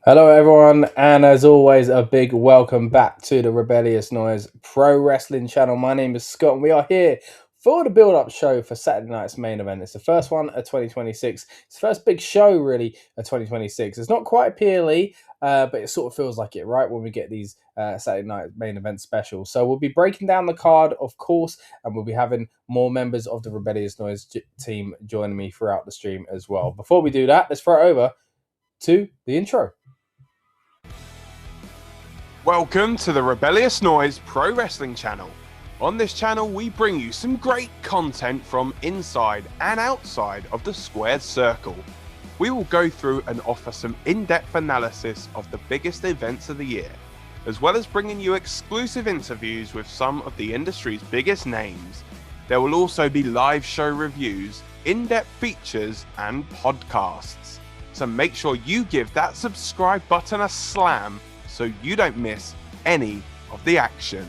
Hello, everyone, and as always, a big welcome back to the Rebellious Noise Pro Wrestling channel. My name is Scott, and we are here for the build-up show for Saturday night's main event. It's the first one of 2026. It's the first big show, really, of 2026. It's not quite a PLE, but it sort of feels like it, right, when we get these Saturday night main event specials. So we'll be breaking down the card, of course, and we'll be having more members of the Rebellious Noise team joining me throughout the stream as well. Before we do that, let's throw it over to the intro. Welcome to the Rebellious Noise Pro Wrestling channel. On this channel, we bring you some great content from inside and outside of the squared circle. We will go through and offer some in-depth analysis of the biggest events of the year, as well as bringing you exclusive interviews with some of the industry's biggest names. There will also be live show reviews, in-depth features, and podcasts. So make sure you give that subscribe button a slam so you don't miss any of the action.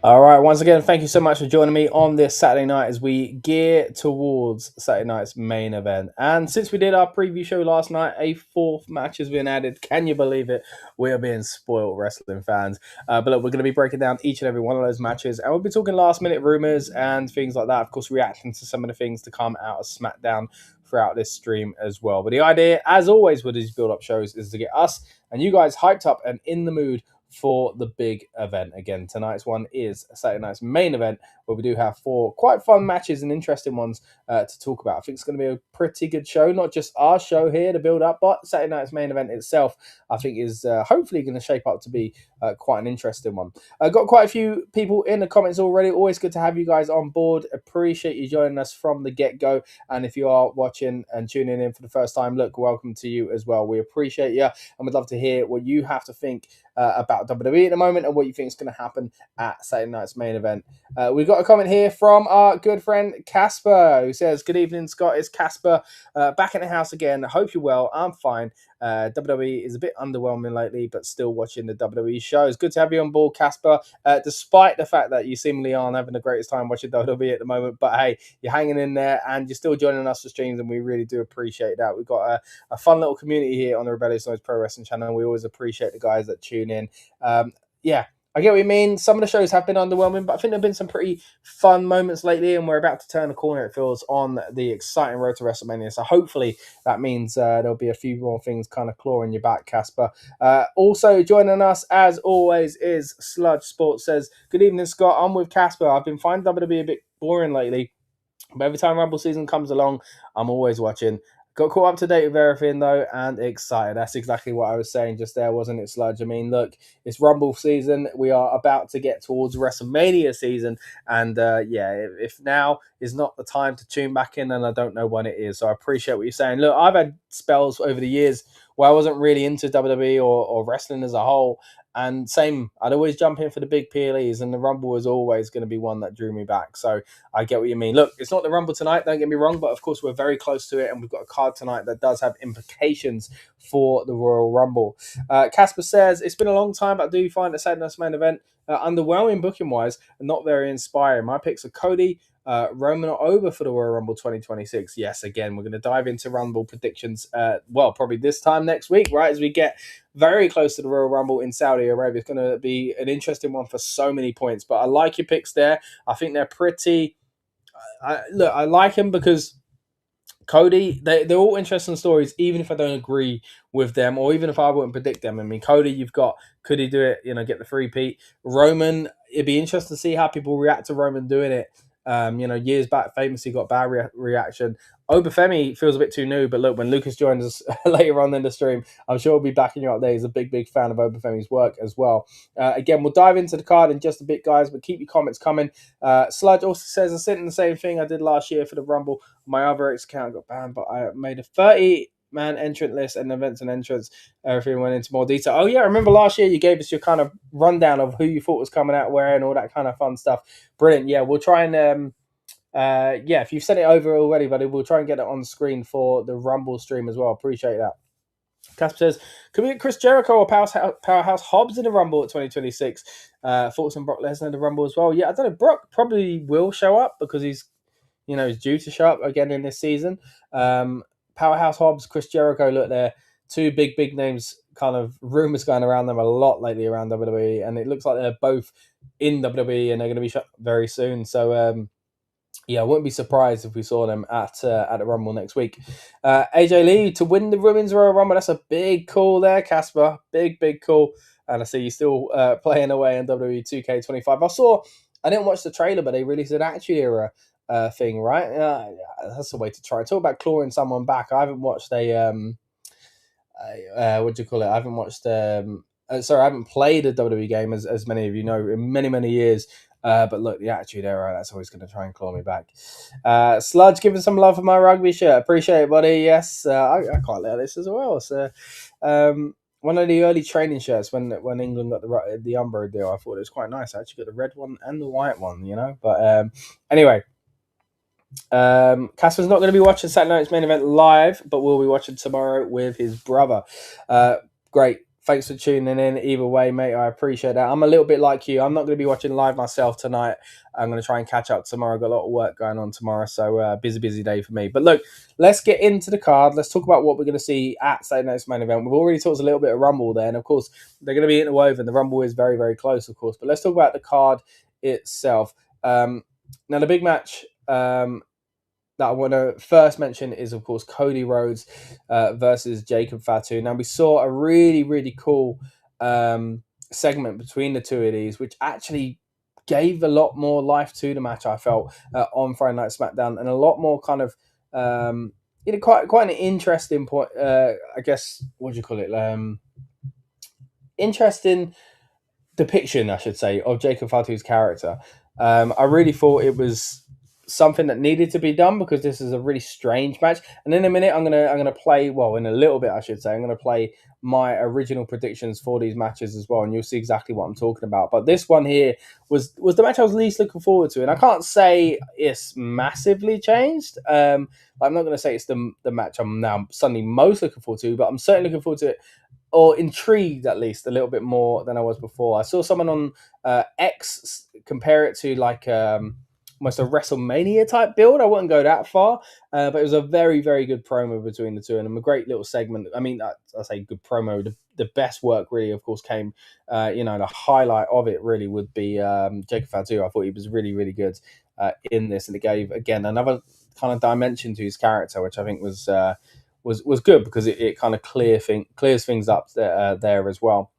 All right, once again, thank you so much for joining me on this Saturday night as we gear towards Saturday night's main event. And since we did our preview show last night, a fourth match has been added. Can you believe it? We are being spoiled, wrestling fans. But look, we're going to be breaking down each and every one of those matches, and we'll be talking last-minute rumors and things like that. Of course, reacting to some of the things to come out of SmackDown throughout this stream as well. But the idea, as always with these build-up shows, is to get us and you guys hyped up and in the mood for the big event. Again, tonight's one is Saturday night's main event, where we do have four quite fun matches and interesting ones to talk about. I think it's going to be a pretty good show, not just our show here to build up, but Saturday night's main event itself, I think, is hopefully going to shape up to be quite an interesting one. I've got quite a few people in the comments already. Always good to have you guys on board. Appreciate you joining us from the get-go. And if you are watching and tuning in for the first time, look, welcome to you as well. We appreciate you, and we'd love to hear what you have to think about WWE at the moment and what you think is going to happen at Saturday night's main event. We've got a comment here from our good friend Casper, who says, "Good evening, Scott. It's Casper back in the house again. I hope you're well. I'm fine. WWE is a bit underwhelming lately, but still watching the WWE shows. Good to have you on board, Casper, despite the fact that you seemingly aren't having the greatest time watching WWE at the moment. But hey, you're hanging in there and you're still joining us for streams, and we really do appreciate that. We've got a fun little community here on the Rebellious Noise Pro Wrestling channel. We always appreciate the guys that tune in. Yeah, I get what you mean. Some of the shows have been underwhelming, but I think there have been some pretty fun moments lately, and we're about to turn the corner, it feels, on the exciting road to WrestleMania. So hopefully that means there'll be a few more things kind of clawing your back, Casper. Also joining us, as always, is Sludge Sports. Says, "Good evening, Scott. I'm with Casper. I've been finding WWE a bit boring lately, but every time Rumble season comes along, I'm always watching. Got caught up to date with everything, though, and excited." That's exactly what I was saying just there, wasn't it, Sludge? I mean, look, it's Rumble season. We are about to get towards WrestleMania season. And, if now is not the time to tune back in, then I don't know when it is. So I appreciate what you're saying. Look, I've had spells over the years where I wasn't really into WWE or wrestling as a whole. And same, I'd always jump in for the big PLEs, and the Rumble was always going to be one that drew me back. So I get what you mean. Look, it's not the Rumble tonight, don't get me wrong, but of course we're very close to it, and we've got a card tonight that does have implications for the Royal Rumble. Casper says, "It's been a long time, but I do find the Saturday night's main event underwhelming booking-wise and not very inspiring. My picks are Cody, Roman or over for the Royal Rumble 2026. Yes, again, we're going to dive into Rumble predictions, probably this time next week, right, as we get very close to the Royal Rumble in Saudi Arabia. It's going to be an interesting one for so many points, but I like your picks there. I think they're pretty... I like him because Cody, they're all interesting stories, even if I don't agree with them, or even if I wouldn't predict them. I mean, Cody, could he do it, get the three-peat? Roman, it'd be interesting to see how people react to Roman doing it. Years back, famously got bad reaction. Obafemi feels a bit too new, but look, when Lucas joins us later on in the stream, I'm sure we'll be backing you up there. He's a big, big fan of Obafemi's work as well. Again, we'll dive into the card in just a bit, guys, but keep your comments coming. Sludge also says, "I sent in the same thing I did last year for the Rumble. My other X account got banned, but I made a 30-man entrant list and events and entrants. Everything went into more detail." Oh, yeah, I remember last year you gave us your kind of rundown of who you thought was coming out where and all that kind of fun stuff. Brilliant. Yeah, we'll try and... if you've sent it over already, buddy, we'll try and get it on the screen for the Rumble stream as well. Appreciate that. Casper says, "Could we get Chris Jericho or Powerhouse Hobbs in the Rumble at 2026? Thoughts on Brock Lesnar in the Rumble as well?" Yeah, I don't know. Brock probably will show up because he's is due to show up again in this season. Powerhouse Hobbs, Chris Jericho, look, they're two big names, kind of rumors going around them a lot lately around WWE, and it looks like they're both in WWE and they're going to be shot very soon. So, I wouldn't be surprised if we saw them at the Rumble next week. AJ Lee to win the Women's Royal Rumble. That's a big call there, Casper. Big call. And I see you still playing away in WWE 2K25. I didn't watch the trailer, but they released an Attitude Era thing, right? That's the way to try. Talk about clawing someone back. I haven't watched what do you call it? I haven't watched. I haven't played a WWE game, as many of you know, in many years. But look, the Attitude Era, that's always going to try and claw me back. Sludge, giving some love for my rugby shirt. Appreciate it, buddy. Yes, I quite like this as well. So, one of the early training shirts when England got the Umbro deal, I thought it was quite nice. I actually got the red one and the white one, But anyway, Casper's not going to be watching Saturday night's main event live, but we'll be watching tomorrow with his brother. Great. Thanks for tuning in. Either way, mate, I appreciate that. I'm a little bit like you. I'm not going to be watching live myself tonight. I'm going to try and catch up tomorrow. I've got a lot of work going on tomorrow, so busy day for me. But look, let's get into the card. Let's talk about what we're going to see at Saturday night's main event. We've already talked a little bit of Rumble there, and of course, they're going to be interwoven. The Rumble is very close, of course. But let's talk about the card itself. Now, the big match that I want to first mention is, of course, Cody Rhodes versus Jacob Fatu. Now, we saw a really cool segment between the two of these, which actually gave a lot more life to the match, I felt, on Friday Night SmackDown, and a lot more kind of, quite an interesting point, I guess, what do you call it? Interesting depiction, I should say, of Jacob Fatu's character. I really thought it was something that needed to be done because this is a really strange match. And in a minute, I'm gonna play. Well, in a little bit, I should say, I'm gonna play my original predictions for these matches as well, and you'll see exactly what I'm talking about. But this one here was the match I was least looking forward to, and I can't say it's massively changed. I'm not gonna say it's the match I'm now suddenly most looking forward to, but I'm certainly looking forward to it, or intrigued at least a little bit more than I was before. I saw someone on X compare it to like almost a WrestleMania type build. I wouldn't go that far, but it was a very good promo between the two, and a great little segment. I mean, I say good promo. The best work really, of course, came. The highlight of it really would be Jacob Fatu. I thought he was really good in this, and it gave again another kind of dimension to his character, which I think was good because it kind of clears things up there as well.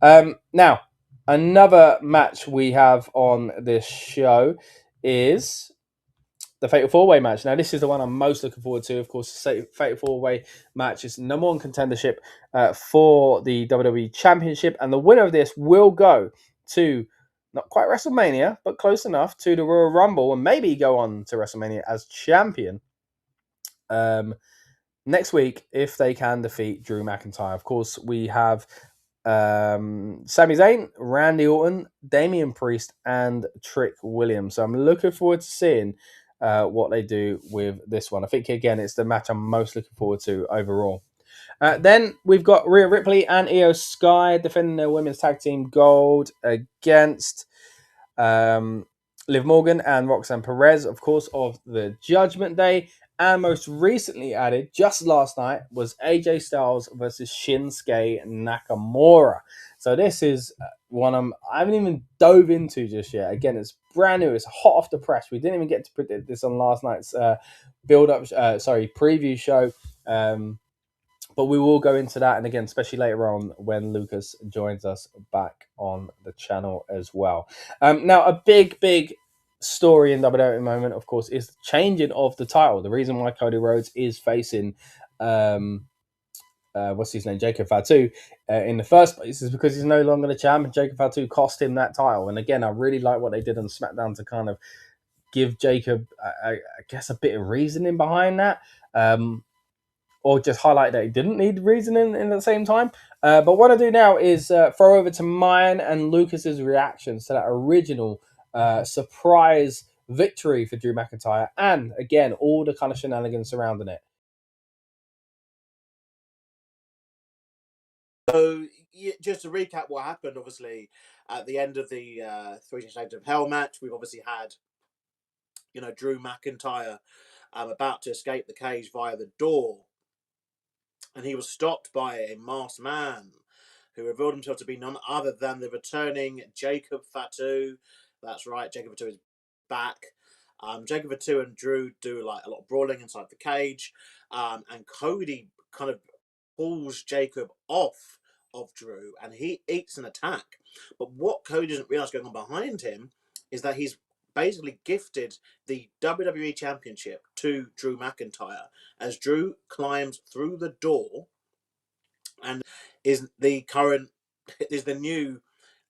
Now, another match we have on this show is the Fatal 4-Way match. Now, this is the one I'm most looking forward to. Of course, the Fatal 4-Way match is the number one contendership for the WWE Championship, and the winner of this will go to, not quite WrestleMania, but close enough, to the Royal Rumble, and maybe go on to WrestleMania as champion next week if they can defeat Drew McIntyre. Of course, we have Sami Zayn, Randy Orton, Damian Priest, and Trick Williams. So I'm looking forward to seeing what they do with this one. I think, again, it's the match I'm most looking forward to overall. Then we've got Rhea Ripley and Io Sky defending their women's tag team gold against Liv Morgan and Roxanne Perez, of course, of the Judgment Day. And most recently added, just last night, was AJ Styles versus Shinsuke Nakamura. So this is one I haven't even dove into just yet. Again, it's brand new. It's hot off the press. We didn't even get to predict this on last night's preview show. But we will go into that, and again, especially later on when Lucas joins us back on the channel as well. Now, a big story in WWE at the moment, of course, is the changing of the title. The reason why Cody Rhodes is facing Jacob Fatu in the first place is because he's no longer the champ, and Jacob Fatu cost him that title. And again, I really like what they did on SmackDown to kind of give Jacob, I guess, a bit of reasoning behind that. Or just highlight that he didn't need reasoning in the same time. But what I do now is throw over to mine and Lucas's reactions to that original surprise victory for Drew McIntyre, and again, all the kind of shenanigans surrounding it. So, just to recap what happened, obviously, at the end of the Three Nations of Hell match, we've obviously had Drew McIntyre about to escape the cage via the door, and he was stopped by a masked man who revealed himself to be none other than the returning Jacob Fatu. That's right, Jacob Fatu is back. Jacob Fatu and Drew do like a lot of brawling inside the cage, and Cody kind of pulls Jacob off of Drew, and he eats an attack. But what Cody doesn't realize going on behind him is that he's basically gifted the WWE Championship to Drew McIntyre as Drew climbs through the door and is the new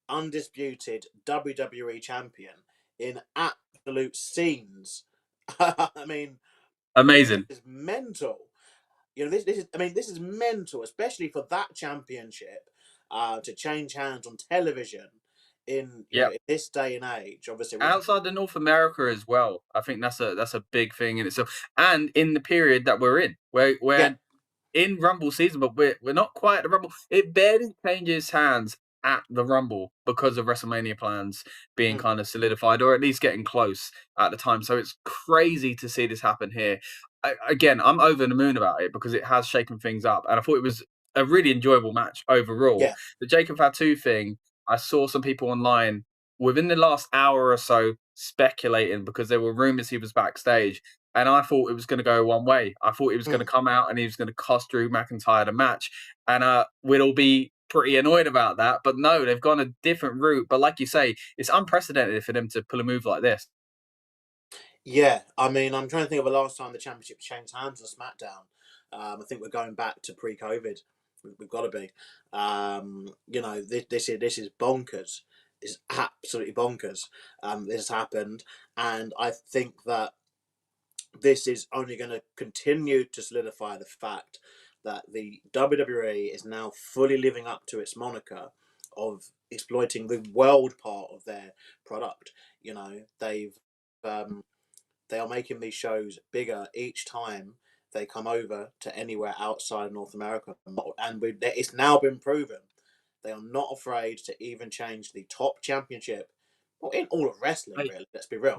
undisputed WWE champion in absolute scenes. I mean, amazing. This is mental. This is mental, especially for that championship to change hands on television in this day and age. Obviously, outside the North America as well. I think that's a big thing in itself, and in the period that we're in, where in Rumble season, but we're not quite at the Rumble. It barely changes hands at the Rumble because of WrestleMania plans being kind of solidified, or at least getting close at the time. So it's crazy to see this happen here. Again, I'm over the moon about it because it has shaken things up, and I thought it was a really enjoyable match overall. Yeah. The Jacob Fatu thing, I saw some people online within the last hour or so speculating because there were rumors he was backstage. And I thought it was going to go one way. I thought he was going to come out and he was going to cost Drew McIntyre the match. And we'd all be pretty annoyed about that. But no, they've gone a different route. But like you say, it's unprecedented for them to pull a move like this. Yeah, I mean, I'm trying to think of the last time the championship changed hands on SmackDown. I think we're going back to pre-COVID. We've got to be. This is bonkers. It's absolutely bonkers. This has happened. And I think that this is only going to continue to solidify the fact that the WWE is now fully living up to its moniker of exploiting the world part of their product. They are making these shows bigger each time they come over to anywhere outside of North America, and it's now been proven they are not afraid to even change the top championship. Well, in all of wrestling, really. Let's be real.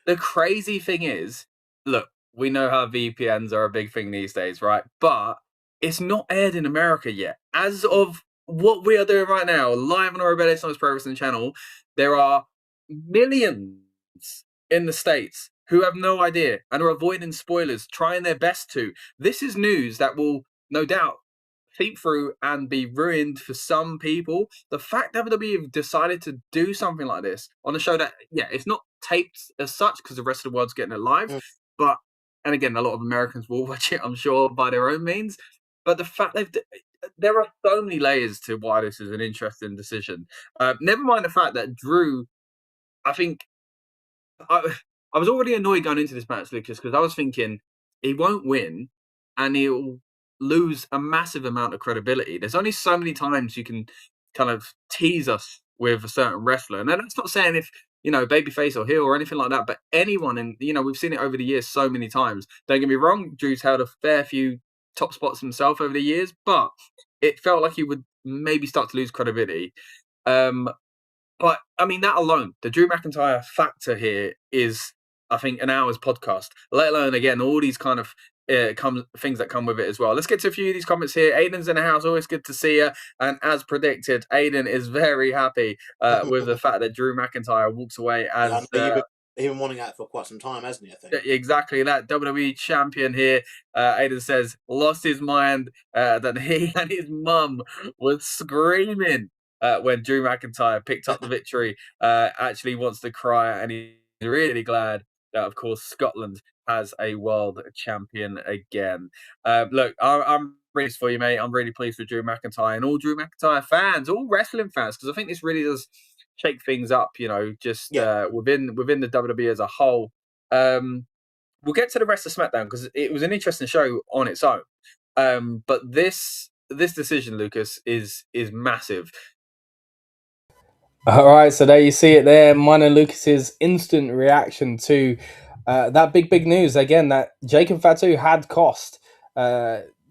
The crazy thing is, look, we know how VPNs are a big thing these days, right? But it's not aired in America yet. As of what we are doing right now, live on our Rebellious Noise Pro Wrestling channel, there are millions in the States who have no idea and are avoiding spoilers, trying their best to. This is news that will, no doubt, seep through and be ruined for some people. The fact that WWE have decided to do something like this on a show that, it's not taped as such because the rest of the world's getting it live, but, and again, a lot of Americans will watch it, I'm sure, by their own means. But the fact there are so many layers to why this is an interesting decision. Never mind the fact that Drew, I think, I was already annoyed going into this match, Lucas, because I was thinking he won't win and he'll lose a massive amount of credibility. There's only so many times you can kind of tease us with a certain wrestler. And that's not saying if, babyface or heel or anything like that, but anyone, and, we've seen it over the years so many times. Don't get me wrong, Drew's held a fair few top spots himself over the years, but it felt like he would maybe start to lose credibility. But, I mean, that alone, the Drew McIntyre factor here is, I think, an hour's podcast, let alone, again, all these kind of things that come with it as well. Let's get to a few of these comments here. Aiden's in the house. Always good to see you. And as predicted, Aiden is very happy with the fact that Drew McIntyre walks away as... He's been wanting that for quite some time, hasn't he, I think? Exactly that. WWE champion here. Aiden says, lost his mind that he and his mum were screaming when Drew McIntyre picked up the victory. Actually wants to cry, and he's really glad that, of course, Scotland has a world champion again. Look, I'm pleased for you, mate. I'm really pleased with Drew McIntyre and all Drew McIntyre fans, all wrestling fans, because I think this really does shake things up, within the WWE as a whole. We'll get to the rest of SmackDown because it was an interesting show on its own. But this decision, Lucas, is massive. All right, so there you see it there. Mine and Lucas's instant reaction to that big news. Again, that Jacob Fatu had cost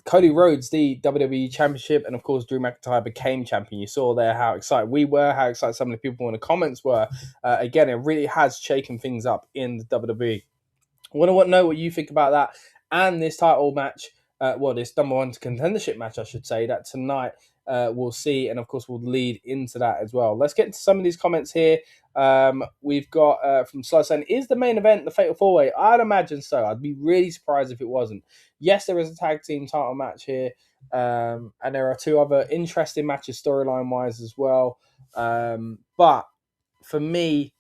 Cody Rhodes, the WWE Championship, and of course Drew McIntyre became champion. You saw there how excited we were, how excited some of the people in the comments were. Again, it really has shaken things up in the WWE. I want to know what you think about that and this title match. This number one contendership match, I should say, that tonight we'll see, and of course we'll lead into that as well. Let's get into some of these comments here. We've got from Slow saying, is the main event the Fatal 4-Way? I'd imagine so. I'd be really surprised if it wasn't. Yes, there is a tag team title match here, and there are two other interesting matches storyline-wise as well. But for me,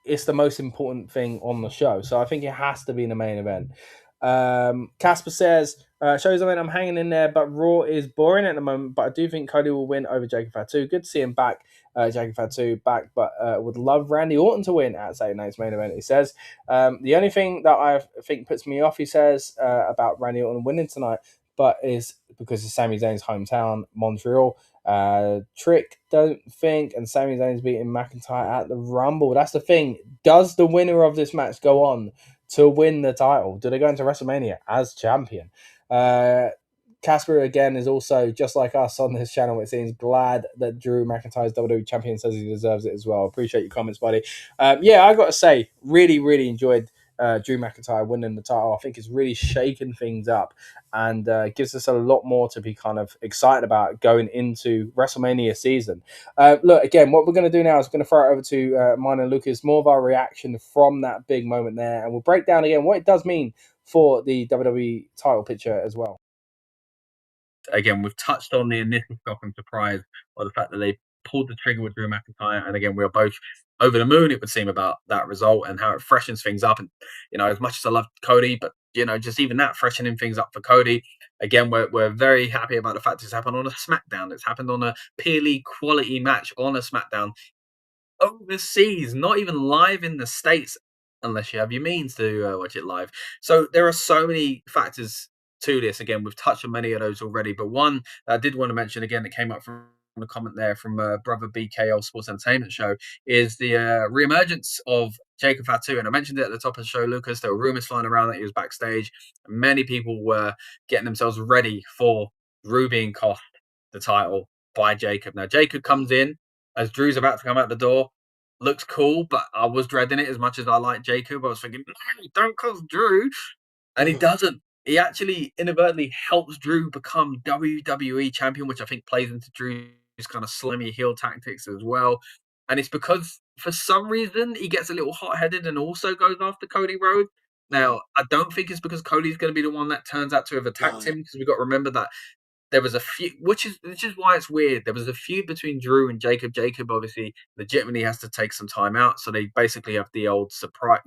it's the most important thing on the show. So I think it has to be in the main event. Casper says, shows I mean I'm hanging in there, but Raw is boring at the moment, but I do think Cody will win over Jacob Fatu. Good to see him back, Jacob Fatu back, but would love Randy Orton to win at Saturday night's main event, he says. The only thing that I think puts me off, he says, about Randy Orton winning tonight, but is because it's Sami Zayn's hometown, Montreal. Trick, don't think, and Sami Zayn's beating McIntyre at the Rumble. That's the thing. Does the winner of this match go on to win the title? Do they go into WrestleMania as champion? Casper, again, is also, just like us on this channel, it seems, glad that Drew McIntyre's WWE champion, says he deserves it as well. Appreciate your comments, buddy. Yeah, I got to say, really, really enjoyed Drew McIntyre winning the title. I think it's really shaken things up and gives us a lot more to be kind of excited about going into WrestleMania season. Look, again, what we're going to do now is we're going to throw it over to mine and Lucas, more of our reaction from that big moment there, and we'll break down again what it does mean for the WWE title picture as well. Again, we've touched on the initial shock and surprise or the fact that they pulled the trigger with Drew McIntyre, and again, we are both over the moon, it would seem, about that result and how it freshens things up. And as much as I love Cody, but just even that freshening things up for Cody. Again, we're very happy about the fact it's happened on a SmackDown. It's happened on a purely quality match on a SmackDown overseas, not even live in the States, unless you have your means to watch it live. So there are so many factors to this. Again, we've touched on many of those already, but one that I did want to mention again that came up from a comment there from brother BKL Sports Entertainment Show is the reemergence of Jacob Fatu. And I mentioned it at the top of the show, Lucas. There were rumors flying around that he was backstage. Many people were getting themselves ready for Drew being cost the title by Jacob. Now, Jacob comes in as Drew's about to come out the door. Looks cool, but I was dreading it as much as I like Jacob. I was thinking, no, don't cost Drew. And he doesn't. He actually inadvertently helps Drew become WWE champion, which I think plays into Drew's kind of slimy heel tactics as well. And it's because for some reason he gets a little hot-headed and also goes after Cody Rhodes. Now, I don't think it's because Cody's going to be the one that turns out to have attacked him, because we've got to remember that there was a feud, which is why it's weird. There was a feud between Drew and Jacob. Jacob obviously legitimately has to take some time out, so they basically have the old surprise.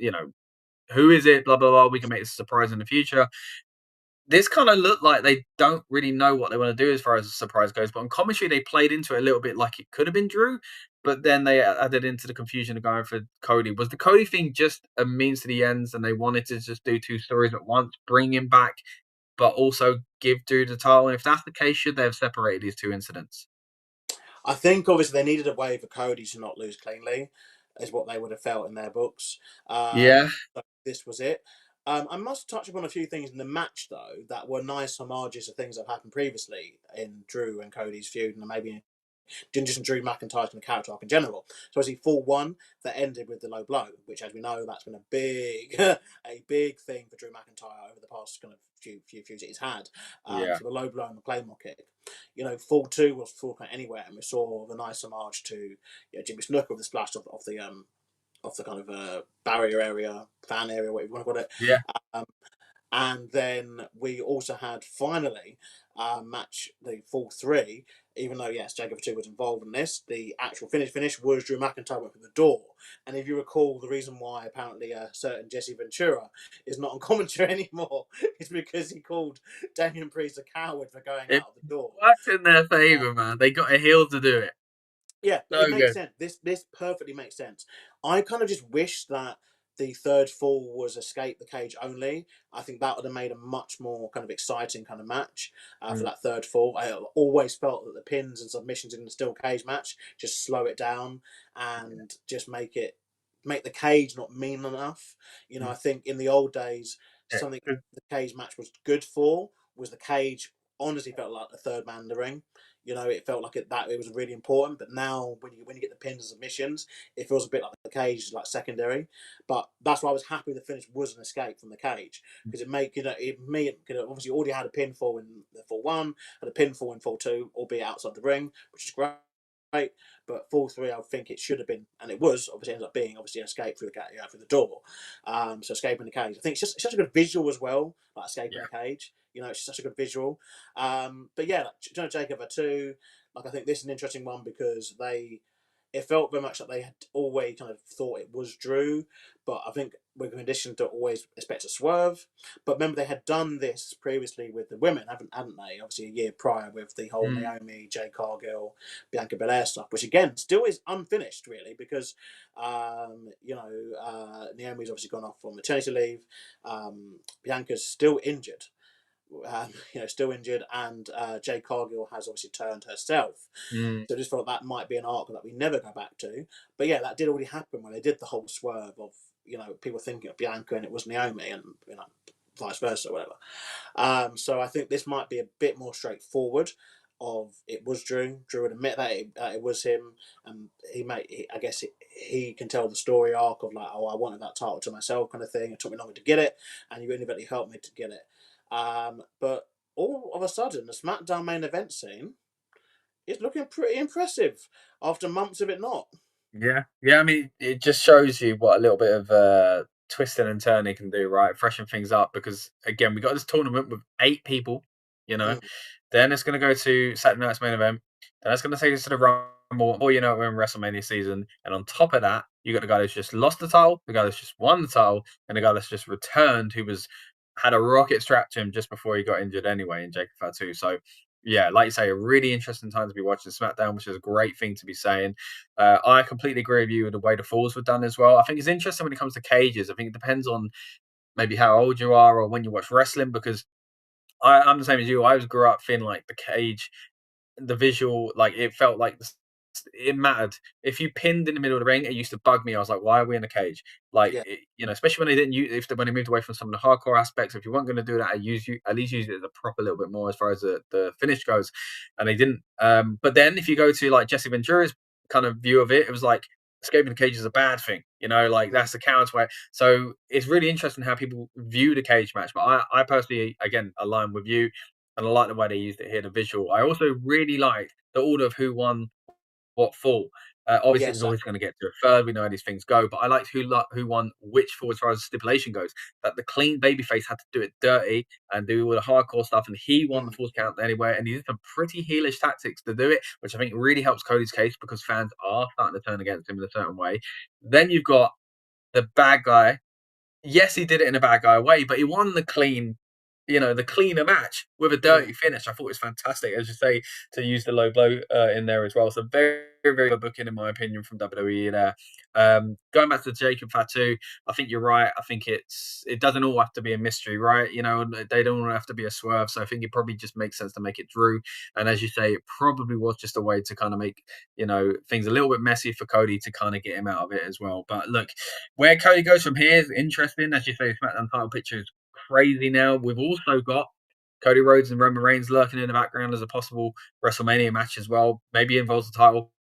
Who is it? Blah blah blah. We can make this a surprise in the future. This kind of looked like they don't really know what they want to do as far as the surprise goes. But on commentary, they played into it a little bit like it could have been Drew, but then they added into the confusion of going for Cody. Was the Cody thing just a means to the ends, and they wanted to just do two stories at once, bring him back, but also give Drew the title? And if that's the case, should they have separated these two incidents? I think obviously they needed a way for Cody to not lose cleanly, is what they would have felt in their books. Yeah. So this was it. I must touch upon a few things in the match, though, that were nice homages to things that have happened previously in Drew and Cody's feud, and maybe just Drew McIntyre's kind of character arc in general. So obviously, full one that ended with the low blow, which, as we know, that's been a big thing for Drew McIntyre over the past kind of few feuds he's had. So the low blow and the Claymore kick. Full two was full anywhere, and we saw the nice homage to Jimmy Snuka with the splash off the kind of barrier area, fan area, whatever you want to call it. Yeah. And then we also had finally match the full three, even though yes, Jacob Fatu was involved in this. The actual finish was Drew McIntyre went through the door. And if you recall, the reason why apparently a certain Jesse Ventura is not on commentary anymore is because he called Damian Priest a coward for going out of the door. Worked in their favour, man. They got a heel to do it. Yeah, it makes sense. This perfectly makes sense. I kind of just wish that the third fall was escape the cage only. I think that would have made a much more kind of exciting kind of match for that third fall. I always felt that the pins and submissions in the steel cage match just slow it down and just make the cage not mean enough. I think in the old days, something the cage match was good for was the cage honestly felt like the third man in the ring. It felt like it was really important. But now, when you get the pins and submissions, it feels a bit like the cage is like secondary. But that's why I was happy the finish was an escape from the cage, because it obviously already had a pinfall in the fall 1, had a pinfall in fall 2, albeit outside the ring, which is great. But fall 3, I think it should have been, and it was obviously ends up being obviously an escape through the door. So escaping the cage, I think it's such a good visual as well, like escaping the cage. It's such a good visual. But yeah, like, Jacob are 2. Like, I think this is an interesting one because it felt very much like they had always kind of thought it was Drew, but I think we're conditioned to always expect a swerve. But remember, they had done this previously with the women, hadn't they? Obviously, a year prior with the whole Naomi, Jade Cargill, Bianca Belair stuff, which again still is unfinished, really, because Naomi's obviously gone off on maternity leave. Bianca's still injured. Still injured, and Jade Cargill has obviously turned herself. So I just thought that might be an arc that we never go back to. But yeah, that did already happen when they did the whole swerve of people thinking of Bianca and it was Naomi, and vice versa, whatever. So I think this might be a bit more straightforward. Of it was Drew. Drew would admit that it was him, and I guess he can tell the story arc of like, oh, I wanted that title to myself, kind of thing. It took me longer to get it, and you really helped me to get it. But all of a sudden, the SmackDown main event scene is looking pretty impressive after months of it not. Yeah. I mean, it just shows you what a little bit of twisting and turning can do, right? Freshen things up, because again, we got this tournament with 8 people, Then it's going to go to Saturday night's main event. Then it's going to take us to the Rumble. We're in WrestleMania season, and on top of that, you got the guy that's just lost the title, the guy that's just won the title, and the guy that's just returned, who had a rocket strapped to him just before he got injured anyway in Jacob Fatu. So, yeah, like you say, a really interesting time to be watching SmackDown, which is a great thing to be saying. I completely agree with you with the way the falls were done as well. I think it's interesting when it comes to cages. I think it depends on maybe how old you are or when you watch wrestling, because I'm the same as you. I grew up feeling like the cage, the visual, like it felt like it mattered. If you pinned in the middle of the ring, it used to bug me. I was like, why are we in a cage? Like, especially when they didn't use, when they moved away from some of the hardcore aspects. If you weren't going to do that, at least use it as a prop a little bit more as far as the finish goes. And they didn't. But then if you go to like Jesse Ventura's kind of view of it, it was like escaping the cage is a bad thing. Like that's the counter. So it's really interesting how people view the cage match. But I personally, again, align with you. And I like the way they used it here, the visual. I also really like the order of who won what fall. Obviously, there's always going to get to a third. We know how these things go, but I liked who won which fall as far as the stipulation goes. That the clean babyface had to do it dirty and do all the hardcore stuff, and he won the falls count anyway. And he did some pretty heelish tactics to do it, which I think really helps Cody's case because fans are starting to turn against him in a certain way. Then you've got the bad guy. Yes, he did it in a bad guy way, but he won the clean. The cleaner match with a dirty finish. I thought it was fantastic, as you say, to use the low blow in there as well. So very, very good booking, in my opinion, from WWE there. Going back to Jacob Fatu, I think you're right. I think it doesn't all have to be a mystery, right? They don't all have to be a swerve. So I think it probably just makes sense to make it Drew. And as you say, it probably was just a way to kind of make, things a little bit messy for Cody to kind of get him out of it as well. But look, where Cody goes from here is interesting. As you say, SmackDown title picture is crazy now. We've also got Cody Rhodes and Roman Reigns lurking in the background as a possible WrestleMania match as well. Maybe involves the title,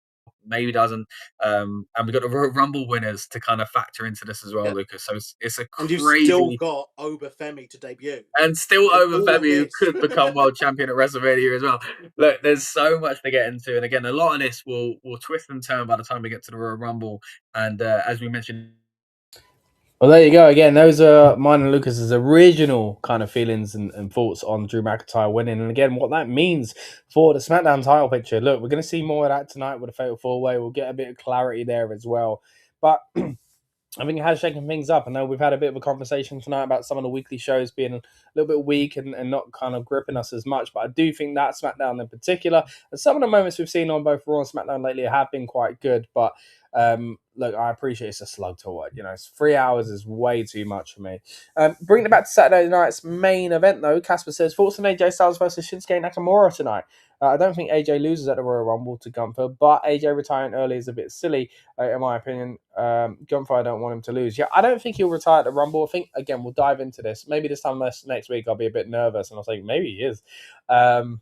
maybe doesn't. And we've got the Royal Rumble winners to kind of factor into this as well, Lucas. So it's a crazy. And you've still got Obafemi to debut. And still Obafemi, who could become world champion at WrestleMania as well. Look, there's so much to get into. And again, a lot of this will twist and turn by the time we get to the Royal Rumble. And as we mentioned, well, there you go. Again, those are mine and Lucas's original kind of feelings and thoughts on Drew McIntyre winning. And again, what that means for the SmackDown title picture. Look, we're going to see more of that tonight with a Fatal 4-Way. We'll get a bit of clarity there as well. But I think it has shaken things up. I know we've had a bit of a conversation tonight about some of the weekly shows being a little bit weak and not kind of gripping us as much. But I do think that SmackDown in particular, and some of the moments we've seen on both Raw and SmackDown lately have been quite good. But look, I appreciate it's a slug to watch. It's 3 hours is way too much for me. Bringing it back to Saturday night's main event, though, Casper says, thoughts on AJ Styles versus Shinsuke Nakamura tonight? I don't think AJ loses at the Royal Rumble to Gunther, but AJ retiring early is a bit silly, in my opinion. Gunther, I don't want him to lose. Yeah, I don't think he'll retire at the Rumble. I think, again, we'll dive into this. Maybe this time next week I'll be a bit nervous, and I'll say, maybe he is. But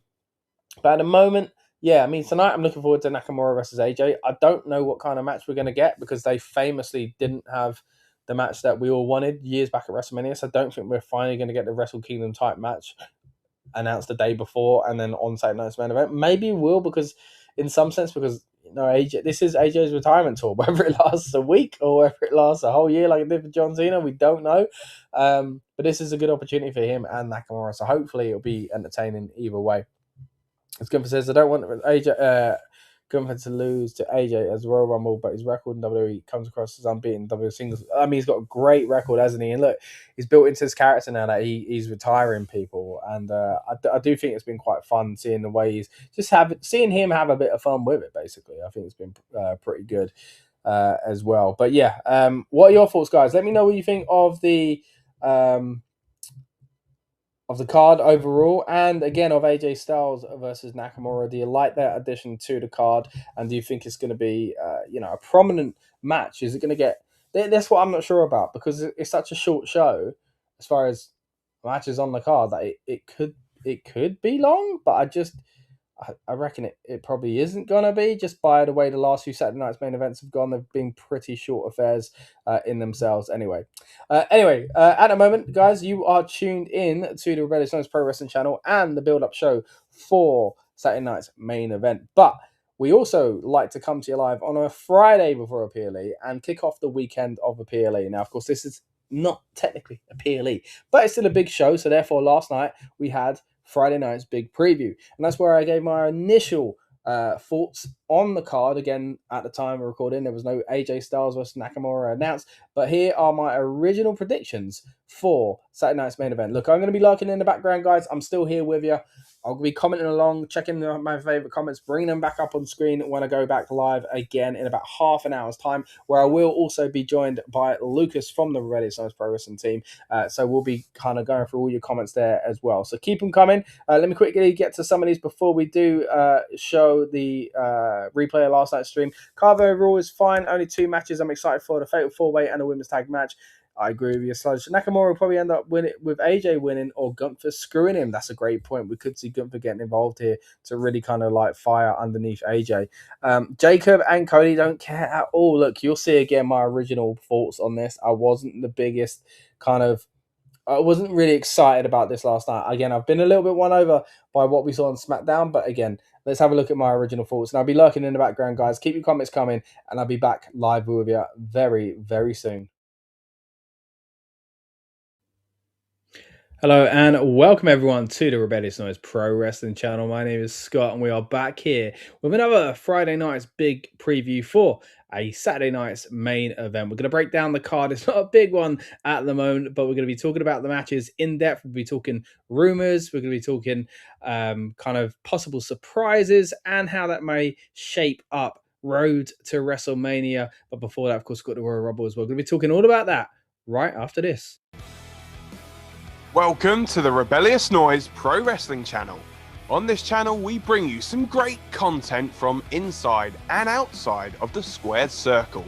at the moment, yeah, I mean, tonight I'm looking forward to Nakamura versus AJ. I don't know what kind of match we're going to get because they famously didn't have the match that we all wanted years back at WrestleMania, so I don't think we're finally going to get the Wrestle Kingdom type match announced the day before and then on Saturday night's main event. Maybe we'll, because in some sense, because AJ, this is AJ's retirement tour. Whether it lasts a week or whether it lasts a whole year like it did for John Cena, we don't know. But this is a good opportunity for him and Nakamura, so hopefully it'll be entertaining either way. As Gunther says, I don't want AJ Gunther to lose to AJ as Royal Rumble, but his record in WWE comes across as unbeaten WWE singles. I mean, he's got a great record, hasn't he? And look, he's built into his character now that he's retiring people, and I do think it's been quite fun seeing the way he's seeing him have a bit of fun with it. Basically, I think it's been pretty good as well. But yeah, what are your thoughts, guys? Let me know what you think of the card overall, and again of AJ Styles versus Nakamura. Do you like that addition to the card, and do you think it's going to be a prominent match? Is it going to get... That's what I'm not sure about, because it's such a short show as far as matches on the card that it could be long, but I reckon it probably isn't going to be, just by the way the last few Saturday night's main events have gone. They've been pretty short affairs in themselves anyway. At the moment, guys, you are tuned in to the Rebellious Noise Pro Wrestling channel and the build-up show for Saturday night's main event. But we also like to come to you live on a Friday before a PLE and kick off the weekend of a PLE. Now, of course, this is not technically a PLE, but it's still a big show. So therefore, last night we had Friday night's big preview, and that's where I gave my initial thoughts on the card. Again, at the time of recording, there was no AJ Styles versus Nakamura announced, but here are my original predictions for Saturday night's main event. Look, I'm going to be lurking in the background, guys. I'm still here with you. I'll be commenting along, checking my favorite comments, bringing them back up on screen when I go back live again in about half an hour's time, where I will also be joined by Lucas from the Rebellious Noise Pro Wrestling team. So we'll be kind of going through all your comments there as well. So keep them coming. Let me quickly get to some of these before we do show the replay of last night's stream. Card overall is fine. Only 2 matches I'm excited for: the Fatal 4-Way and a Women's Tag match. I agree with you, Sludge. Nakamura will probably end up winning with AJ winning or Gunther screwing him. That's a great point. We could see Gunther getting involved here to really kind of like fire underneath AJ. Jacob and Cody don't care at all. Look, you'll see again my original thoughts on this. I wasn't the biggest I wasn't really excited about this last night. Again, I've been a little bit won over by what we saw on SmackDown, but again, let's have a look at my original thoughts. And I'll be lurking in the background, guys. Keep your comments coming, and I'll be back live with you very, very soon. Hello and welcome everyone to the Rebellious Noise Pro Wrestling channel. My name is Scott and we are back here with another Friday night's big preview for a Saturday night's main event. We're going to break down the card. It's not a big one at the moment, but we're going to be talking about the matches in depth. We'll be talking rumors. We're going to be talking kind of possible surprises and how that may shape up road to WrestleMania. But before that, of course, we've got the Royal Rumble as well. We're going to be talking all about that right after this. Welcome to the Rebellious Noise Pro Wrestling channel. On this channel, we bring you some great content from inside and outside of the squared circle.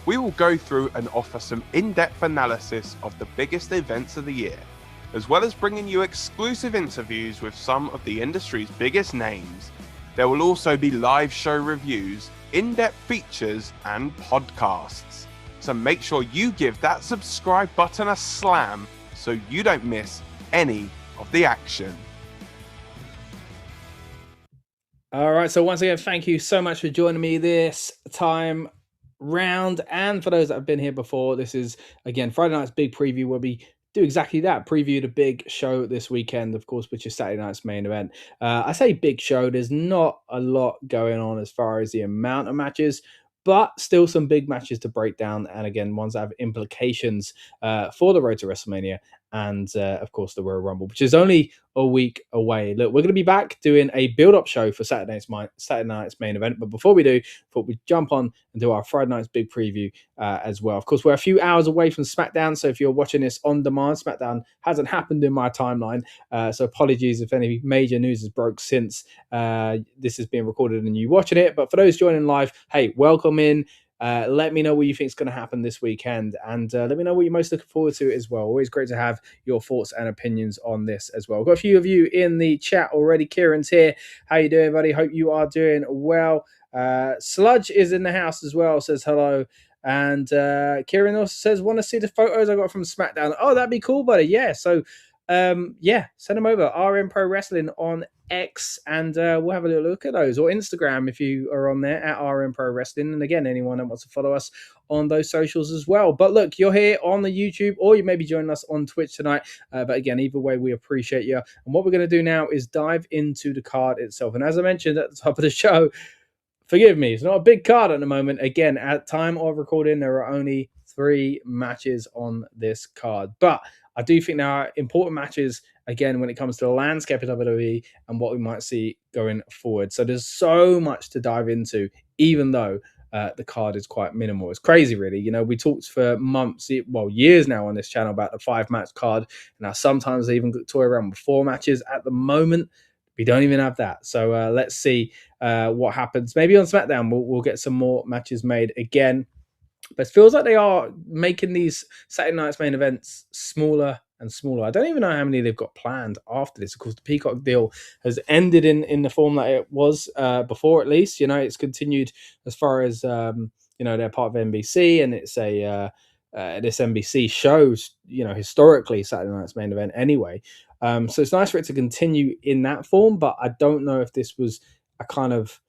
We will go through and offer some in-depth analysis of the biggest events of the year, as well as bringing you exclusive interviews with some of the industry's biggest names. There will also be live show reviews, in-depth features, and podcasts. So make sure you give that subscribe button a slam so you don't miss any of the action. All right, so once again, thank you so much for joining me this time round. And for those that have been here before, this is, again, Friday night's big preview where we do exactly that, preview the big show this weekend, of course, which is Saturday night's main event. I say big show, there's not a lot going on as far as the amount of matches, but still some big matches to break down. And again, ones that have implications for the road to WrestleMania and of course the Royal Rumble, which is only a week away. Look, we're going to be back doing a build-up show for Saturday night's main event. But before we do, thought we'd jump on and do our Friday night's big preview as well. Of course, we're a few hours away from SmackDown, so if you're watching this on demand, SmackDown hasn't happened in my timeline. So apologies if any major news has broke since this is being recorded and you watching it. But for those joining live, hey, welcome in. Let me know what you think is going to happen this weekend, and let me know what you're most looking forward to as well. Always great to have your thoughts and opinions on this as well. We've got a few of you in the chat already. Kieran's here. How you doing, buddy? Hope you are doing well. Sludge is in the house as well, says hello. And Kieran also says, want to see the photos I got from SmackDown. Oh, that'd be cool, buddy. Yeah, so yeah, send them over. RM Pro Wrestling on X, and we'll have a little look at those, or Instagram if you are on there at RM Pro Wrestling. And again, anyone that wants to follow us on those socials as well. But look, you're here on the YouTube, or you may be joining us on Twitch tonight. But again, either way, we appreciate you. And what we're going to do now is dive into the card itself. And as I mentioned at the top of the show, forgive me, it's not a big card at the moment. Again, at time of recording, there are only 3 matches on this card. But I do think there are important matches, again, when it comes to the landscape of WWE and what we might see going forward. So there's so much to dive into, even though the card is quite minimal. It's crazy, really. You know, we talked for months, well, years now on this channel about the 5-match card. Now, sometimes they even toy around with 4 matches. At the moment, we don't even have that. So let's see what happens. Maybe on SmackDown, we'll get some more matches made again. But it feels like they are making these Saturday night's main events smaller and smaller. I don't even know how many they've got planned after this. Of course, the Peacock deal has ended in the form that it was before, at least. You know, it's continued as far as, you know, they're part of NBC, and it's this NBC shows, you know, historically Saturday night's main event anyway. So it's nice for it to continue in that form, but I don't know if this was a kind of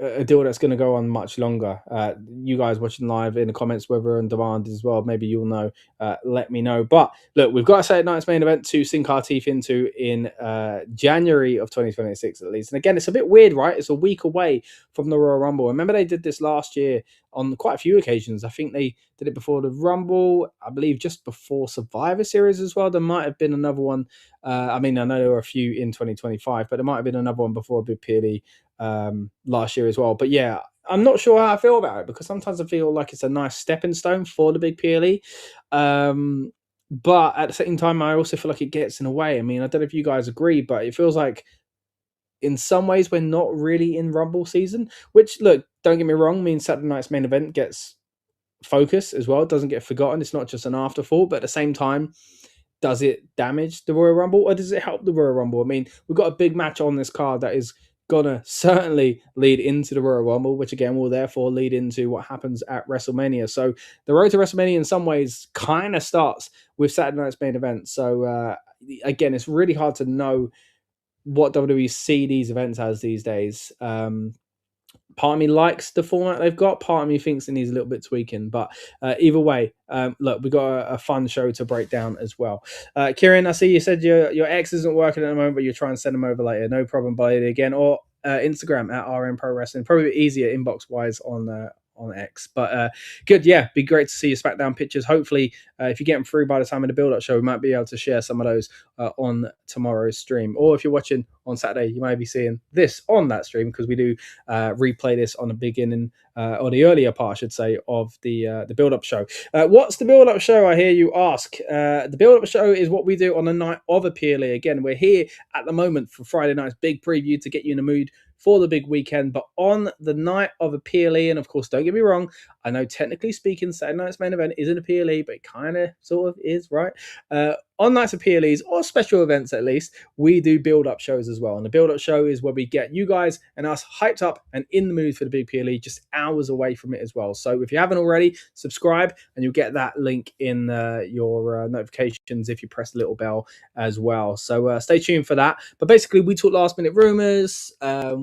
a deal that's going to go on much longer. You guys watching live in the comments, whether on demand as well, maybe you'll know. Let me know. But look, we've got a Saturday night's main event to sink our teeth into in January of 2026 at least. And again, it's a bit weird, right? It's a week away from the Royal Rumble. Remember, they did this last year on quite a few occasions. I think they did it before the Rumble, I believe just before Survivor Series as well. There might have been another one. I mean, I know there were a few in 2025, but there might have been another one before Big PLE last year as well. But yeah, I'm not sure how I feel about it, because sometimes I feel like it's a nice stepping stone for the Big PLE. But at the same time, I also feel like it gets in the way. I mean, I don't know if you guys agree, but it feels like in some ways we're not really in Rumble season, which, look, don't get me wrong, means Saturday night's main event gets focus as well. It doesn't get forgotten. It's not just an afterthought, but at the same time, does it damage the Royal Rumble, or does it help the Royal Rumble? I mean, we've got a big match on this card that is gonna certainly lead into the Royal Rumble, which again will therefore lead into what happens at WrestleMania. So the road to WrestleMania in some ways kind of starts with Saturday night's main event. So again, it's really hard to know what WWE see these events as these days. Part of me likes the format they've got. Part of me thinks it needs a little bit tweaking. But either way, look, we've got a fun show to break down as well. Kieran, I see you said your X isn't working at the moment, but you're trying to send them over later. No problem, buddy. Again, or Instagram at RM Pro Wrestling. Probably easier inbox-wise on X. But good, yeah, be great to see your SmackDown pictures. Hopefully, if you get them through by the time of the build-up show, we might be able to share some of those on tomorrow's stream. Or if you're watching on Saturday, you might be seeing this on that stream, because we do replay this on the beginning, or the earlier part, I should say, of the build-up show. What's the build-up show, I hear you ask? The build-up show is what we do on the night of a PLE. Again, we're here at the moment for Friday night's big preview to get you in the mood for the big weekend. But on the night of a PLE, and of course, don't get me wrong, I know technically speaking, Saturday night's main event isn't a PLE, but it kind of sort of is, right? On nights of PLEs, or special events at least, we do build-up shows as well. And the build-up show is where we get you guys and us hyped up and in the mood for the big PLE, just hours away from it as well. So if you haven't already, subscribe, and you'll get that link in your notifications if you press the little bell as well. So stay tuned for that. But basically, we talk last-minute rumors.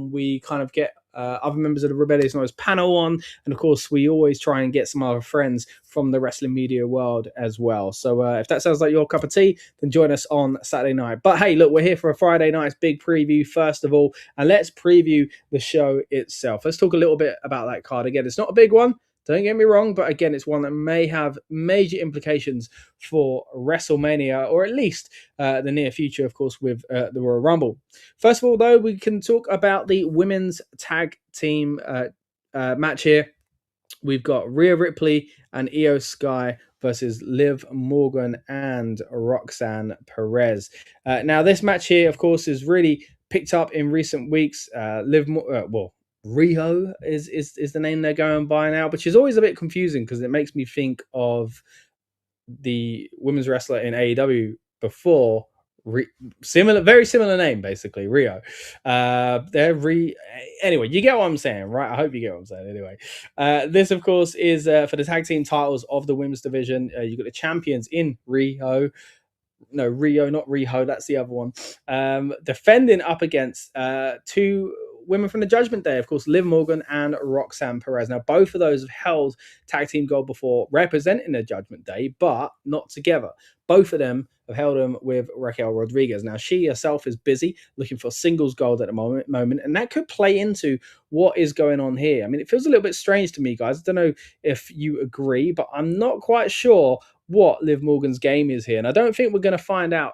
We kind of get other members of the Rebellious Noise panel on, and of course we always try and get some other friends from the wrestling media world as well. So if that sounds like your cup of tea, then join us on Saturday night. But hey, look, we're here for a Friday night's big preview first of all, and let's preview the show itself. Let's talk a little bit about that card. Again, it's not a big one, Don't get me wrong, but again, it's one that may have major implications for WrestleMania, or at least the near future, of course, with the Royal Rumble. First of all, though, we can talk about the women's tag team match here. We've got Rhea Ripley and Io Sky versus Liv Morgan and Roxanne Perez. Now, this match here, of course, is really picked up in recent weeks. Rhiyo is the name they're going by now, which is always a bit confusing because it makes me think of the women's wrestler in AEW before. Very similar name, basically, Rhyo. Anyway, you get what I'm saying, right? I hope you get what I'm saying. Anyway, this, of course, is for the tag team titles of the women's division. You've got the champions in Rhyo, not Rhyo. That's the other one. Defending up against two women from the Judgment Day, of course, Liv Morgan and Roxanne Perez. Now, both of those have held tag team gold before, representing the Judgment Day, but not together. Both of them have held them with Raquel Rodriguez. Now, she herself is busy looking for singles gold at the moment, and that could play into what is going on here. I mean, it feels a little bit strange to me, guys. I don't know if you agree, but I'm not quite sure what Liv Morgan's game is here, and I don't think we're going to find out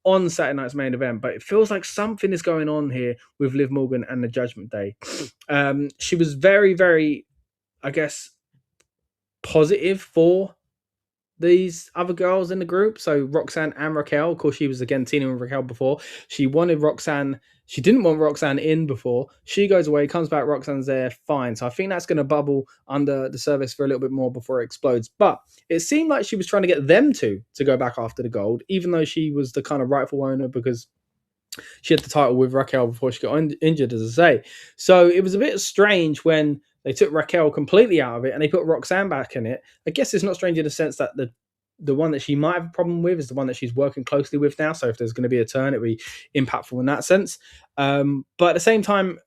on Saturday night's main event, but it feels like something is going on here with Liv Morgan and the Judgment Day. She was very, very, I guess, positive for these other girls in the group. So Roxanne and Raquel, of course, she was again teaming with Raquel before. She wanted Roxanne. She didn't want Roxanne in before. She goes away, comes back, Roxanne's there, fine. So I think that's going to bubble under the surface for a little bit more before it explodes. But it seemed like she was trying to get them to go back after the gold, even though she was the kind of rightful owner because she had the title with Raquel before she got injured, as I say. So it was a bit strange when they took Raquel completely out of it and they put Roxanne back in it. I guess it's not strange in the sense that the one that she might have a problem with is the one that she's working closely with now. So if there's going to be a turn, it'll be impactful in that sense. But at the same time,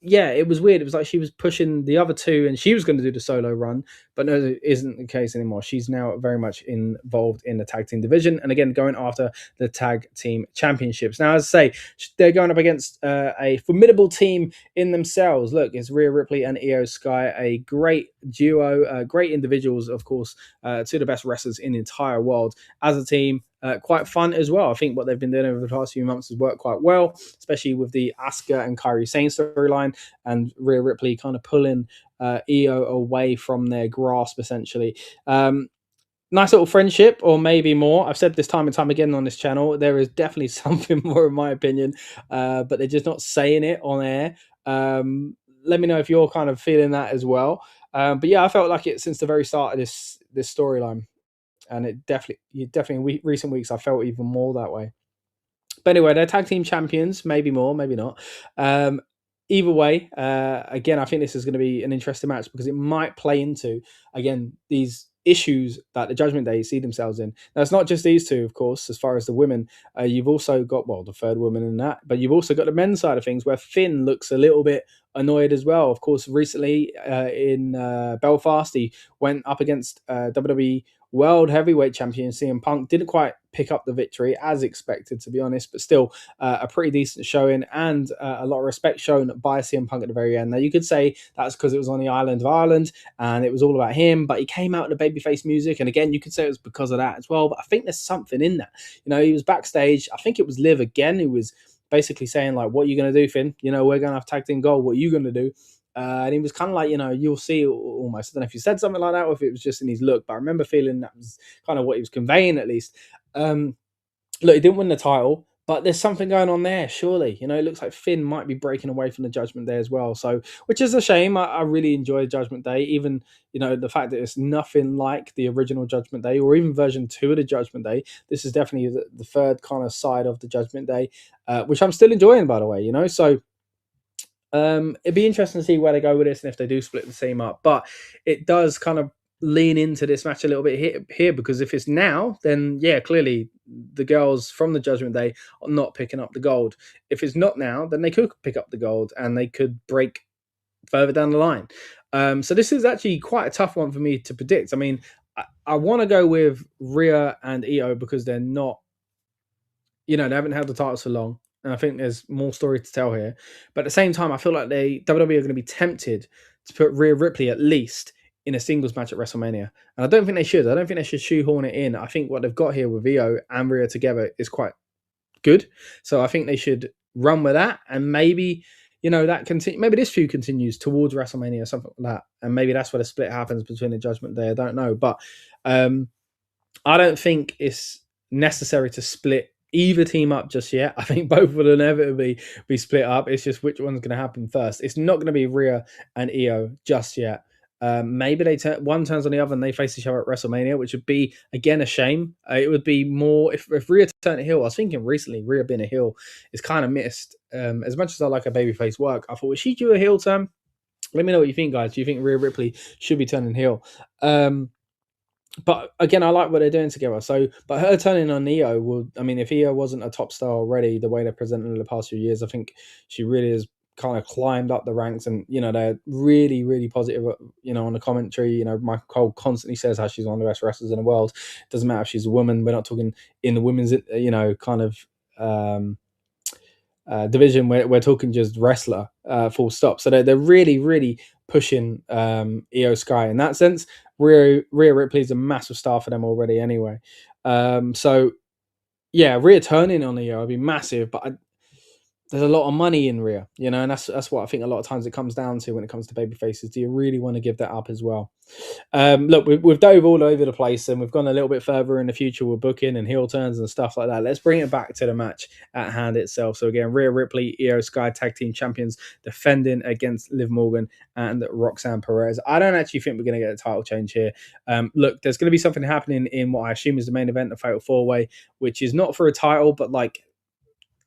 yeah, it was weird. It was like she was pushing the other two and she was going to do the solo run, but no, it isn't the case anymore. She's now very much involved in the tag team division and again, going after the tag team championships. Now, as I say, they're going up against a formidable team in themselves. Look, it's Rhea Ripley and Io Sky, a great duo, great individuals, of course, two of the best wrestlers in the entire world as a team. Quite fun as well. I think what they've been doing over the past few months has worked quite well, especially with the Asuka and Kairi Sane storyline and Rhea Ripley kind of pulling Io away from their grasp, essentially. Nice little friendship, or maybe more. I've said this time and time again on this channel. There is definitely something more, in my opinion, but they're just not saying it on air. Let me know if you're kind of feeling that as well. But yeah, I felt like it since the very start of this storyline. And it definitely recent weeks, I felt even more that way. But anyway, they're tag team champions, maybe more, maybe not. Either way, again, I think this is going to be an interesting match because it might play into, again, these issues that the Judgment Day see themselves in. Now, it's not just these two, of course, as far as the women. You've also got, the third woman in that, but you've also got the men's side of things where Finn looks a little bit annoyed as well. Of course, recently in Belfast, he went up against WWE World Heavyweight Champion CM Punk. Didn't quite pick up the victory as expected, to be honest, but still a pretty decent showing and a lot of respect shown by CM Punk at the very end. Now, you could say that's because it was on the island of Ireland and it was all about him, but he came out in the babyface music, and again, you could say it was because of that as well, but I think there's something in that. You know, he was backstage. I think it was Liv again who was basically saying, like, what are you going to do, Finn? You know, we're going to have tag team gold. What are you going to do? And he was kind of like, you know, you'll see almost. I don't know if he said something like that or if it was just in his look, but I remember feeling that was kind of what he was conveying at least. Look, he didn't win the title, but there's something going on there, surely. You know, it looks like Finn might be breaking away from the Judgment Day as well. So, which is a shame. I really enjoy Judgment Day, even, you know, the fact that it's nothing like the original Judgment Day or even version 2 of the Judgment Day. This is definitely the third kind of side of the Judgment Day, which I'm still enjoying, by the way, you know. So, it'd be interesting to see where they go with this and if they do split the team up. But it does kind of lean into this match a little bit here because if it's now, then yeah, clearly the girls from the Judgment Day are not picking up the gold. If it's not now, then they could pick up the gold and they could break further down the line. So this is actually quite a tough one for me to predict. I mean, I want to go with Rhea and Io because they're not, you know, they haven't held the titles for long. And I think there's more story to tell here. But at the same time, I feel like WWE are going to be tempted to put Rhea Ripley at least in a singles match at WrestleMania. And I don't think they should. I don't think they should shoehorn it in. I think what they've got here with Rhiyo and Rhea together is quite good. So I think they should run with that, and maybe that maybe this feud continues towards WrestleMania or something like that, and maybe that's where the split happens between the Judgment Day. I don't know, but I don't think it's necessary to split either team up just yet. I think both will inevitably be split up. It's just which one's going to happen first. It's not going to be Rhea and Io just yet. Maybe one turns on the other and they face each other at WrestleMania, which would be, again, a shame. It would be more if Rhea turned a heel. I was thinking recently, Rhea being a heel is kind of missed. As much as I like her babyface work, I thought, was she due a heel turn? Let me know what you think, guys. Do you think Rhea Ripley should be turning heel? But again, I like what they're doing together. So, but her turning on Io if Io wasn't a top star already, the way they're presented in the past few years, I think she really has kind of climbed up the ranks, and they're really, really positive. On the commentary, Michael Cole constantly says how she's one of the best wrestlers in the world. It doesn't matter if she's a woman. We're not talking in the women's, kind of division. We're talking just wrestler, full stop. So they're really, really pushing Io Sky in that sense. Rhea Ripley's a massive star for them already anyway. So yeah, Rhea turning on Io would be massive, but there's a lot of money in Rhea, and that's what I think a lot of times it comes down to when it comes to baby faces. Do you really want to give that up as well? Look, we've dove all over the place, and we've gone a little bit further in the future with booking and heel turns and stuff like that. Let's bring it back to the match at hand itself. So again, Rhea Ripley, Io Sky Tag Team Champions, defending against Liv Morgan and Roxanne Perez. I don't actually think we're going to get a title change here. Look, there's going to be something happening in what I assume is the main event, the Fatal 4-Way, which is not for a title, but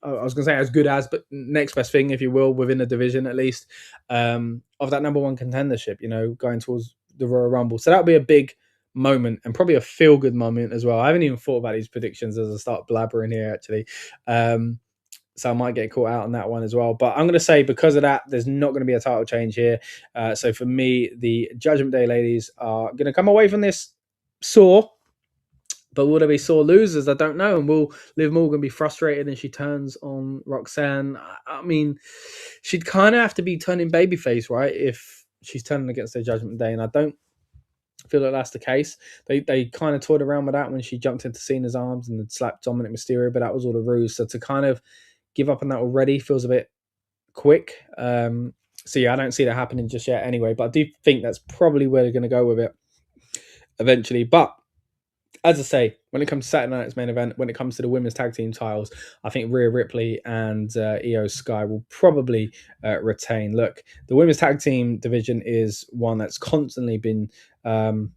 I was going to say as good as, but next best thing, if you will, within the division at least, of that number one contendership, going towards the Royal Rumble. So that'll be a big moment and probably a feel-good moment as well. I haven't even thought about these predictions as I start blabbering here, actually. So I might get caught out on that one as well. But I'm going to say because of that, there's not going to be a title change here. So for me, the Judgment Day ladies are going to come away from this sore. But will they be sore losers? I don't know. And will Liv Morgan be frustrated and she turns on Roxanne? I mean, she'd kind of have to be turning babyface, right? If she's turning against the Judgment Day. And I don't feel like that's the case. They kind of toyed around with that when she jumped into Cena's arms and slapped Dominic Mysterio, but that was all a ruse. So to kind of give up on that already feels a bit quick. So yeah, I don't see that happening just yet anyway. But I do think that's probably where they're going to go with it eventually. But as I say, when it comes to Saturday night's main event, when it comes to the women's tag team titles, I think Rhea Ripley and Io Sky will probably retain. Look, the women's tag team division is one that's constantly been, one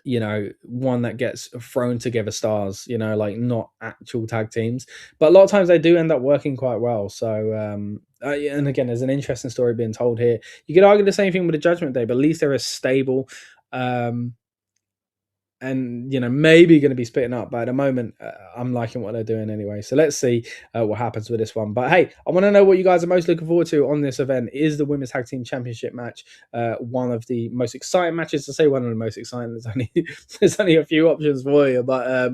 that gets thrown together stars, like not actual tag teams. But a lot of times they do end up working quite well. So, and again, there's an interesting story being told here. You could argue the same thing with the Judgment Day, but at least they're as stable. And, maybe going to be splitting up. But at the moment, I'm liking what they're doing anyway. So let's see what happens with this one. But hey, I want to know what you guys are most looking forward to on this event. Is the Women's Tag Team Championship match one of the most exciting matches? To say one of the most exciting, there's only a few options for you. But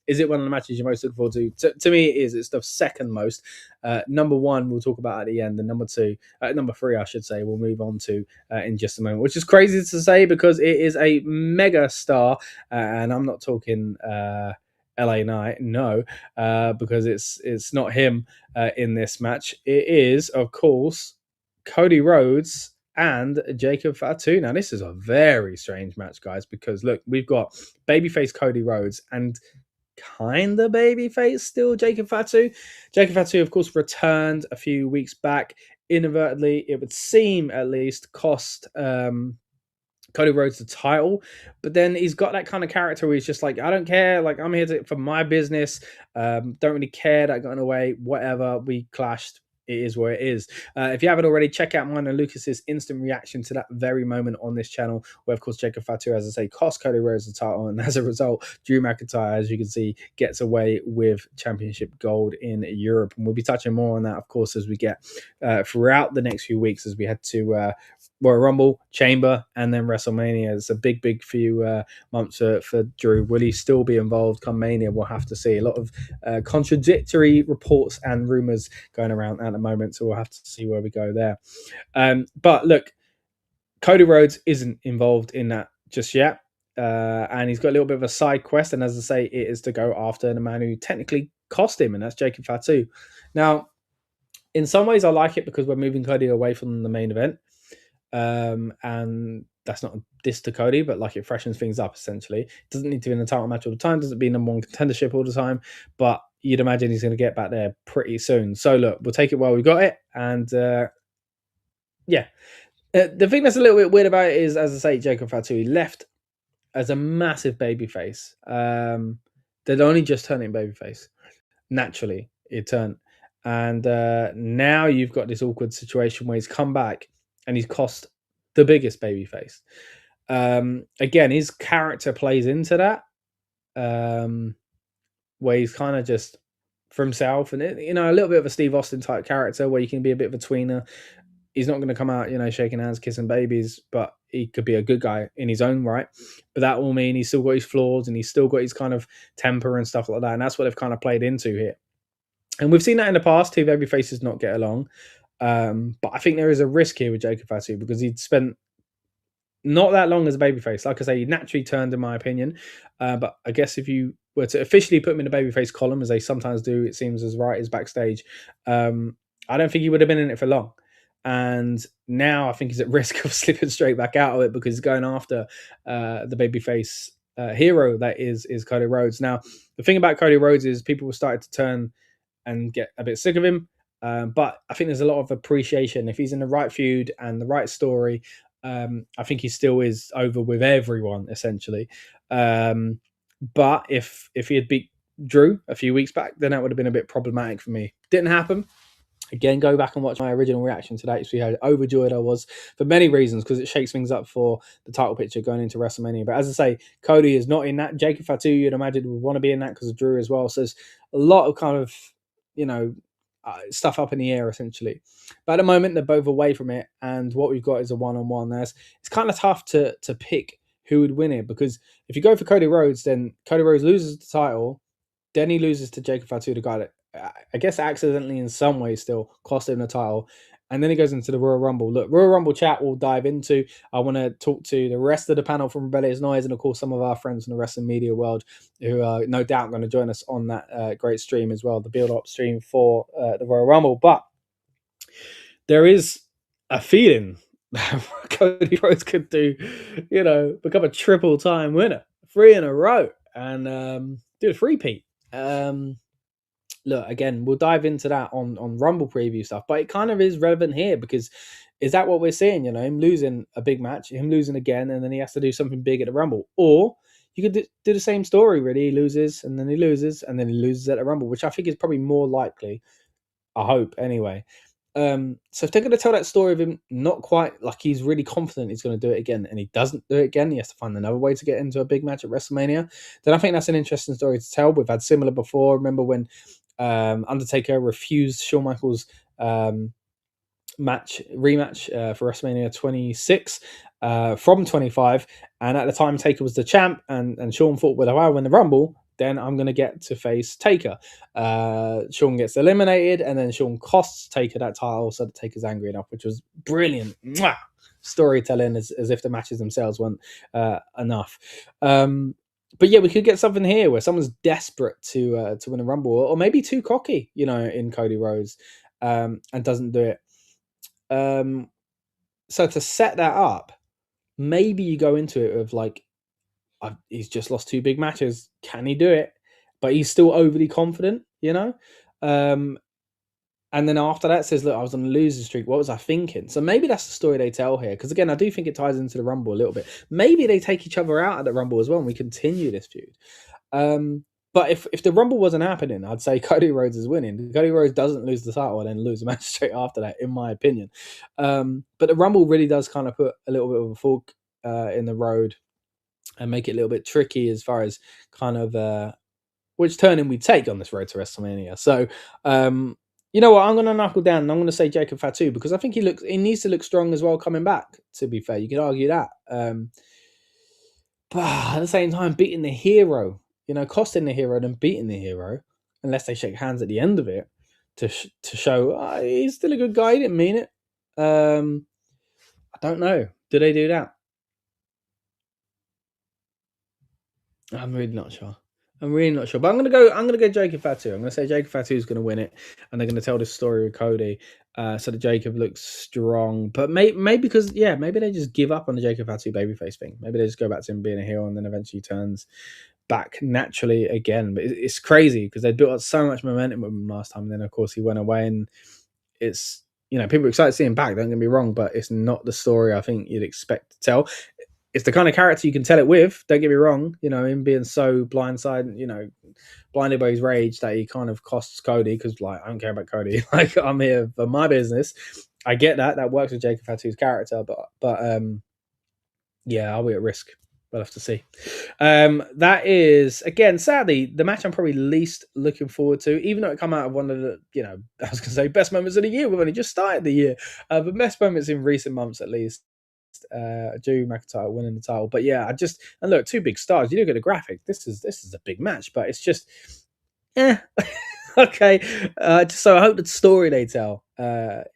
is it one of the matches you're most looking forward to? To me, it is. It's the second most. Number one, we'll talk about at the end. And number three, I should say, we'll move on to in just a moment, which is crazy to say because it is a mega star. And I'm not talking LA Knight, no, because it's not him in this match. It is, of course, Cody Rhodes and Jacob Fatu. Now, this is a very strange match, guys, because look, we've got babyface Cody Rhodes and kind of babyface still Jacob Fatu. Jacob Fatu, of course, returned a few weeks back. Inadvertently, it would seem at least, cost Cody Rhodes the title, but then he's got that kind of character where he's just like, I don't care, like I'm here for my business, don't really care that got in the way, whatever, we clashed, it is what it is. If you haven't already, check out mine and Lucas's instant reaction to that very moment on this channel, where of course Jacob Fatu, as I say, cost Cody Rhodes the title, and as a result, Drew McIntyre, as you can see, gets away with championship gold in Europe. And we'll be touching more on that, of course, as we get throughout the next few weeks as we head to Royal Rumble, Chamber, and then WrestleMania. It's a big few months for Drew. Will he still be involved come Mania? We'll have to see. A lot of contradictory reports and rumors going around at the moment, so we'll have to see where we go there. But look, Cody Rhodes isn't involved in that just yet. And he's got a little bit of a side quest. And as I say, it is to go after the man who technically cost him, and that's Jacob Fatu. Now, in some ways, I like it because we're moving Cody away from the main event. And that's not a diss to Cody, but like it freshens things up, essentially. It doesn't need to be in the title match all the time. Doesn't be number one contendership all the time. But you'd imagine he's going to get back there pretty soon. So look, we'll take it while we got it. And yeah. The thing that's a little bit weird about it is, as I say, Jacob Fatu, he left as a massive babyface. They'd only just turned him babyface. Naturally, it turned. And now you've got this awkward situation where he's come back and he's cost the biggest babyface. Again, his character plays into that, where he's kind of just for himself, and a little bit of a Steve Austin type character where you can be a bit of a tweener. He's not going to come out, shaking hands, kissing babies, but he could be a good guy in his own right. But that will mean he's still got his flaws and he's still got his kind of temper and stuff like that. And that's what they've kind of played into here. And we've seen that in the past, two babyfaces not get along. But I think there is a risk here with Jacob Fatu because he'd spent not that long as a babyface. Like I say, he naturally turned, in my opinion. But I guess if you were to officially put him in the babyface column, as they sometimes do, it seems as right as backstage, I don't think he would have been in it for long. And now I think he's at risk of slipping straight back out of it because he's going after the babyface hero that is Cody Rhodes. Now, the thing about Cody Rhodes is people were starting to turn and get a bit sick of him. But I think there's a lot of appreciation. If he's in the right feud and the right story, I think he still is over with everyone, essentially. But if he had beat Drew a few weeks back, then that would have been a bit problematic for me. Didn't happen. Again, go back and watch my original reaction to that to see how overjoyed I was for many reasons, because it shakes things up for the title picture going into WrestleMania. But as I say, Cody is not in that. Jacob Fatu, you'd imagine, would want to be in that because of Drew as well. So there's a lot of kind of, stuff up in the air, essentially. But at the moment, they're both away from it. And what we've got is a one-on-one. It's kind of tough to pick who would win it, because if you go for Cody Rhodes, then Cody Rhodes loses the title. Then he loses to Jacob Fatu, the guy that I guess accidentally in some way still cost him the title. And then he goes into the Royal Rumble. Look, Royal Rumble chat we'll dive into. I want to talk to the rest of the panel from Rebellious Noise and, of course, some of our friends in the wrestling media world who are no doubt going to join us on that great stream as well, the build-up stream for the Royal Rumble. But there is a feeling that Cody Rhodes could become a triple-time winner, 3 in a row, and do a three-peat. Look, again, we'll dive into that on Rumble preview stuff, but it kind of is relevant here because is that what we're seeing? Him losing a big match, him losing again, and then he has to do something big at the Rumble. Or you could do the same story, really. He loses, and then he loses, and then he loses at the Rumble, which I think is probably more likely. I hope, anyway. So if they're going to tell that story of him not quite like he's really confident he's going to do it again, and he doesn't do it again, he has to find another way to get into a big match at WrestleMania, then I think that's an interesting story to tell. We've had similar before. Remember when Undertaker refused Shawn Michaels' rematch for WrestleMania 26 from 25, and at the time Taker was the champ, and Shawn thought, well, if I win the Rumble, then I'm going to get to face Taker. Shawn gets eliminated, and then Shawn costs Taker that title, so that Taker's angry enough, which was brilliant. Mwah! Storytelling as if the matches themselves weren't enough. But yeah, we could get something here where someone's desperate to win a Rumble, or maybe too cocky, in Cody Rhodes, and doesn't do it. So to set that up, maybe you go into it with like, he's just lost 2 big matches. Can he do it? But he's still overly confident, and then after that says, look, I was on a losing streak. What was I thinking? So maybe that's the story they tell here. Because again, I do think it ties into the Rumble a little bit. Maybe they take each other out at the Rumble as well, and we continue this feud. But if the Rumble wasn't happening, I'd say Cody Rhodes is winning. Cody Rhodes doesn't lose the title and then lose the match straight after that, in my opinion. But the Rumble really does kind of put a little bit of a fork in the road and make it a little bit tricky as far as kind of which turning we take on this road to WrestleMania. So, you know what? I'm going to knuckle down and I'm going to say Jacob Fatu because I think he needs to look strong as well coming back, to be fair. You could argue that. But at the same time, beating the hero, costing the hero and beating the hero, unless they shake hands at the end of it to show he's still a good guy, he didn't mean it. I don't know. Do they do that? I'm really not sure. But I'm gonna go Jacob Fatu. I'm gonna say Jacob Fatu is gonna win it, and they're gonna tell this story with Cody, so that Jacob looks strong. But maybe because maybe they just give up on the Jacob Fatu babyface thing. Maybe they just go back to him being a heel, and then eventually turns back naturally again. But it's crazy because they built up so much momentum with him last time, and then of course he went away, and it's people are excited to see him back. Don't get me wrong, but it's not the story I think you'd expect to tell. It's the kind of character you can tell it with. Don't get me wrong. Him being so blindsided, blinded by his rage that he kind of costs Cody because, I don't care about Cody. I'm here for my business. I get that. That works with Jacob Fatu's character, but I'll be at risk. We'll have to see. That is, again, sadly, the match I'm probably least looking forward to, even though it come out of one of the, I was going to say best moments of the year. We've only just started the year, but best moments in recent months at least. Drew McIntyre winning the title, but and look, two big stars. You look at the graphic. This is a big match, but it's just, okay. So I hope the story they tell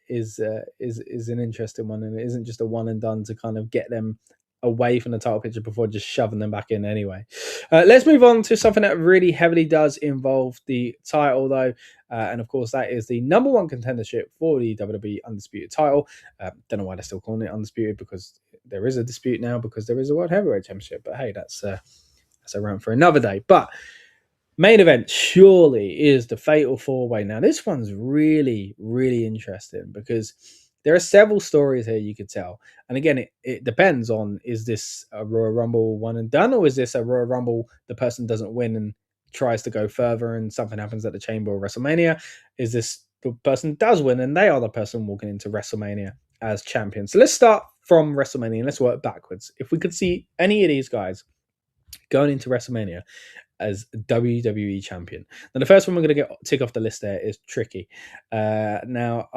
is an interesting one, and it isn't just a one and done to kind of get them away from the title picture before just shoving them back in anyway. Let's move on to something that really heavily does involve the title, though, and of course that is the number one contendership for the WWE Undisputed title. Don't know why they're still calling it Undisputed, because there is a dispute now because there is a World Heavyweight Championship, but hey, that's a rant for another day. But main event surely is the Fatal 4-Way. Now this one's really, really interesting because there are several stories here you could tell. And again, it depends on, is this a Royal Rumble one and done, or is this a Royal Rumble the person doesn't win and tries to go further and something happens at the Chamber or WrestleMania? Is this the person does win and they are the person walking into WrestleMania as champion? So let's start from WrestleMania and let's work backwards. If we could see any of these guys going into WrestleMania as WWE champion. Now, the first one we're going to tick off the list there is Tricky. Now,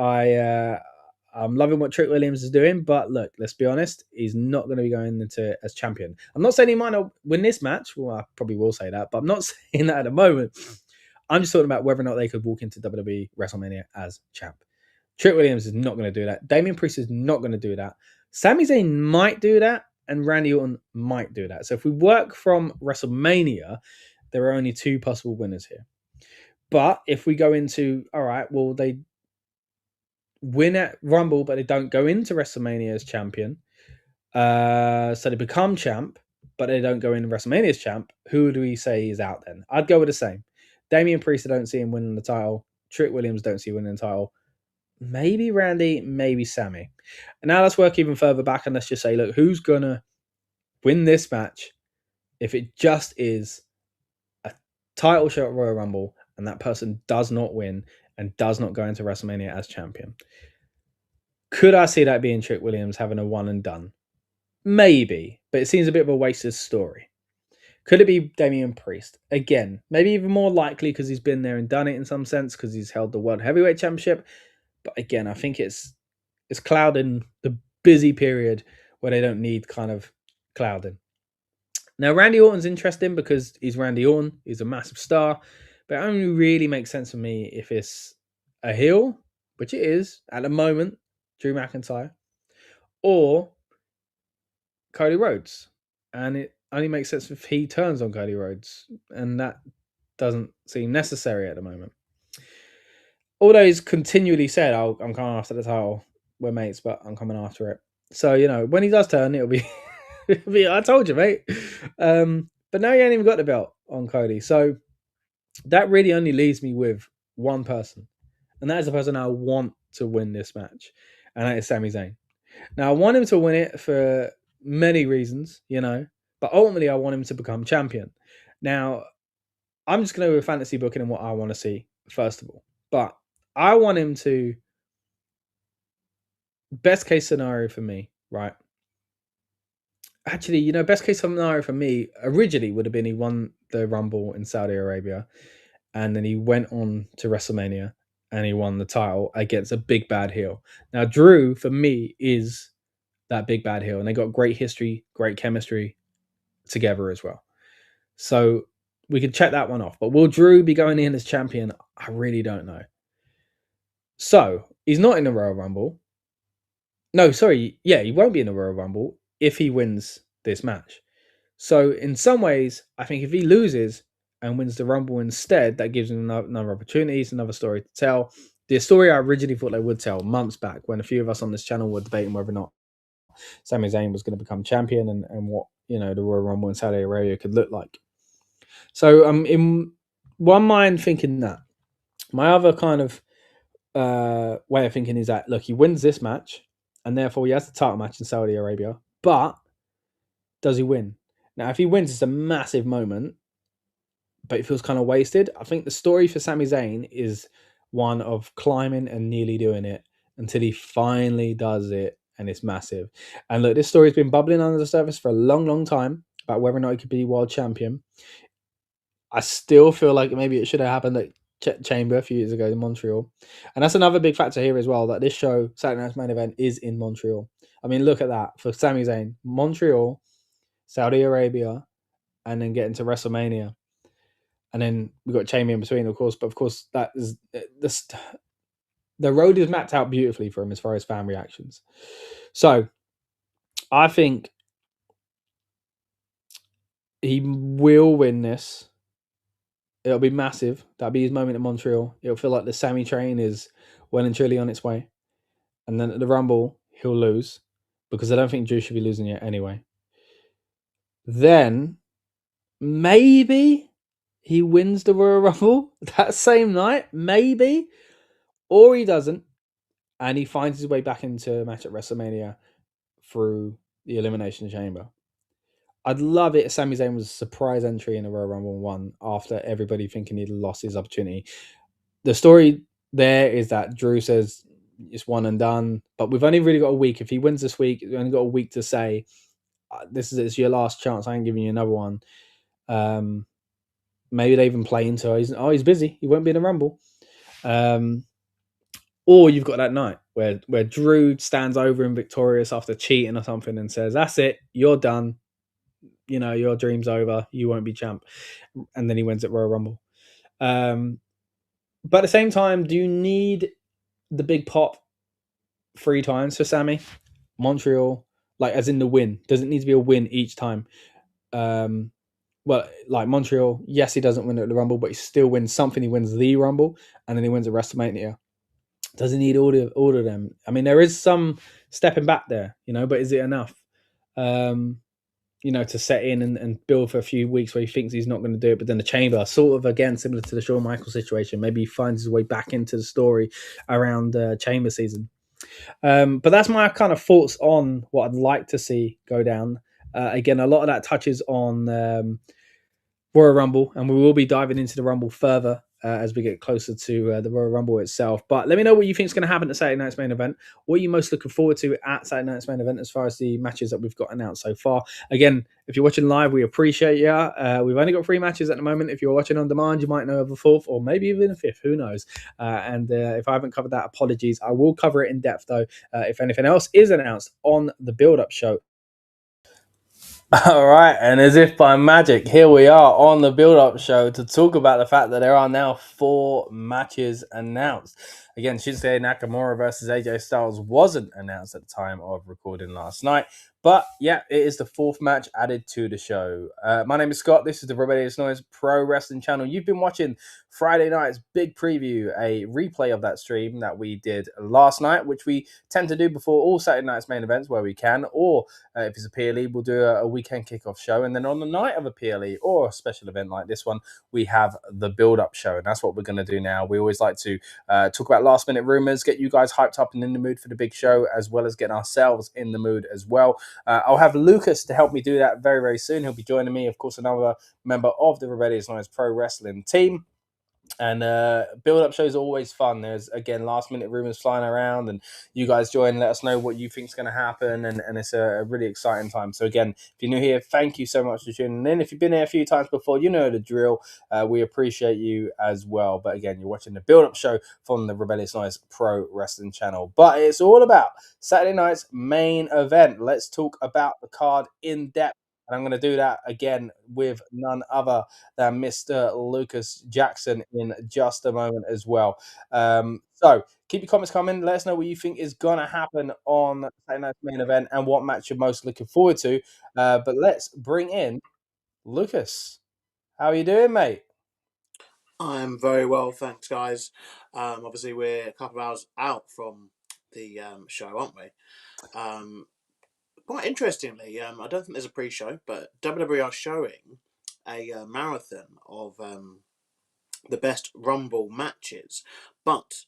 I'm loving what Trick Williams is doing, but look, let's be honest, he's not going to be going into as champion. I'm not saying he might not win this match. Well, I probably will say that, but I'm not saying that at the moment. I'm just talking about whether or not they could walk into WWE WrestleMania as champ. Trick Williams is not going to do that. Damian Priest is not going to do that. Sami Zayn might do that, and Randy Orton might do that. So if we work from WrestleMania, there are only two possible winners here. But if we go into, all right, well, they win at Rumble, but they don't go into WrestleMania as champion. So they become champ, but they don't go in WrestleMania as champ. Who do we say is out then? I'd go with the same. Damian Priest, I don't see him winning the title. Trick Williams, don't see winning the title. Maybe Randy, maybe Sami. And now let's work even further back and let's just say, look, who's going to win this match if it just is a title shot at Royal Rumble and that person does not win and does not go into WrestleMania as champion? Could I see that being Trick Williams having a one and done? Maybe, but it seems a bit of a wasted story. Could it be Damian Priest? Again, maybe even more likely because he's been there and done it in some sense because he's held the World Heavyweight Championship. But again, I think it's clouding the busy period where they don't need kind of clouding. Now, Randy Orton's interesting because he's Randy Orton. He's a massive star. But it only really makes sense for me if it's a heel, which it is at the moment, Drew McIntyre, or Cody Rhodes. And it only makes sense if he turns on Cody Rhodes. And that doesn't seem necessary at the moment. Although he's continually said, I'm coming after the title. We're mates, but I'm coming after it. So, when he does turn, it'll be, I told you, mate. But now he ain't even got the belt on Cody. So that really only leaves me with one person. And that is the person I want to win this match. And that is Sami Zayn. Now, I want him to win it for many reasons, but ultimately I want him to become champion. Now, I'm just going to go with fantasy booking and what I want to see, first of all. But I want him to, best case scenario for me, right? Actually, best case scenario for me originally would have been he won the Rumble in Saudi Arabia and then he went on to WrestleMania and he won the title against a big bad heel. Now, Drew, for me, is that big bad heel and they got great history, great chemistry together as well. So we could check that one off. But will Drew be going in as champion? I really don't know. So he's not in the Royal Rumble. No, sorry. Yeah, he won't be in the Royal Rumble if he wins this match. So in some ways, I think if he loses and wins the Rumble instead, that gives him another opportunities, another story to tell. The story I originally thought they would tell months back when a few of us on this channel were debating whether or not Sami Zayn was going to become champion and what, you know, the Royal Rumble in Saudi Arabia could look like. So I'm in one mind thinking that. My other kind of way of thinking is that, look, he wins this match and therefore he has the title match in Saudi Arabia, but does he win? Now, if he wins, it's a massive moment, but it feels kind of wasted. I think the story for Sami Zayn is one of climbing and nearly doing it until he finally does it, and it's massive. And look, this story's been bubbling under the surface for a long, long time about whether or not he could be world champion. I still feel like maybe it should have happened at Chamber a few years ago in Montreal. And that's another big factor here as well, that this show, Saturday Night's Main Event, is in Montreal. I mean, look at that. For Sami Zayn, Montreal, Saudi Arabia, and then getting to WrestleMania. And then we got Chamber in between, of course. But of course, that is the road is mapped out beautifully for him as far as fan reactions. So I think he will win this. It'll be massive. That'll be his moment in Montreal. It'll feel like the Sami train is well and truly on its way. And then at the Rumble, he'll lose because I don't think Drew should be losing yet anyway. Then maybe he wins the Royal Rumble that same night, maybe, or he doesn't, and he finds his way back into a match at WrestleMania through the Elimination Chamber. I'd love it if Sami Zayn was a surprise entry in a Royal Rumble 1 after everybody thinking he'd lost his opportunity. The story there is that Drew says it's one and done, but we've only really got a week. If he wins this week, we've only got a week to say, it's your last chance. I ain't giving you another one. Maybe they even play into he's busy. He won't be in the Rumble. Or you've got that night where Drew stands over him victorious after cheating or something and says, that's it, you're done. You know, your dream's over. You won't be champ. And then he wins at Royal Rumble. But at the same time, do you need the big pop 3 times for Sami? Montreal, like as in the win. Does it need to be a win each time? Well, like Montreal, yes, he doesn't win at the Rumble, but he still wins something. He wins the Rumble, and then he wins at WrestleMania. Does he need all of them? I mean, there is some stepping back there, you know, but is it enough? You know, to set in and build for a few weeks where he thinks he's not going to do it, but then the Chamber, sort of again similar to the Shawn Michaels situation, maybe he finds his way back into the story around Chamber season. But that's my kind of thoughts on what I'd like to see go down. Again, a lot of that touches on Royal Rumble, and we will be diving into the Rumble further as we get closer to the Royal Rumble itself. But let me know what you think is going to happen at Saturday Night's Main Event. What are you most looking forward to at Saturday Night's Main Event as far as the matches that we've got announced so far? Again, if you're watching live, we appreciate you. We've only got 3 matches at the moment. If you're watching on demand, you might know of a 4th or maybe even a 5th. Who knows? And if I haven't covered that, apologies. I will cover it in depth, though, if anything else is announced on the build-up show. All right, and as if by magic, here we are on the build-up show to talk about the fact that there are now 4 matches announced. Again, Shinsuke Nakamura versus AJ Styles wasn't announced at the time of recording last night, but yeah, it is the 4th match added to the show. My name is Scott. This is the Rebellious Noise Pro Wrestling channel. You've been watching Friday night's big preview, a replay of that stream that we did last night, which we tend to do before all Saturday night's main events where we can, or if it's a PLE, we'll do a weekend kickoff show. And then on the night of a PLE or a special event like this one, we have the build-up show. And that's what we're going to do now. We always like to talk about last-minute rumors, get you guys hyped up and in the mood for the big show, as well as getting ourselves in the mood as well. I'll have Lucas to help me do that very, very soon. He'll be joining me, of course, another member of the Rebellious Noise Pro Wrestling team. And build-up shows are always fun. There's, again, last-minute rumors flying around, and you guys join and let us know what you think is going to happen, and it's a really exciting time. So, again, if you're new here, thank you so much for tuning in. If you've been here a few times before, you know the drill. We appreciate you as well. But, again, you're watching the build-up show from the Rebellious Noise Pro Wrestling channel. But it's all about Saturday night's main event. Let's talk about the card in depth. And I'm going to do that again with none other than Mr. Lucas Jackson in just a moment as well. So keep your comments coming. Let us know what you think is going to happen on Saturday night's main event and what match you're most looking forward to. But let's bring in Lucas. How are you doing, mate? I'm very well, thanks, guys. Obviously, we're a couple of hours out from the show, aren't we? Quite interestingly, I don't think there's a pre-show, but WWE are showing a marathon of the best Rumble matches. But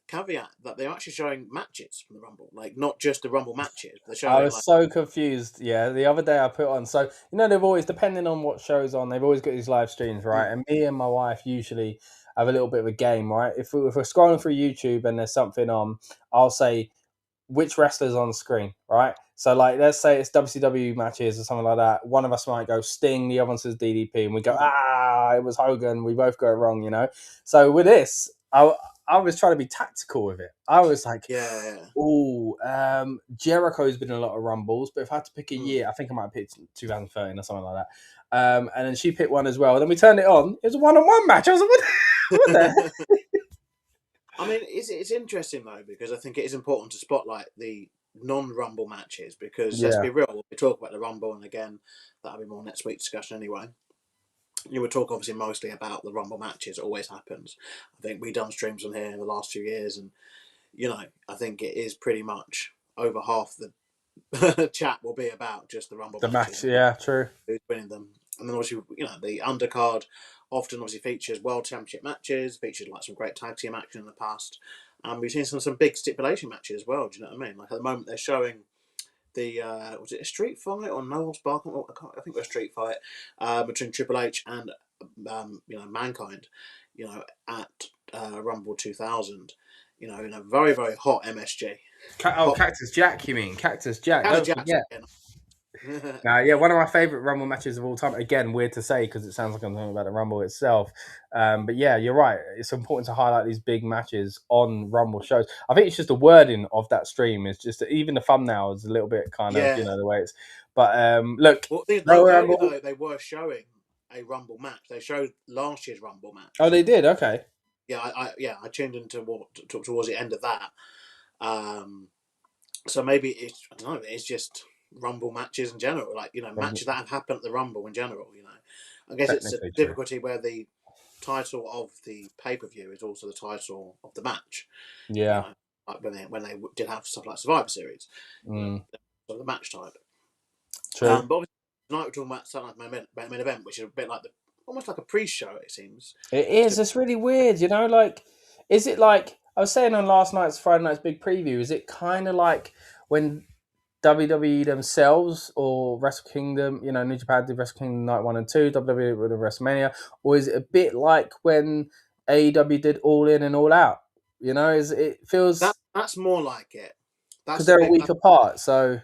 caveat that they're actually showing matches from the Rumble, like not just the Rumble matches. They're I showing was like so confused. Yeah, the other day I put on. So they've always, depending on what show's on, they've always got these live streams, right? And me and my wife usually have a little bit of a game, right? If we're scrolling through YouTube and there's something on, I'll say which wrestler's on screen, right? So like, let's say it's WCW matches or something like that. One of us might go Sting, the other one says DDP, and we go, it was Hogan. We both go wrong, you know. So with this, I was trying to be tactical with it. I was like, Jericho's been in a lot of Rumbles, but if I had to pick a year, I think I might have picked 2013 or something like that. And then she picked one as well. Then we turned it on. It was a one-on-one match. I was like, what the heck? I mean, it's interesting though, because I think it is important to spotlight the non-Rumble matches, because let's be real, we talk about the Rumble, and again, that'll be more next week's discussion anyway. You would talk obviously mostly about the Rumble matches. It always happens. I think we've done streams on here in the last few years, and I think it is pretty much over half the chat will be about just the Rumble matches. Yeah, true. Who's winning them. And then obviously, the undercard often obviously features World Championship matches, featured like some great tag team action in the past. And we've seen some big stipulation matches as well, do you know what I mean? Like at the moment they're showing the, was it a street fight or no holds barred? I think it was a street fight between Triple H and, Mankind, at Rumble 2000. In a very, very hot MSG. Cactus Jack, you mean? Cactus Jack. Don't forget. One of my favourite Rumble matches of all time. Again, weird to say because it sounds like I'm talking about the Rumble itself. But yeah, you're right. It's important to highlight these big matches on Rumble shows. I think it's just the wording of that stream is just even the thumbnail is a little bit kind of the way it's. But look, they were showing a Rumble match. They showed last year's Rumble match. Oh, they did. Okay. Yeah, I tuned into towards the end of that. So maybe I don't know. It's just Rumble matches in general, like matches that have happened at the Rumble in general. I guess it's a difficulty where the title of the pay-per-view is also the title of the match. Yeah, like when they did have stuff like Survivor Series, so the match type. True. But obviously tonight we're talking about something like main event, which is a bit like almost like a pre-show. It seems it is. It's really weird, like, is it like I was saying on last night's Friday night's big preview? Is it kind of like when WWE themselves or Wrestle Kingdom, New Japan did Wrestle Kingdom Night 1 and 2, WWE with WrestleMania, or is it a bit like when AEW did All In and All Out? It feels that's more like it because they're a week apart. So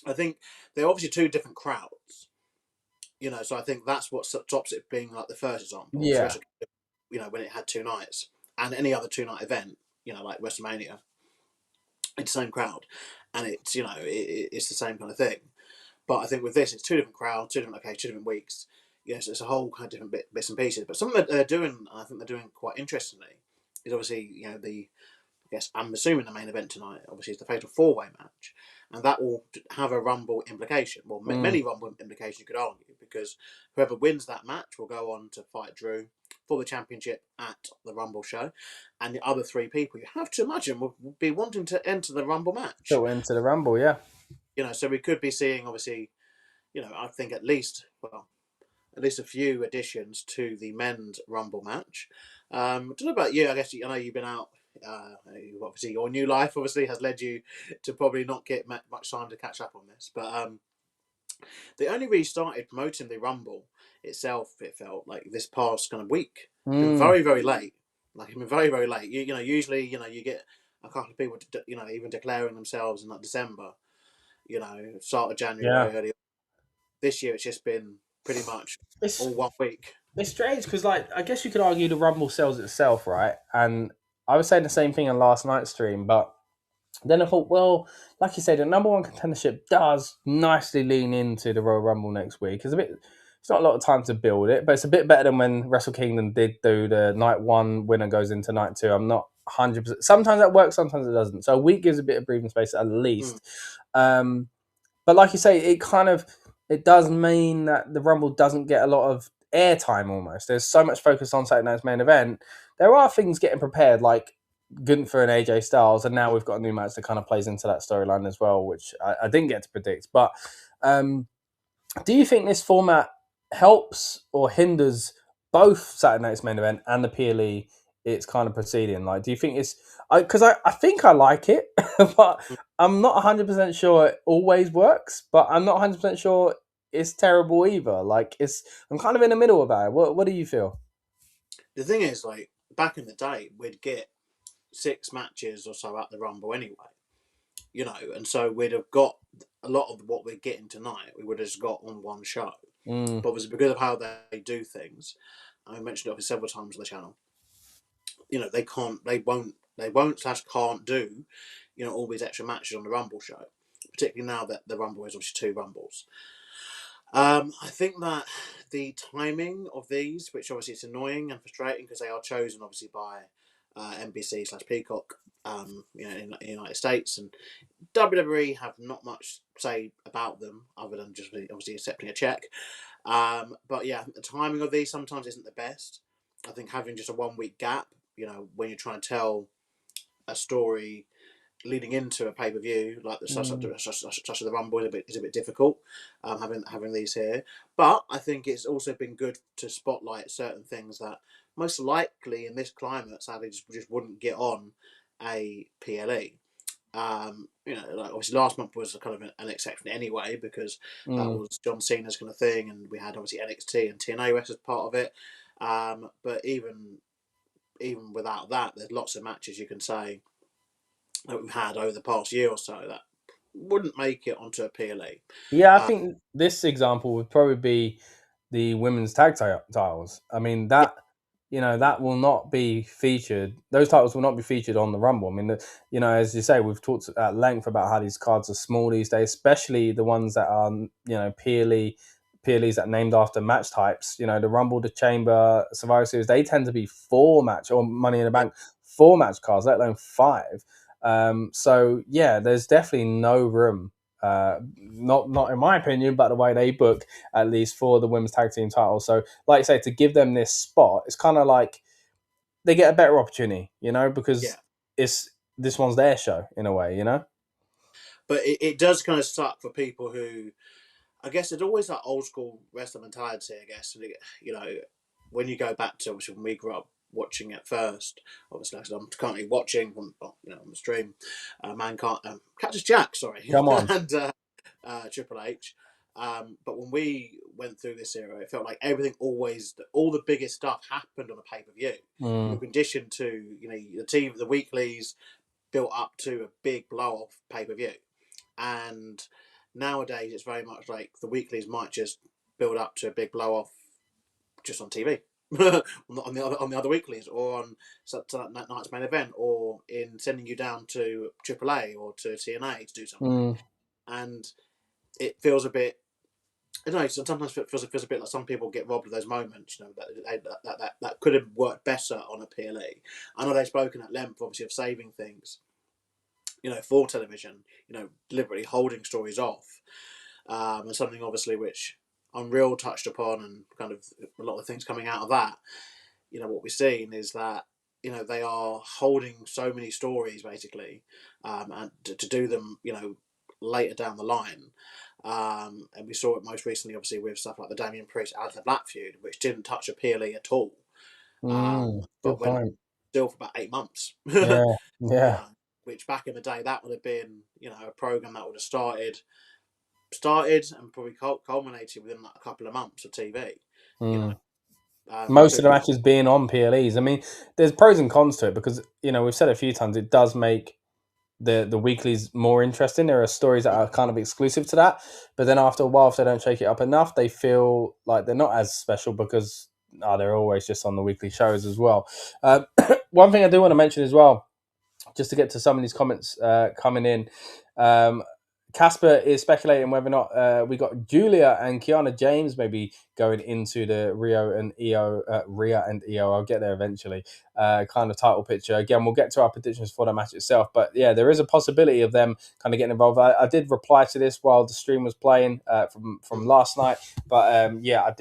I think they're obviously two different crowds, So I think that's what stops it being like the first example. Yeah, when it had 2 nights and any other 2-night event, like WrestleMania, it's the same crowd. And it's it's the same kind of thing, but I think with this it's 2 different crowds, 2 different locations, 2 different weeks. So it's a whole kind of different bits and pieces. But something that they're doing, I think they're doing quite interestingly, is obviously I'm assuming the main event tonight obviously is the Fatal 4-Way match, and that will have a Rumble implication. Well, many Rumble implications you could argue, because whoever wins that match will go on to fight Drew for the championship at the Rumble show, and the other 3 people you have to imagine will be wanting to enter the Rumble match. Go into the Rumble, yeah. So we could be seeing obviously, I think at least a few additions to the men's Rumble match. I don't know about you. I guess I know you've been out. Obviously, your new life obviously has led you to probably not get much time to catch up on this, but they only really started promoting the Rumble itself, it felt like, this past kind of week. Very, very late. Very, very late. Usually, you get a couple of people, even declaring themselves in like December, start of January, early. This year, it's just been pretty much all 1 week. It's strange because, I guess you could argue the Rumble sells itself, right? And I was saying the same thing on last night's stream, but then I thought, well, like you said, the number 1 contendership does nicely lean into the Royal Rumble next week. It's a bit it's not a lot of time to build it, but it's a bit better than when Wrestle Kingdom did do the night 1 winner goes into night 2. I'm not 100%. Sometimes that works, sometimes it doesn't. So a week gives a bit of breathing space at least. But like you say, it does mean that the Rumble doesn't get a lot of airtime almost. There's so much focus on Saturday night's main event. There are things getting prepared, like Gunther and AJ Styles, and now we've got a new match that kind of plays into that storyline as well, which I didn't get to predict. But do you think this format helps or hinders both Saturday night's main event and the PLE it's kind of proceeding? Like, do you think it's... Because I think I like it, but I'm not 100% sure it always works, but I'm not 100% sure it's terrible either. Like, I'm kind of in the middle about it. What do you feel? The thing is, like, back in the day, we'd get 6 matches or so at the Rumble anyway, and so we'd have got a lot of what we're getting tonight, we would have just got on one show. But obviously, because of how they do things, I mentioned it several times on the channel, they won't/can't do, all these extra matches on the Rumble show, particularly now that the Rumble is obviously 2 Rumbles. I think that the timing of these, which obviously it's annoying and frustrating because they are chosen obviously by NBC/Peacock, in the United States, and WWE have not much to say about them other than just obviously accepting a check. But yeah, the timing of these sometimes isn't the best. I think having just a 1 week gap, when you're trying to tell a story leading into a pay-per-view like such as the Rumble is a bit difficult, having these here. But I think it's also been good to spotlight certain things that most likely in this climate sadly just wouldn't get on a PLE. Like obviously last month was kind of an exception anyway because that was John Cena's kind of thing, and we had obviously NXT and TNA as part of it. But even without that, there's lots of matches you can say that we've had over the past year or so that wouldn't make it onto a PLE. Yeah, I think this example would probably be the women's tag titles. I mean, that will not be featured. Those titles will not be featured on the Rumble. I mean, as you say, we've talked at length about how these cards are small these days, especially the ones that are, PLEs that are named after match types. The Rumble, the Chamber, Survivor Series, they tend to be 4 match, or Money in the Bank, 4 match cards, let alone 5. So yeah, there's definitely no room, not in my opinion, but the way they book, at least for the women's tag team title. So like you say, to give them this spot, it's kind of like they get a better opportunity, because this one's their show in a way, But it does kind of suck for people who, I guess, it's always that old school wrestling mentality, I guess. When you go back to obviously when we grew up watching it first, obviously I'm currently watching on the stream, Cactus Jack, sorry, Come on. and Triple H. But when we went through this era, it felt like everything all the biggest stuff happened on a pay per view. We were conditioned to, the weeklies built up to a big blow off pay per view, and nowadays it's very much like the weeklies might just build up to a big blow off just on TV. on the other weeklies, or on that night's main event, or in sending you down to AAA or to TNA to do something. And it feels a bit, I don't know, sometimes it feels a bit like some people get robbed of those moments, that could have worked better on a PLE. I know they've spoken at length obviously of saving things, for television, deliberately holding stories off, and something obviously which Unreal touched upon, and kind of a lot of things coming out of that. What we're seeing is that they are holding so many stories basically, and to do them later down the line, and we saw it most recently obviously with stuff like the Damian Priest Aleister Black feud, which didn't touch a PLE at all, but went on still for about 8 months. Yeah. Which back in the day that would have been a program that would have started and probably culminated within a couple of months of TV. Most of the matches being on PLEs. I mean, there's pros and cons to it because we've said a few times it does make the weeklies more interesting. There are stories that are kind of exclusive to that, but then after a while, if they don't shake it up enough, they feel like they're not as special because they're always just on the weekly shows as well. One thing I do want to mention as well, just to get to some of these comments coming in. Casper is speculating whether or not we got Julia and Kiana James maybe going into the Rhea and Io. I'll get there eventually. Kind of title picture. Again, we'll get to our predictions for the match itself, but yeah, there is a possibility of them kind of getting involved. I did reply to this while the stream was playing from last night, but yeah, I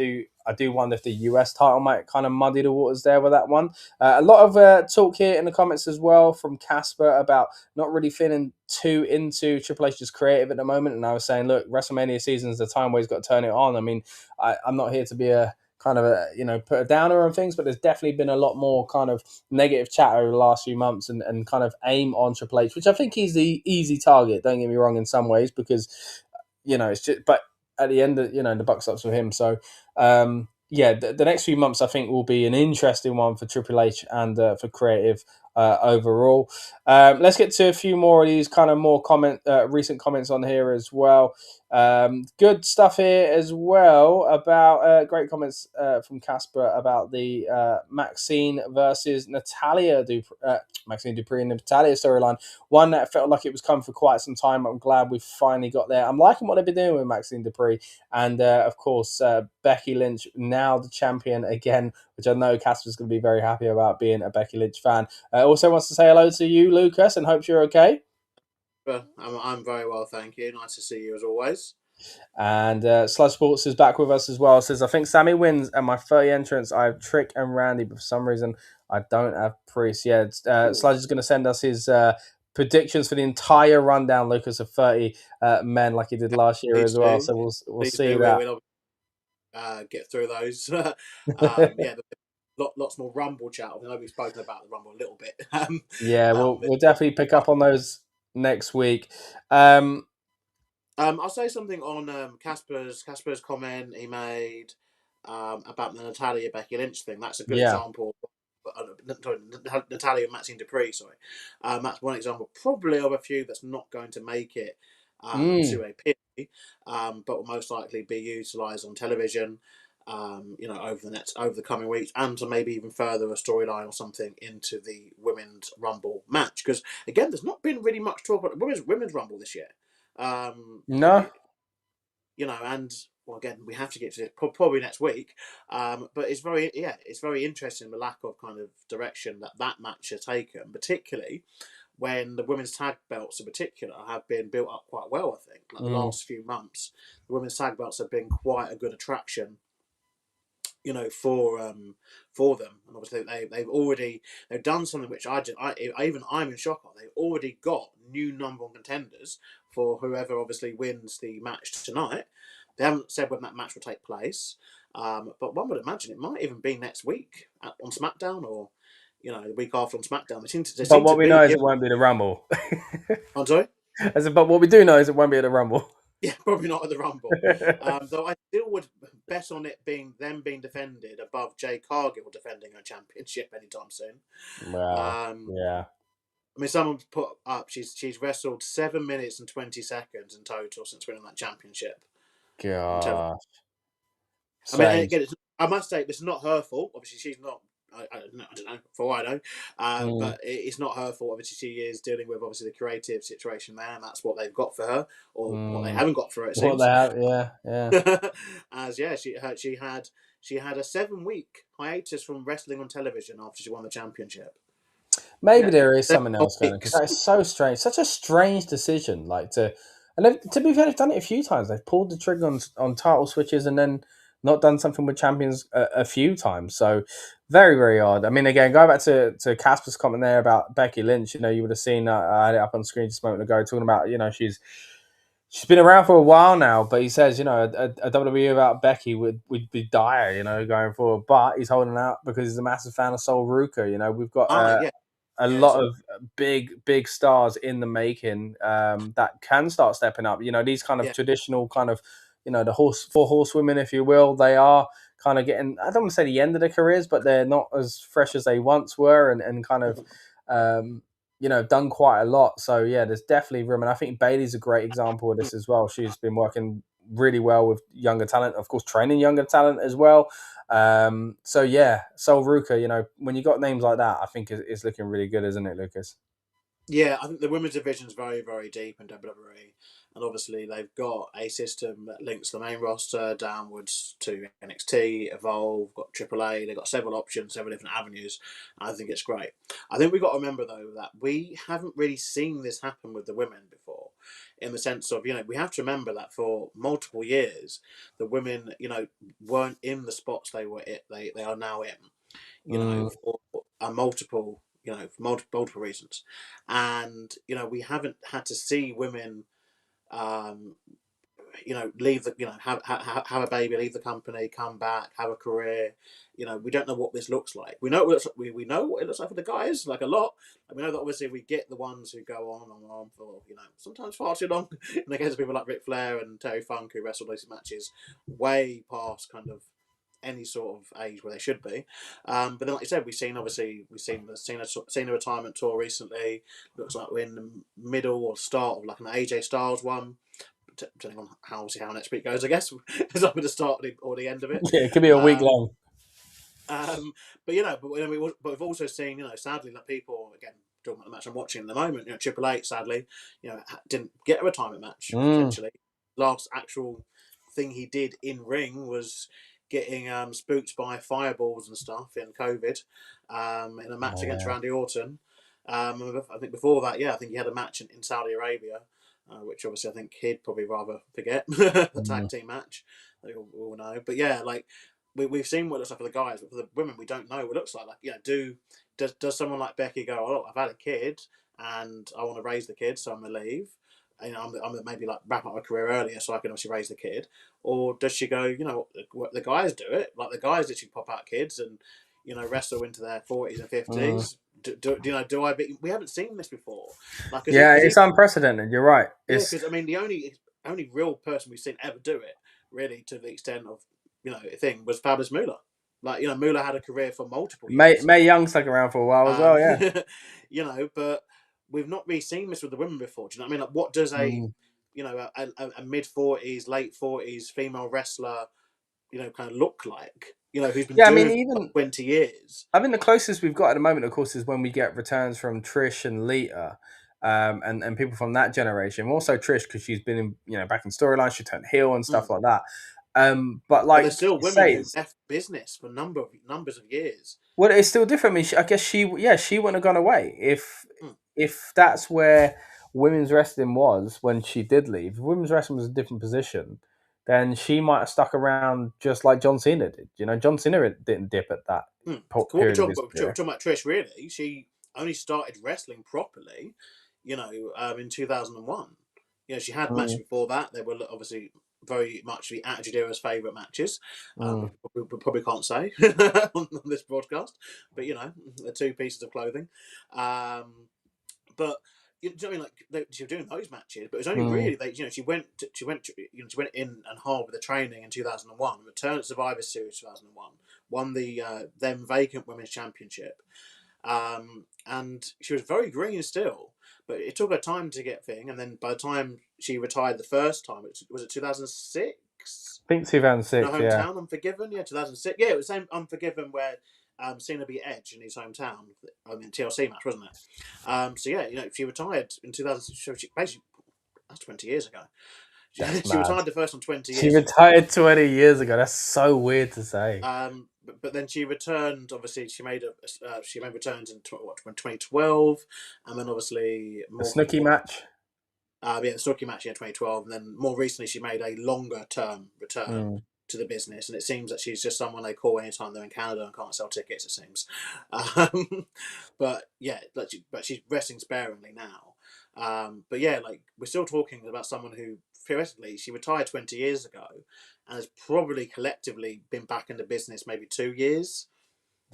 do wonder if the US title might kind of muddy the waters there with that one. A lot of talk here in the comments as well from Casper about not really feeling too into Triple H's creative at the moment, and I was saying, look, WrestleMania season is the time where he's got to turn it on. I mean, I'm not here to be a kind of put a downer on things, but there's definitely been a lot more kind of negative chat over the last few months and kind of aim on Triple H, which I think he's the easy target, don't get me wrong, in some ways, because it's just, but at the end of, the buck stops with him. So yeah, the next few months I think will be an interesting one for Triple H and for creative overall. Let's get to a few more of these kind of more recent comments on here as well. Good stuff here as well about great comments from Casper about the Maxine versus Maxine Dupree and Natalia storyline. One that felt like it was coming for quite some time. I'm glad we finally got there. I'm liking what they've been doing with Maxine Dupree. And of course, Becky Lynch, now the champion again, which I know Casper's going to be very happy about, being a Becky Lynch fan. Also wants to say hello to you, Lucas, and hopes you're okay. I'm very well, thank you. Nice to see you as always. And Sludge Sports is back with us as well. Says, I think Sami wins at my 30 entrance. I have Trick and Randy, but for some reason I don't have Priest. Yeah, Sludge is going to send us his predictions for the entire rundown, Lucas, of 30 men like he did last year as well. So we'll see that. We'll get through those. Yeah, lots more Rumble chat. I know we've spoken about the Rumble a little bit. Yeah, we'll definitely pick up on those next week. I'll say something on Casper's comment he made about the Natalia Becky Lynch thing. That's a good example. Natalia and Maxine Dupree, sorry. That's one example, probably of a few that's not going to make it to a pit, but will most likely be utilised on television. Over the coming weeks, and to maybe even further a storyline or something into the Women's Rumble match. Because again, there's not been really much talk about the Women's Rumble this year. No, and well, again, we have to get to this probably next week. But it's very interesting the lack of kind of direction that match has taken, particularly when the women's tag belts in particular have been built up quite well. I think the last few months, the women's tag belts have been quite a good attraction. For them, and obviously they've done something which I'm in shock of. They've already got new number one contenders for whoever obviously wins the match tonight. They haven't said when that match will take place, but one would imagine it might even be next week on SmackDown, or the week after on SmackDown. But what we know is it won't be the Rumble. I'm sorry. But what we do know is it won't be at the Rumble. Yeah, probably not at the Rumble. Though I still would bet on it being defended above Jade Cargill defending her championship anytime soon. Wow. Yeah. I mean, someone put up she's wrestled 7 minutes and 20 seconds in total since winning that championship. God. I mean, again, I must say, it's not her fault. Obviously, she's not. I don't know, for all I know. But it's not her fault. Obviously, she is dealing with the creative situation there, and that's what they've got for her, or what they haven't got for her. It seems. What they have, yeah. As she had a 7-week hiatus from wrestling on television after she won the championship. Maybe there is something else going on, because that is so strange. Such a strange decision. And to be fair, they've done it a few times. They've pulled the trigger on title switches and then not done something with champions a few times. So very, very odd. I mean, again, going back to Casper's comment there about Becky Lynch, you would have seen, I had it up on screen just a moment ago, talking about, she's been around for a while now, but he says, a WWE about Becky would be dire, going forward. But he's holding out because he's a massive fan of Sol Ruka. We've got a lot of big stars in the making that can start stepping up. These kind of traditional kind of, the four horsewomen, if you will, they are kind of getting, I don't want to say the end of their careers, but they're not as fresh as they once were, and kind of, done quite a lot. So yeah, there's definitely room. And I think Bayley's a great example of this as well. She's been working really well with younger talent, of course, training younger talent as well. So yeah, Sol Ruka, when you got names like that, I think it's looking really good, isn't it, Lucas? Yeah, I think the women's division is very, very deep in WWE, and obviously they've got a system that links the main roster downwards to NXT, Evolve, got AAA. They've got several options, several different avenues. I think it's great. I think we've got to remember though that we haven't really seen this happen with the women before, in the sense of we have to remember that for multiple years the women weren't in the spots they are now in, Mm. for multiple multiple reasons, and we haven't had to see women um, leave the have a baby, leave the company, come back, have a career. We don't know what this looks like. We know what it looks like, we know what it looks like for the guys, like a lot. And we know that obviously we get the ones who go on and on for sometimes far too long. In the case of people like Ric Flair and Terry Funk, who wrestle those matches way past kind of any sort of age where they should be. But then, like you said, we've seen the Cena retirement tour recently. Looks like we're in the middle or start of like an AJ Styles one, depending on how next week goes. I guess it's either the start or the end of it. Yeah, it could be a week Um, long. but we've also seen, sadly, that people again talking about the match I'm watching at the moment. Triple H, sadly, didn't get a retirement match. Potentially, last actual thing he did in ring was getting spooked by fireballs and stuff in COVID in a match against Randy Orton. I think before that, I think he had a match in Saudi Arabia, which obviously I think he'd probably rather forget the tag team match. We all know, but we've seen what it looks like for the guys, but for the women, we don't know what it looks like. Does someone like Becky go, oh, I've had a kid and I want to raise the kid, so I'm gonna leave. I'm maybe like wrap up my career earlier so I can obviously raise the kid, or does she go? The guys do it. Like the guys literally pop out kids and wrestle into their 40s and 50s. Do I? We haven't seen this before. Like, It's unprecedented. You're right. Because I mean, the only real person we've seen ever do it, really, to the extent of thing, was Fabulous Moolah. Like Moolah had a career for multiple years. May Young stuck around for a while as well. Yeah. But we've not really seen this with the women before. Do you know what I mean? Like, what does a mid 40s, late 40s female wrestler, kind of look like? Who's been doing it for 20 years. I mean, the closest we've got at the moment, of course, is when we get returns from Trish and Lita, and people from that generation. Also Trish, because she's been in back in storylines, she turned heel and stuff like that. But there's still women who left business for numbers of years. Well, it's still different. I mean, I guess she wouldn't have gone away if that's where women's wrestling was when she did leave. If women's wrestling was a different position, then she might have stuck around just like John Cena did. John Cena didn't dip at that period of his career. Talking about Trish, really, she only started wrestling properly, in 2001. She had matches before that. They were obviously very much the Attitude Era's favourite matches. We probably can't say on this broadcast, but the two pieces of clothing. But you know what I mean? Like she was doing those matches, but it was only really she went in and hard with the training in 2001. Returned at Survivor Series 2001, won the then vacant Women's Championship, and she was very green still. But it took her time to get thing, and then by the time she retired the first time, was it 2006? I think 2006. No, hometown, Unforgiven. 2006. Yeah, it was the same Unforgiven where Cena beat Edge in his hometown. I mean, TLC match, wasn't it? She retired in 2000. She basically, that's 20 years ago. She retired the first one 20 years. She retired 20 years ago. That's so weird to say. But then she returned. Obviously, she made returns in 2012, and then obviously the Snooki match. The Snooki match in 2012, and then more recently she made a longer term return to the business, and it seems that she's just someone they call anytime they're in Canada and can't sell tickets. It seems, but she's resting sparingly now. But we're still talking about someone who theoretically she retired 20 years ago and has probably collectively been back in the business maybe 2 years.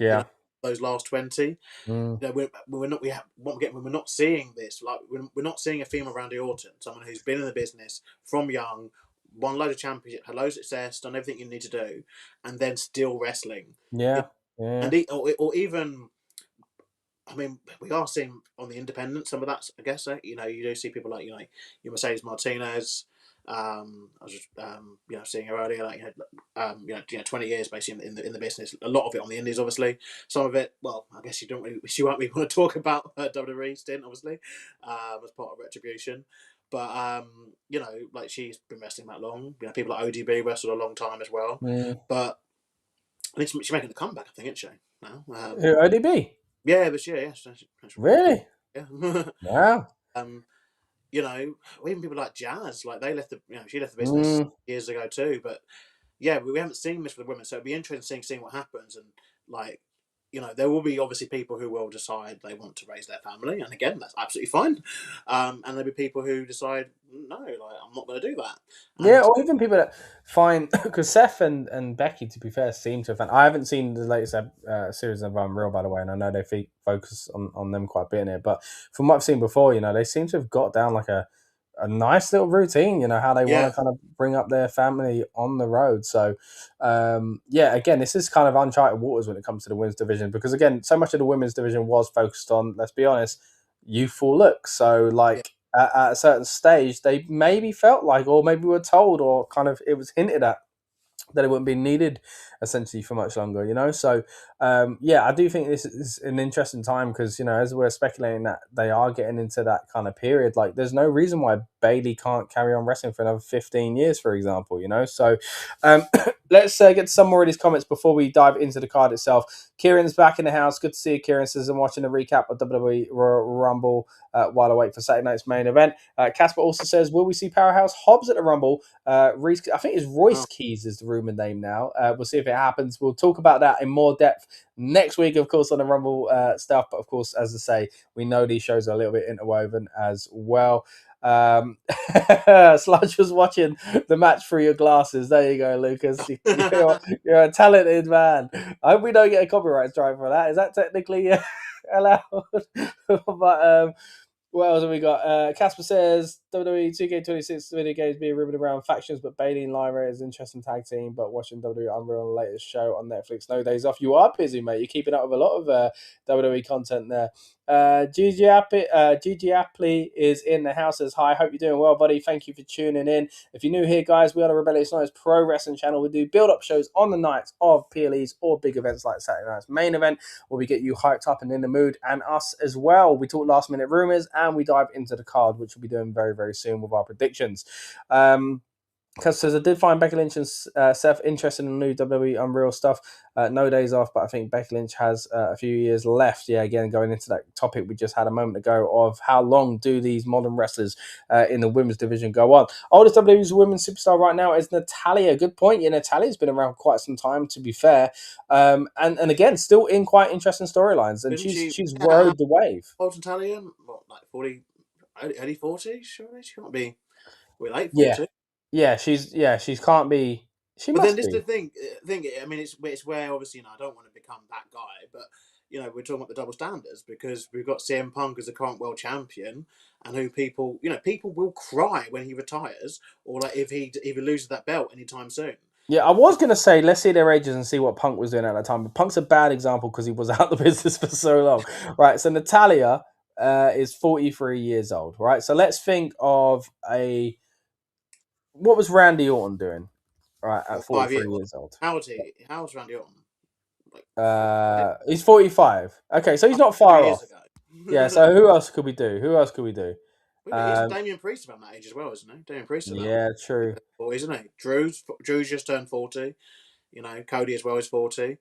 Yeah. Those last 20, we're not seeing this. Like we're not seeing a female Randy Orton, someone who's been in the business from young, won loads of championships, had loads of success, done everything you need to do, and then still wrestling. And or even, I mean, we are seeing on the independent some of that. I guess you do see people like your Mercedes Martinez, I was just seeing her earlier, like 20 years basically in the business. A lot of it on the Indies, obviously. Some of it, well, I guess she won't really want to talk about her WWE stint, obviously, as part of Retribution. But like she's been wrestling that long. People like ODB wrestled a long time as well. But I think she's making a comeback. I think, isn't she? Now, ODB. yeah, this year, yeah. Really? Yeah. Wow. Even people like Jazz, like they left she left the business years ago too. But yeah, we haven't seen this for the women, so it'd be interesting seeing what happens. And like, there will be obviously people who will decide they want to raise their family, and again, that's absolutely fine. And there'll be people who decide, no, like I'm not going to do that. Yeah, or even people that find, because Seth and Becky, to be fair, seem to have. I haven't seen the latest series of Unreal, by the way, and I know they focus on them quite a bit in it. But from what I've seen before, they seem to have got down like a nice little routine. How they want to kind of bring up their family on the road. So, again, this is kind of uncharted waters when it comes to the women's division, because again, so much of the women's division was focused on, let's be honest, youthful looks. So, like. At a certain stage, they maybe felt like, or maybe were told, or kind of it was hinted at, that it wouldn't be needed essentially for much longer, So, I do think this is an interesting time because, as we're speculating that they are getting into that kind of period, like there's no reason why Bayley can't carry on wrestling for another 15 years, for example, So, let's get some more of these comments before we dive into the card itself. Kieran's back in the house. Good to see you, Kieran. Says I'm watching a recap of WWE Royal Rumble while I wait for Saturday night's main event. Casper also says, will we see Powerhouse Hobbs at the Rumble? Reese, I think it's Royce Keys is the rumor name now. We'll see if it happens. We'll talk about that in more depth next week, of course, on the Rumble stuff. But of course, as I say, we know these shows are a little bit interwoven as well. Sludge was watching the match through your glasses. There you go, Lucas. You're a talented man. I hope we don't get a copyright strike for that. Is that technically allowed? But what else have we got? Casper says WWE 2K26 video games being rumored around factions, but Bayley and Lyra is an interesting tag team. But watching WWE Unreal on the latest show on Netflix, no days off. You are busy, mate. You're keeping up with a lot of WWE content there. Gigi Apley is in the house. Says hi. Hope you're doing well, buddy. Thank you for tuning in. If you're new here, guys, we are the Rebellious Noise Pro Wrestling channel. We do build-up shows on the nights of PLEs or big events like Saturday night's main event, where we get you hyped up and in the mood, and us as well. We talk last-minute rumors, and we dive into the card, which we'll be doing very, very soon with our predictions. Because says I did find Becky Lynch and Seth interested in the new WWE Unreal stuff. No days off, but I think Becky Lynch has a few years left. Yeah, again, going into that topic we just had a moment ago of how long do these modern wrestlers in the women's division go on. Oldest WWE's women's superstar right now is Natalya. Good point. Yeah, Natalya's been around quite some time, to be fair. And again, still in quite interesting storylines. And she's rode the wave. Old Natalya, what, like 40, early 40s? Surely she can't be. We're late 40. Yeah, she can't be. She but must then this be. is the thing. I mean, it's where obviously I don't want to become that guy, but we're talking about the double standards because we've got CM Punk as the current world champion, and who people will cry when he retires or like if he loses that belt anytime soon. Yeah, I was going to say, let's see their ages and see what Punk was doing at that time. But Punk's a bad example because he was out of the business for so long. Right, so Natalya is 43 years old, right? So let's think of what was Randy Orton doing, right, at 43 years old? How was Randy Orton? He's 45. Okay, so he's not far off. Yeah, so who else could we do? He's Damian Priest about that age as well, isn't he? Damian Priest. True. Isn't he? Drew's just turned 40. Cody as well is 40.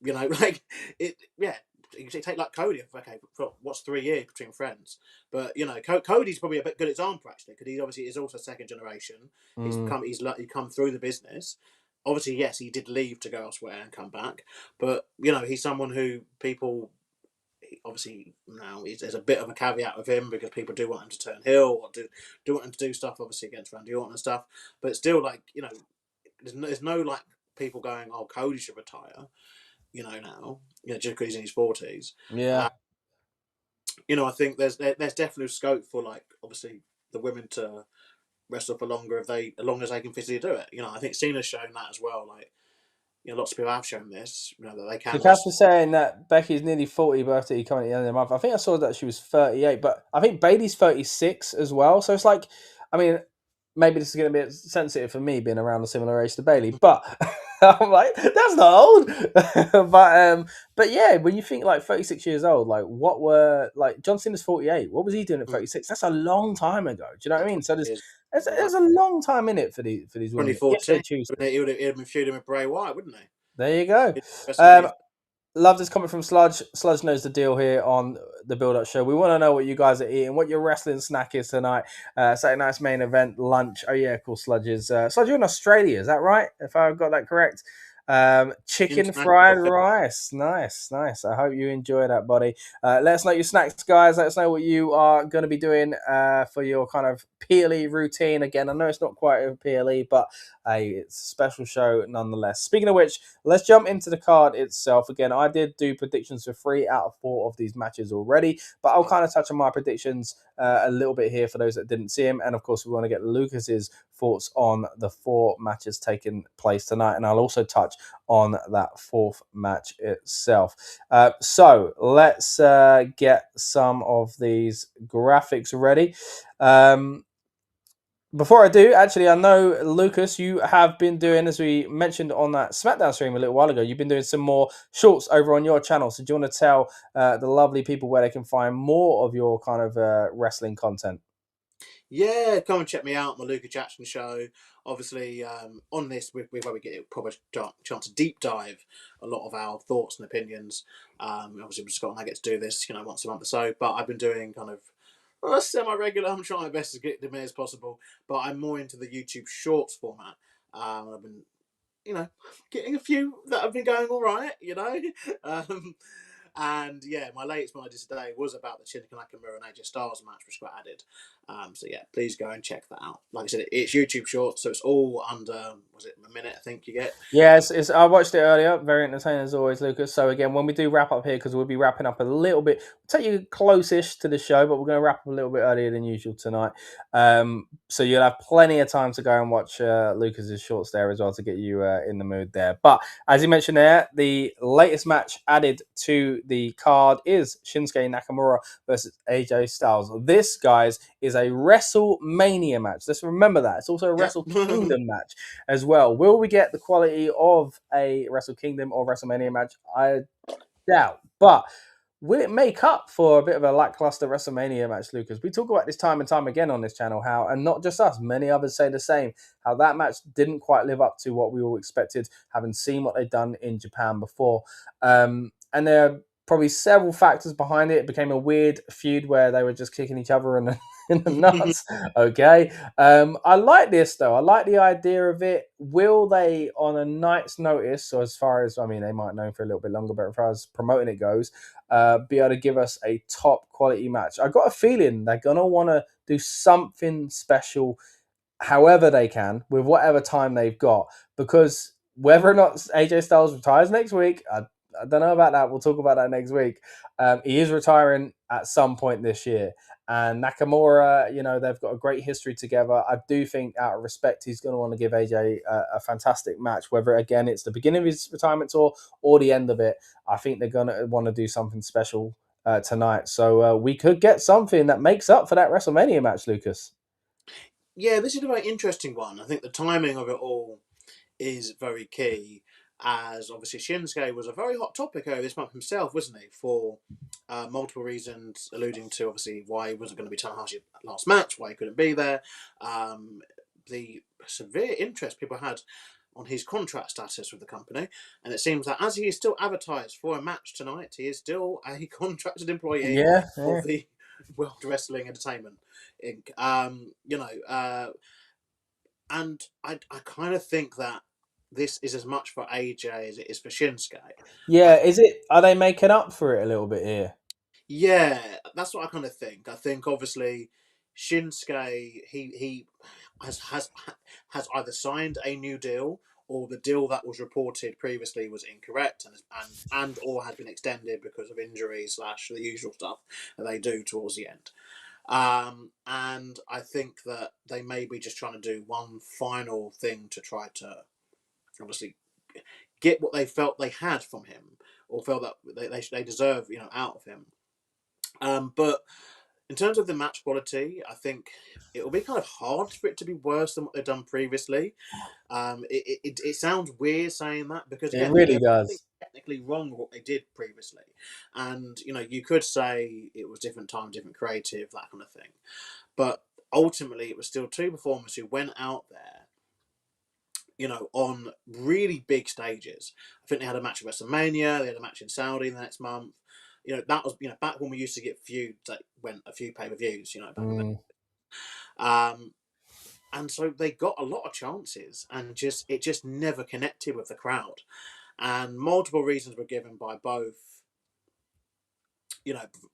Like it. Yeah, you take like Cody. Okay, what's 3 years between friends? But Cody's probably a bit good example actually, because he obviously is also second generation. He's come through the business. Obviously, yes, he did leave to go elsewhere and come back, but he's someone who people. Obviously, now there's a bit of a caveat with him because people do want him to turn heel or do want him to do stuff, obviously, against Randy Orton and stuff. But still, like, there's no, like, people going, oh, Cody should retire, now, just because he's in his 40s. Yeah. I think there's definitely scope for, like, obviously, the women to wrestle for longer as long as they can physically do it. I think Cena's shown that as well, like, lots of people have shown this, that they can. So Cass was saying that Becky's nearly 40 birthday coming at the end of the month. I think I saw that she was 38, but I think Bayley's 36 as well. So it's like, I mean, maybe this is going to be a bit sensitive for me being around a similar age to Bailey, but I'm like, that's not old. But yeah, when you think like 36 years old, like what were like John Cena's 48? What was he doing at 36? That's a long time ago. Do you know what I mean? So there's a long time in it for these women if 2014. they choose to. He would have been feuding with Bray Wyatt, wouldn't he? There you go. WrestleMania. Love this comment from Sludge. Sludge knows the deal here on the build-up show. We want to know what you guys are eating, what your wrestling snack is tonight. Saturday night's main event, lunch. Oh, yeah, cool, Sludge is. Sludge, you're in Australia, is that right? If I've got that correct. Chicken fried rice. Nice. I hope you enjoy that, buddy. Let us know your snacks, guys. Let us know what you are going to be doing for your kind of PLE routine. Again, I know it's not quite a PLE, but hey, it's a special show nonetheless. Speaking of which, let's jump into the card itself. Again, I did do predictions for 3 out of 4 of these matches already, but I'll kind of touch on my predictions a little bit here for those that didn't see him. And of course, we want to get Lucas's thoughts on the 4 matches taking place tonight. And I'll also touch on that 4th match itself. So let's get some of these graphics ready. Before I do, actually, I know, Lucas, you have been doing, as we mentioned on that SmackDown stream a little while ago, you've been doing some more shorts over on your channel. So do you want to tell the lovely people where they can find more of your kind of wrestling content? Yeah, come and check me out, my Luca Jackson show. Obviously, on this, where we get a proper chance to deep dive a lot of our thoughts and opinions. Obviously, with Scott and I get to do this, once a month or so. But I've been doing kind of semi-regular. I'm trying my best to get as many as possible, but I'm more into the YouTube Shorts format. I've been, getting a few that have been going all right. And yeah, my latest one I did today was about the Shinsuke Nakamura and AJ Styles match, which got added. So yeah, please go and check that out. Like I said, it's YouTube Shorts, so it's all under, was it a minute? I think you get. Yeah, I watched it earlier. Very entertaining as always, Lucas. So again, when we do wrap up here, because we'll be wrapping up a little bit, we'll take you close-ish to the show, but we're going to wrap up a little bit earlier than usual tonight. So you'll have plenty of time to go and watch Lucas's shorts there as well to get you in the mood there. But as you mentioned there, the latest match added to the card is Shinsuke Nakamura versus AJ Styles. This, guys, is a WrestleMania match. Let's remember that. It's also a Wrestle Kingdom match as well. Will we get the quality of a Wrestle Kingdom or WrestleMania match? I doubt. But will it make up for a bit of a lackluster WrestleMania match, Lucas? We talk about this time and time again on this channel, how, and not just us, many others say the same, how that match didn't quite live up to what we all expected, having seen what they'd done in Japan before. And there are probably several factors behind it. It became a weird feud where they were just kicking each other in the nuts. Okay. I like this, though. I like the idea of it. Will they, on a night's notice, or as far as, I mean, they might know for a little bit longer, but as far as promoting it goes, be able to give us a top quality match? I got a feeling they're going to want to do something special however they can with whatever time they've got, because whether or not AJ Styles retires next week, I don't know about that. We'll talk about that next week. He is retiring at some point this year. And Nakamura, they've got a great history together. I do think, out of respect, he's going to want to give AJ a fantastic match, whether, again, it's the beginning of his retirement tour or the end of it. I think they're going to want to do something special tonight. So we could get something that makes up for that WrestleMania match, Lucas. Yeah, this is a very interesting one. I think the timing of it all is very key, as obviously Shinsuke was a very hot topic over this month himself, wasn't he? For multiple reasons, alluding to obviously why he wasn't going to be Tanahashi's last match, why he couldn't be there, the severe interest people had on his contract status with the company, and it seems that as he is still advertised for a match tonight, he is still a contracted employee of the World Wrestling Entertainment Inc. And I kind of think that this is as much for AJ as it is for Shinsuke. Yeah, are they making up for it a little bit here? Yeah, that's what I kind of think. I think obviously Shinsuke he has either signed a new deal, or the deal that was reported previously was incorrect and or had been extended because of injury / the usual stuff that they do towards the end. And I think that they may be just trying to do one final thing to try to obviously get what they felt they had from him, or felt that they deserve, out of him. But In terms of the match quality, I think it will be kind of hard for it to be worse than what they've done previously. It sounds weird saying that because It again, really everything's does. technically wrong with what they did previously, and you could say it was different time, different creative, that kind of thing. But ultimately, it was still two performers who went out there, on really big stages. I think they had a match at WrestleMania, they had a match in Saudi the next month. That was back when we used to get feuds that went a few pay-per-views. Back in the Mm. and so they got a lot of chances, and it just never connected with the crowd. And multiple reasons were given by both,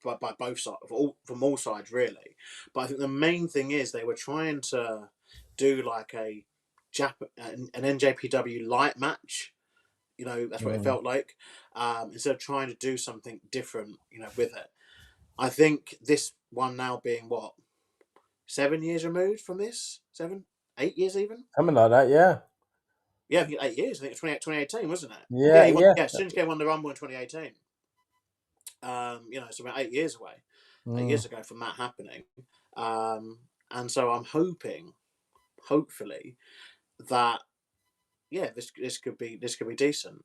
by both sides, from all sides really. But I think the main thing is they were trying to do like an NJPW light match. That's what it Mm. felt like. Instead of trying to do something different, with it. I think this one now being what 7 years removed from this, 7, 8 years even. Something like that, yeah. Yeah, I think 8 years. I think it was 2018, wasn't it? Yeah, Yeah, he won. yeah. Yeah, Shinsuke won the Rumble in 2018. So about 8 years away, 8 years Mm. ago from that happening. And so I'm hopefully, that this could be decent.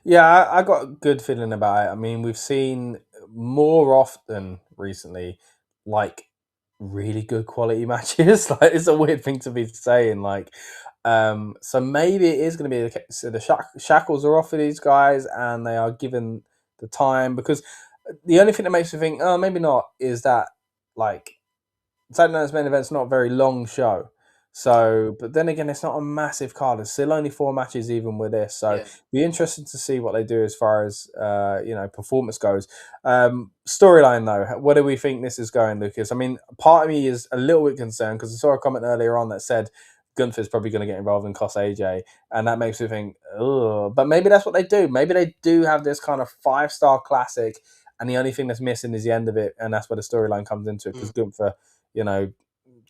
Yeah, I got a good feeling about it. I mean, we've seen more often recently, like really good quality matches. Like it's a weird thing to be saying. So maybe it is going to be the case. So the shackles are off for these guys, and they are given the time because the only thing that makes me think, oh, maybe not, is that like Saturday Night's Main Event's not a very long show. So, but then again, it's not a massive card. There's still only 4 matches, even with this. So, Yeah. be interested to see what they do as far as performance goes. Storyline though, what do we think this is going, Lucas? I mean, part of me is a little bit concerned because I saw a comment earlier on that said Gunther's probably going to get involved and cost AJ, and that makes me think, oh, but maybe that's what they do. Maybe they do have this kind of 5-star classic, and the only thing that's missing is the end of it, and that's where the storyline comes into it because Gunther,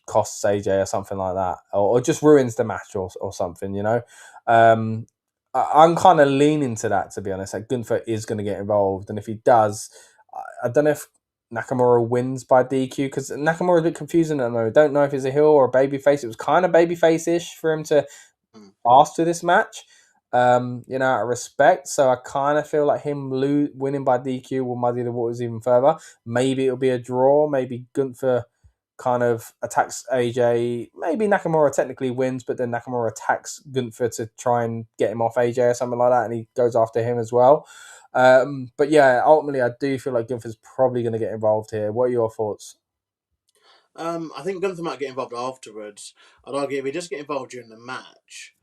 costs AJ or something like that, or just ruins the match or something, I'm kind of leaning to that, to be honest. Like Gunther is going to get involved, and if he does, I don't know if Nakamura wins by DQ because Nakamura is a bit confusing. I don't know if he's a heel or a babyface. It was kind of babyface-ish for him to ask to this match, out of respect. So I kind of feel like him winning by DQ will muddy the waters even further. Maybe it'll be a draw. Maybe Gunther kind of attacks AJ. Maybe Nakamura technically wins, but then Nakamura attacks Gunther to try and get him off AJ or something like that, and he goes after him as well. But yeah, ultimately, I do feel like Gunther's probably going to get involved here. What are your thoughts? I think Gunther might get involved afterwards. I'd argue if he does get involved during the match,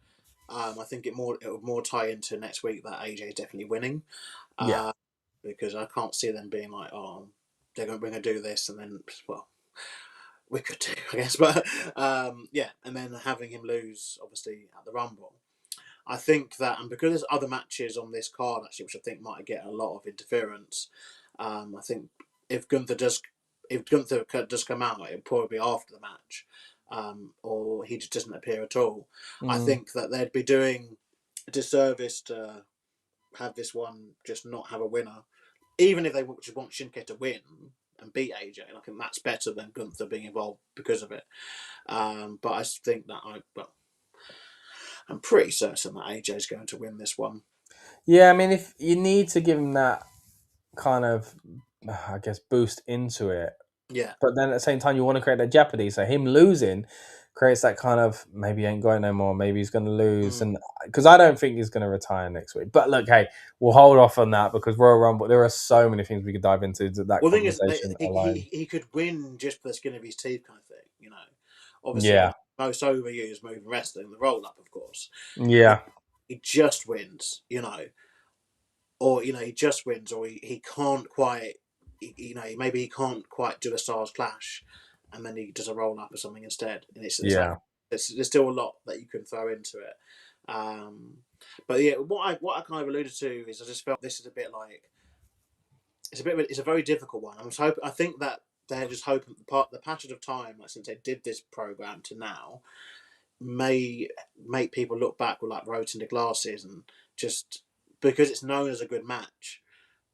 I think it would more tie into next week that AJ is definitely winning. Yeah. Because I can't see them being like, oh, they're going to do this, and then, well, we could do, I guess, but and then having him lose, obviously, at the Rumble. I think that, and because there's other matches on this card, actually, which I think might get a lot of interference, I think if Gunther does come out, it'll probably be after the match, or he just doesn't appear at all. I think that they'd be doing a disservice to have this one just not have a winner, even if they just want Shinsuke to win and beat AJ. I think that's better than Gunther being involved because of it. But I think that I'm pretty certain that AJ is going to win this one. Yeah, I mean, if you need to give him that kind of, I guess, boost into it, Yeah. but then at the same time, you want to create that jeopardy. So him losing creates that kind of maybe he ain't going no more. Maybe he's going to lose, and because I don't think he's going to retire next week. But look, hey, we'll hold off on that because Royal Rumble. There are so many things we could dive into that Well, the thing is, conversation alone. he could win just for the skin of his teeth, kind of thing. Obviously, Yeah, most overused move in wrestling, the roll up, of course. yeah, He just wins, or he just wins, or he can't quite, maybe he can't quite do a Stars Clash, and then he does a roll up or something instead, and it's like there's still a lot that you can throw into it. But yeah, what I kind of alluded to is I just felt this is a bit like it's a very difficult one. I think that they're just hoping the passage of time, like since they did this program to now, may make people look back with like rose tinted glasses and just because it's known as a good match,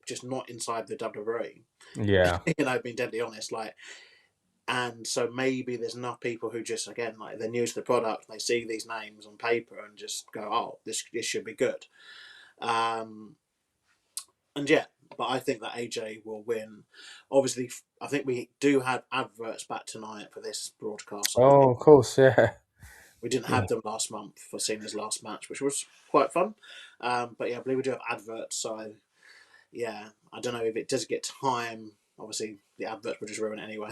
just not inside the WWE. Yeah. Being deadly honest, and so maybe there's enough people who just, again, they're new to the product, they see these names on paper and just go, oh, this should be good. And yeah, but I think that AJ will win. Obviously, I think we do have adverts back tonight for this broadcast. Oh, of course, yeah. We didn't have them last month for Cena's last match, which was quite fun. But yeah, I believe we do have adverts. So yeah, I don't know if it does get time. Obviously, the adverts will just ruin it anyway.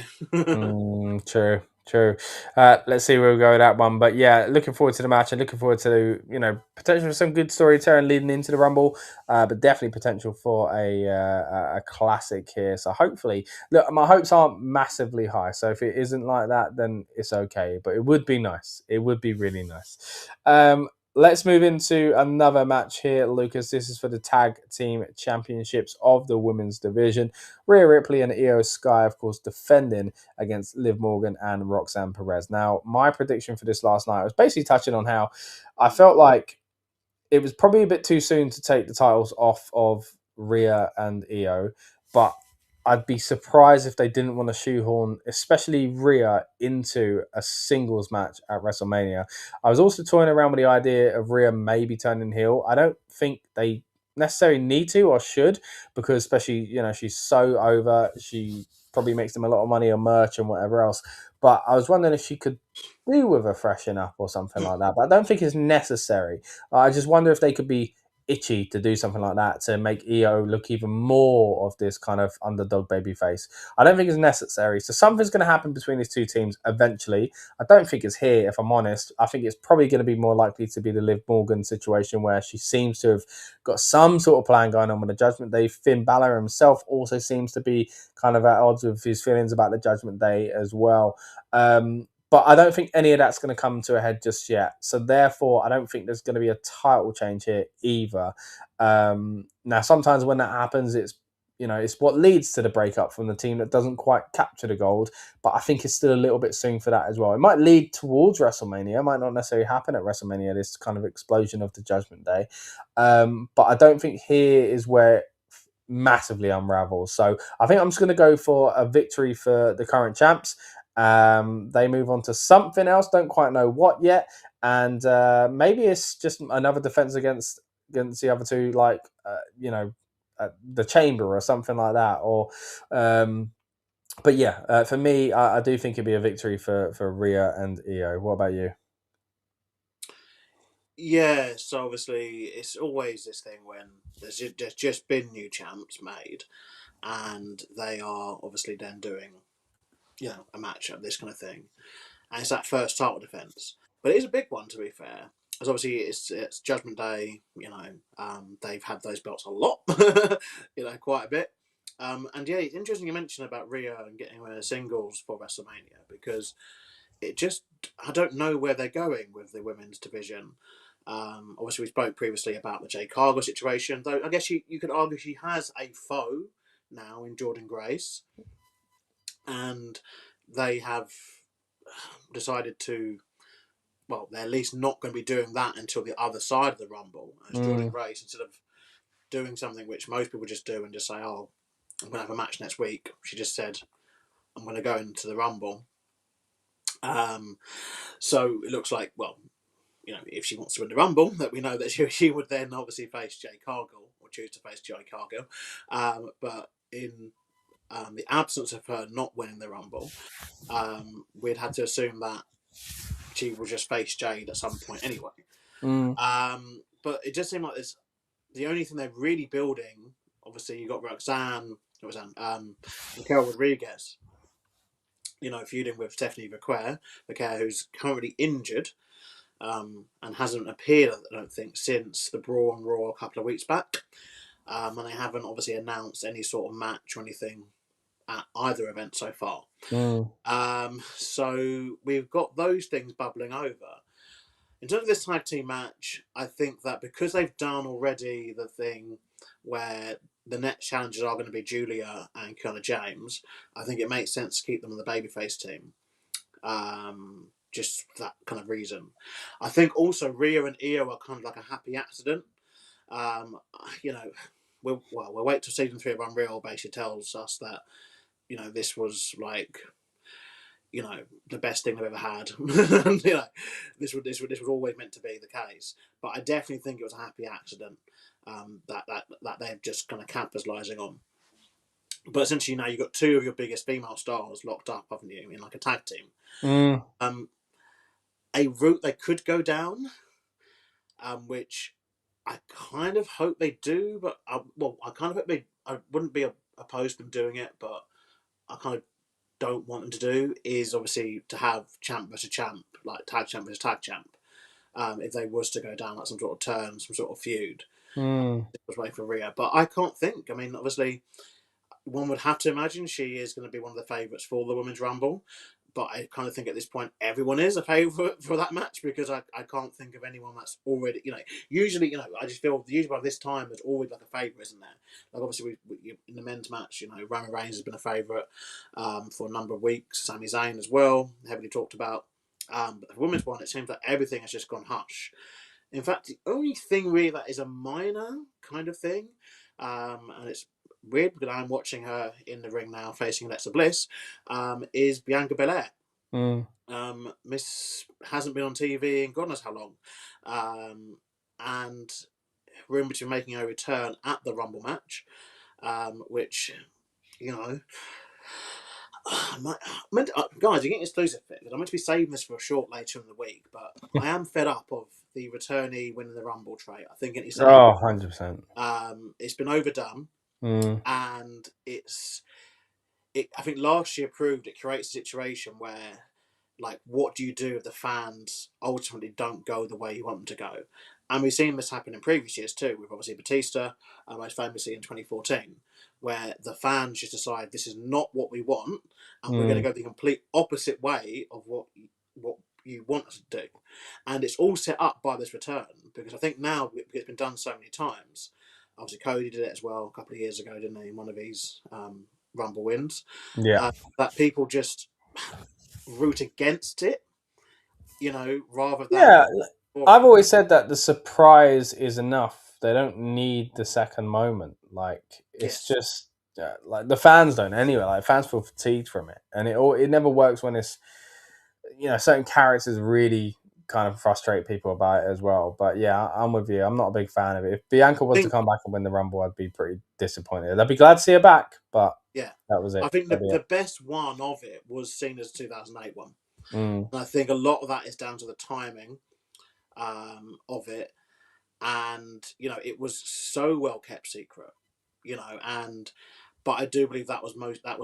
True. Let's see where we go with that one. But yeah, looking forward to the match and looking forward to, potential for some good storytelling leading into the Rumble, but definitely potential for a classic here. So hopefully, look, my hopes aren't massively high. So if it isn't like that, then it's okay. But it would be nice. It would be really nice. Let's move into another match here, Lucas. This is for the Tag Team Championships of the Women's Division. Rhea Ripley and Io Sky, of course, defending against Liv Morgan and Roxanne Perez. Now, my prediction for this last night was basically touching on how I felt like it was probably a bit too soon to take the titles off of Rhea and Io, but I'd be surprised if they didn't want to shoehorn, especially Rhea, into a singles match at WrestleMania. I was also toying around with the idea of Rhea maybe turning heel. I don't think they necessarily need to or should, because especially, she's so over. She probably makes them a lot of money on merch and whatever else. But I was wondering if she could do with a freshen up or something like that. But I don't think it's necessary. I just wonder if they could be itchy to do something like that to make Io look even more of this kind of underdog baby face. I don't think it's necessary. So something's going to happen between these two teams eventually. I don't think it's here, if I'm honest. I think it's probably going to be more likely to be the Liv Morgan situation, where she seems to have got some sort of plan going on with the Judgment Day. Finn Balor himself also seems to be kind of at odds with his feelings about the Judgment Day as well. But I don't think any of that's going to come to a head just yet. So therefore, I don't think there's going to be a title change here either. Now, sometimes when that happens, it's what leads to the breakup from the team that doesn't quite capture the gold. But I think it's still a little bit soon for that as well. It might lead towards WrestleMania. It might not necessarily happen at WrestleMania, this kind of explosion of the Judgment Day. But I don't think here is where it massively unravels. So I think I'm just going to go for a victory for the current champs. They move on to something else, don't quite know what yet, and maybe it's just another defense against the other two, the Chamber or something like that. Or but yeah, for me, I do think it'd be a victory for Rhea and Io. What about you? Yeah, so obviously it's always this thing when there's just been new champs made, and they are obviously then doing a match of this kind of thing, and it's that first title defense. But it is a big one, to be fair, because obviously it's Judgment Day. They've had those belts a lot, quite a bit. And yeah, it's interesting you mentioned about Rhea and getting her singles for WrestleMania, because I don't know where they're going with the women's division. Obviously, we spoke previously about the Jade Cargill situation, though I guess you could argue she has a foe now in Jordynne Grace, and they have decided to, well, they're at least not going to be doing that until the other side of the Rumble, as Jordynne Grace, instead of doing something which most people just do and just say, oh, I'm going to have a match next week. She just said, I'm going to go into the Rumble. So it looks like, well, if she wants to win the Rumble, that we know that she would then obviously face Jade Cargill, or choose to face Jade Cargill. But in the absence of her not winning the Rumble, we'd had to assume that she will just face Jade at some point anyway. But it just seemed like the only thing they're really building. Obviously, you got Roxanne, Raquel Rodriguez, feuding with Stephanie Vaquer, who's currently injured, and hasn't appeared, I don't think, since the Brawl on Raw a couple of weeks back. And they haven't obviously announced any sort of match or anything at either event so far. So we've got those things bubbling over. In terms of this tag team match, I think that because they've done already the thing where the next challengers are going to be Julia and Kiana James, I think it makes sense to keep them on the babyface team. Just for that kind of reason. I think also Rhea and Io are kind of like a happy accident. we'll wait till season 3 of Unreal basically tells us that, you know, this was like, you know, the best thing they've ever had. You know, this was always meant to be the case. But I definitely think it was a happy accident that they're just kind of capitalising on. But essentially, now you've got 2 of your biggest female stars locked up, haven't you, in like a tag team. A route they could go down, which I kind of hope they do, but I kind of hope I wouldn't be opposed to them doing it, but I kind of don't want them to do, is obviously to have champ versus champ, like tag champ versus tag champ. If they was to go down like some sort of turn, some sort of feud, it was waiting for Rhea. But I can't think. I mean, obviously, one would have to imagine she is going to be one of the favourites for the Women's Rumble. But I kind of think at this point everyone is a favourite for that match, because I can't think of anyone that's already, you know, usually, you know, I just feel usually by this time there's always like a favourite, isn't there? Like obviously we in the men's match, you know, Roman Reigns has been a favourite for a number of weeks, Sami Zayn as well, heavily talked about. But the women's one, it seems like everything has just gone hush. In fact, the only thing really that is a minor kind of thing, and it's weird because I'm watching her in the ring now facing Alexa Bliss, is Bianca Belair. Miss hasn't been on TV in God knows how long, and rumoured to be making a return at the Rumble match, which, you know, guys, you're getting exclusive fit. I'm meant to be saving this for a short later in the week, but I am fed up of the returnee winning the Rumble trait. I think it needs to 100%. It's been overdone, and I think last year proved it creates a situation where, like, what do you do if the fans ultimately don't go the way you want them to go? And we've seen this happen in previous years too, with obviously Batista, most famously in 2014, where the fans just decide this is not what we want, and we're going to go the complete opposite way of what you want us to do. And it's all set up by this return, because I think now it's been done so many times. Obviously, Cody did it as well a couple of years ago, didn't he, in one of his Rumble wins? Yeah. That people just root against it, you know, rather than... Yeah, I've always said that the surprise is enough. They don't need the second moment. Like, it's just like the fans don't anyway. Like, fans feel fatigued from it, and it never works when it's, you know, certain characters really kind of frustrate people about it as well. But yeah, I'm with you. I'm not a big fan of it. If Bianca was to come back and win the Rumble, I'd be pretty disappointed. I'd be glad to see her back, but yeah, that was it. I think the best one of it was seen as 2008 one. And I think a lot of that is down to the timing of it, and, you know, it was so well kept secret, you know, but I do believe that was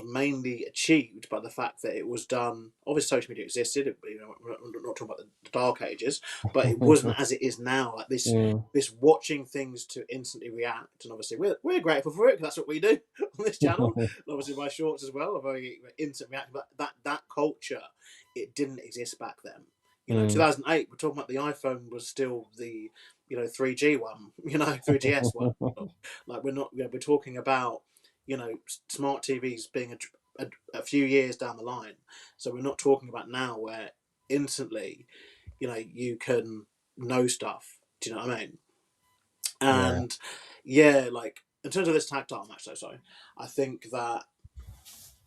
mainly achieved by the fact that it was done. Obviously, social media existed. You know, we're not talking about the dark ages, but it wasn't as it is now. Like this watching things to instantly react, and obviously we're grateful for it, because that's what we do on this channel. And obviously, my shorts as well are very instant react. But that culture, it didn't exist back then. You know, 2008. We're talking about the iPhone was still the, you know, 3G one. You know, 3GS one. Like we're not. You know, we're talking about, you know, smart TVs being a few years down the line. So we're not talking about now where instantly, you know, you can know stuff. Do you know what I mean? And yeah, like in terms of this tag title match, I think that,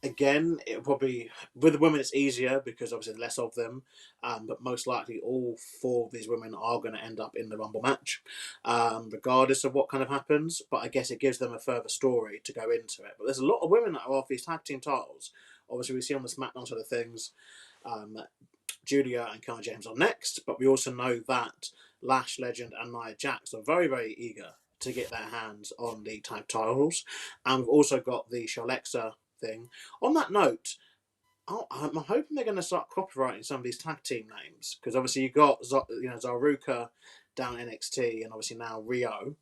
again, it probably, with the women it's easier because obviously less of them, but most likely all 4 of these women are going to end up in the Rumble match, regardless of what kind of happens. But I guess it gives them a further story to go into it. But there's a lot of women that are off these tag team titles. Obviously, we see on the SmackDown side of things, Julia and Kai James are next, but we also know that Lash Legend and Nia Jax are very, very eager to get their hands on the tag titles. And we've also got the Shalexa thing. On that note, I'm hoping they're going to start copyrighting some of these tag team names, because obviously you've got, you know, Zaruka down NXT, and obviously now Rhiyo,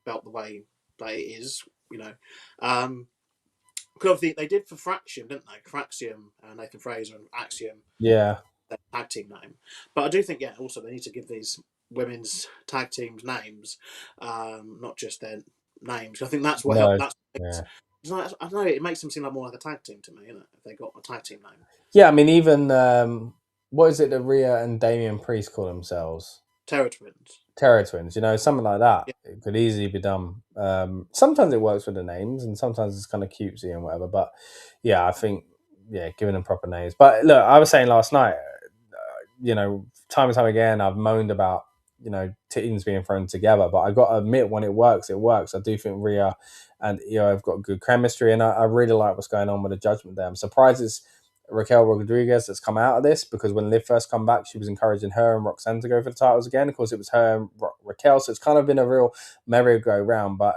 felt the way that it is, you know. Because obviously they did for Fraction, didn't they? Fraxium, Nathan Fraser, and Axiom. Yeah. Their tag team name. But I do think, yeah, also they need to give these women's tag teams names, not just their names. I think that's what helped. I don't know. It makes them seem like more like a tag team to me, you know, if they got a tag team name. Yeah, I mean, even what is it that Rhea and Damian Priest call themselves? Terror Twins. Terror Twins, something like that. Yeah. It could easily be done. Sometimes it works with the names, and sometimes it's kind of cutesy and whatever. But yeah, I think giving them proper names. But look, I was saying last night, time and time again, I've moaned about teams being thrown together, but I got to admit, when it works, it works. I do think Rhea and Io have got good chemistry, and I really like what's going on with the Judgment there. I'm surprised it's Raquel Rodriguez that's come out of this, because when Liv first come back, she was encouraging her and Roxanne to go for the titles again. Of course, it was her and Raquel, so it's kind of been a real merry-go-round. But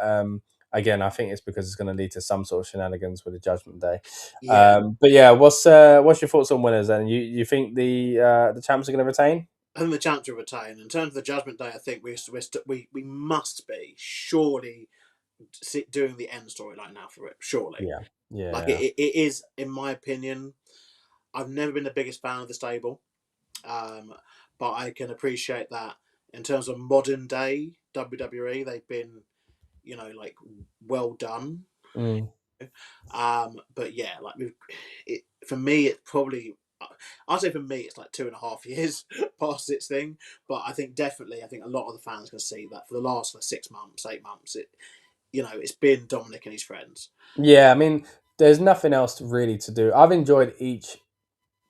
again, I think it's because it's going to lead to some sort of shenanigans with the Judgment Day. Yeah. But yeah, what's your thoughts on winners then? You think the champs are going to retain? I think the champs will retain. In terms of the Judgment Day, I think we must be surely doing the end storyline now for it. Surely, Yeah. like it is, in my opinion. I've never been the biggest fan of the stable, but I can appreciate that in terms of modern day WWE, they've been, like, well done. But yeah, like for me, it's probably, I'd say for me, it's like 2.5 years past its thing. But I think a lot of the fans can see that for the last 6 months, 8 months, it's been Dominic and his friends. Yeah, I mean, there's nothing else really to do. I've enjoyed each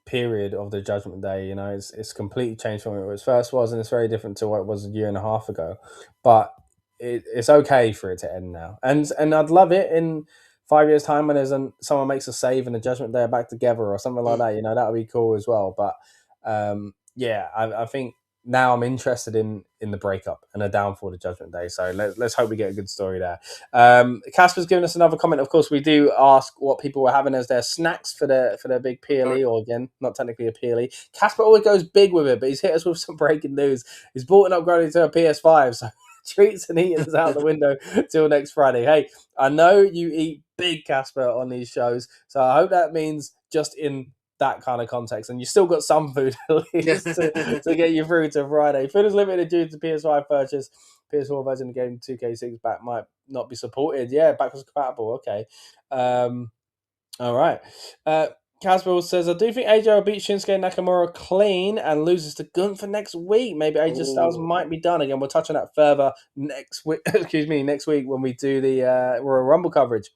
period of the Judgment Day. It's completely changed from what it first was, and it's very different to what it was a year and a half ago. But it's okay for it to end now, and I'd love it in 5 years' time when someone makes a save and the Judgment Day are back together or something like that. That would be cool as well. But I think now I'm interested in the breakup and the downfall of the Judgment Day. So let's hope we get a good story there. Casper's given us another comment. Of course, we do ask what people were having as their snacks for their big PLE, or again, not technically a PLE. Casper always goes big with it, but he's hit us with some breaking news. He's bought and upgraded to a PS5, so treats and eatings out the window till next Friday. Hey, I know you eat big, Casper, on these shows, so I hope that means just in that kind of context, and you still got some food at least to get you through to Friday. Food is limited due to PS5 purchase. PS4 version of the game 2K6 back might not be supported. Yeah, backwards compatible. Okay. All right. Caswell says, I do think AJ will beat Shinsuke Nakamura clean and loses to Gunther next week. Maybe AJ Styles might be done. Again, we'll touch on that further next week. Next week when we do the Royal Rumble coverage.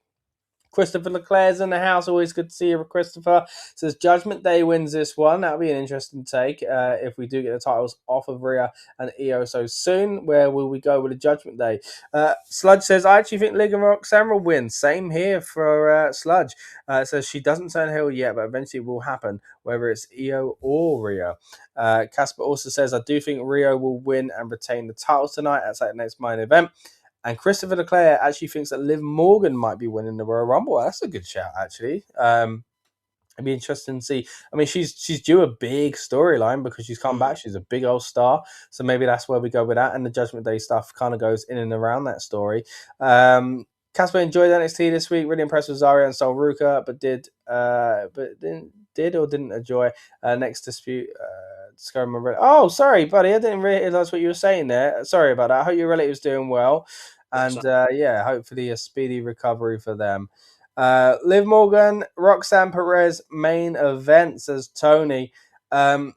Christopher Leclerc's in the house. Always good to see you, Christopher. Says Judgment Day wins this one. That'll be an interesting take if we do get the titles off of Rhea and Io so soon. Where will we go with the Judgment Day? Sludge says, I actually think Liv and Roxanne will win. Same here for Sludge. Says she doesn't turn heel yet, but eventually it will happen, whether it's Io or Rhea. Casper also says, I do think Rhio will win and retain the titles tonight at the next main event. And Christopher Leclerc actually thinks that Liv Morgan might be winning the Royal Rumble. That's a good shout, actually. It'd be interesting to see. I mean, she's due a big storyline because she's come back. She's a big old star. So maybe that's where we go with that. And the Judgment Day stuff kind of goes in and around that story. Casper enjoyed NXT this week. Really impressed with Zarya and Sol Ruka, but didn't enjoy next dispute. Oh, sorry, buddy. I didn't realize what you were saying there. Sorry about that. I hope your relative's doing well. And hopefully a speedy recovery for them. Liv Morgan, Roxanne Perez, main event, says Tony. I mean,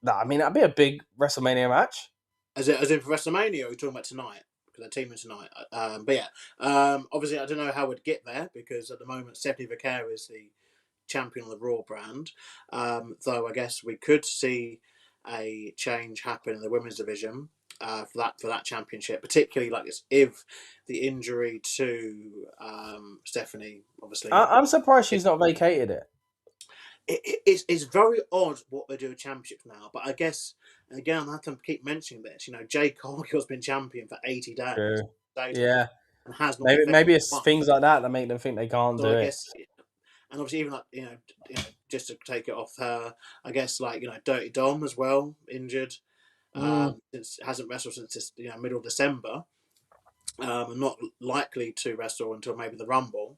that'd be a big WrestleMania match. As in for WrestleMania, or are we talking about tonight? Because they're teaming tonight. Obviously, I don't know how we'd get there because at the moment, Stephanie Vaquer is the champion on the Raw brand. Though I guess we could see a change happen in the women's division for that championship, particularly like this if the injury to Stephanie, obviously. I'm surprised she's not vacated it. It's very odd what they do with championships now, but I guess, and again, I have to keep mentioning this. Jay Cargill's been champion for 80 days. True. And has not. Maybe it's things like that make them think they can't do it. And obviously, even like just to take it off her, I guess Dirty Dom as well, injured. Since hasn't wrestled since middle of December, and not likely to wrestle until maybe the Rumble.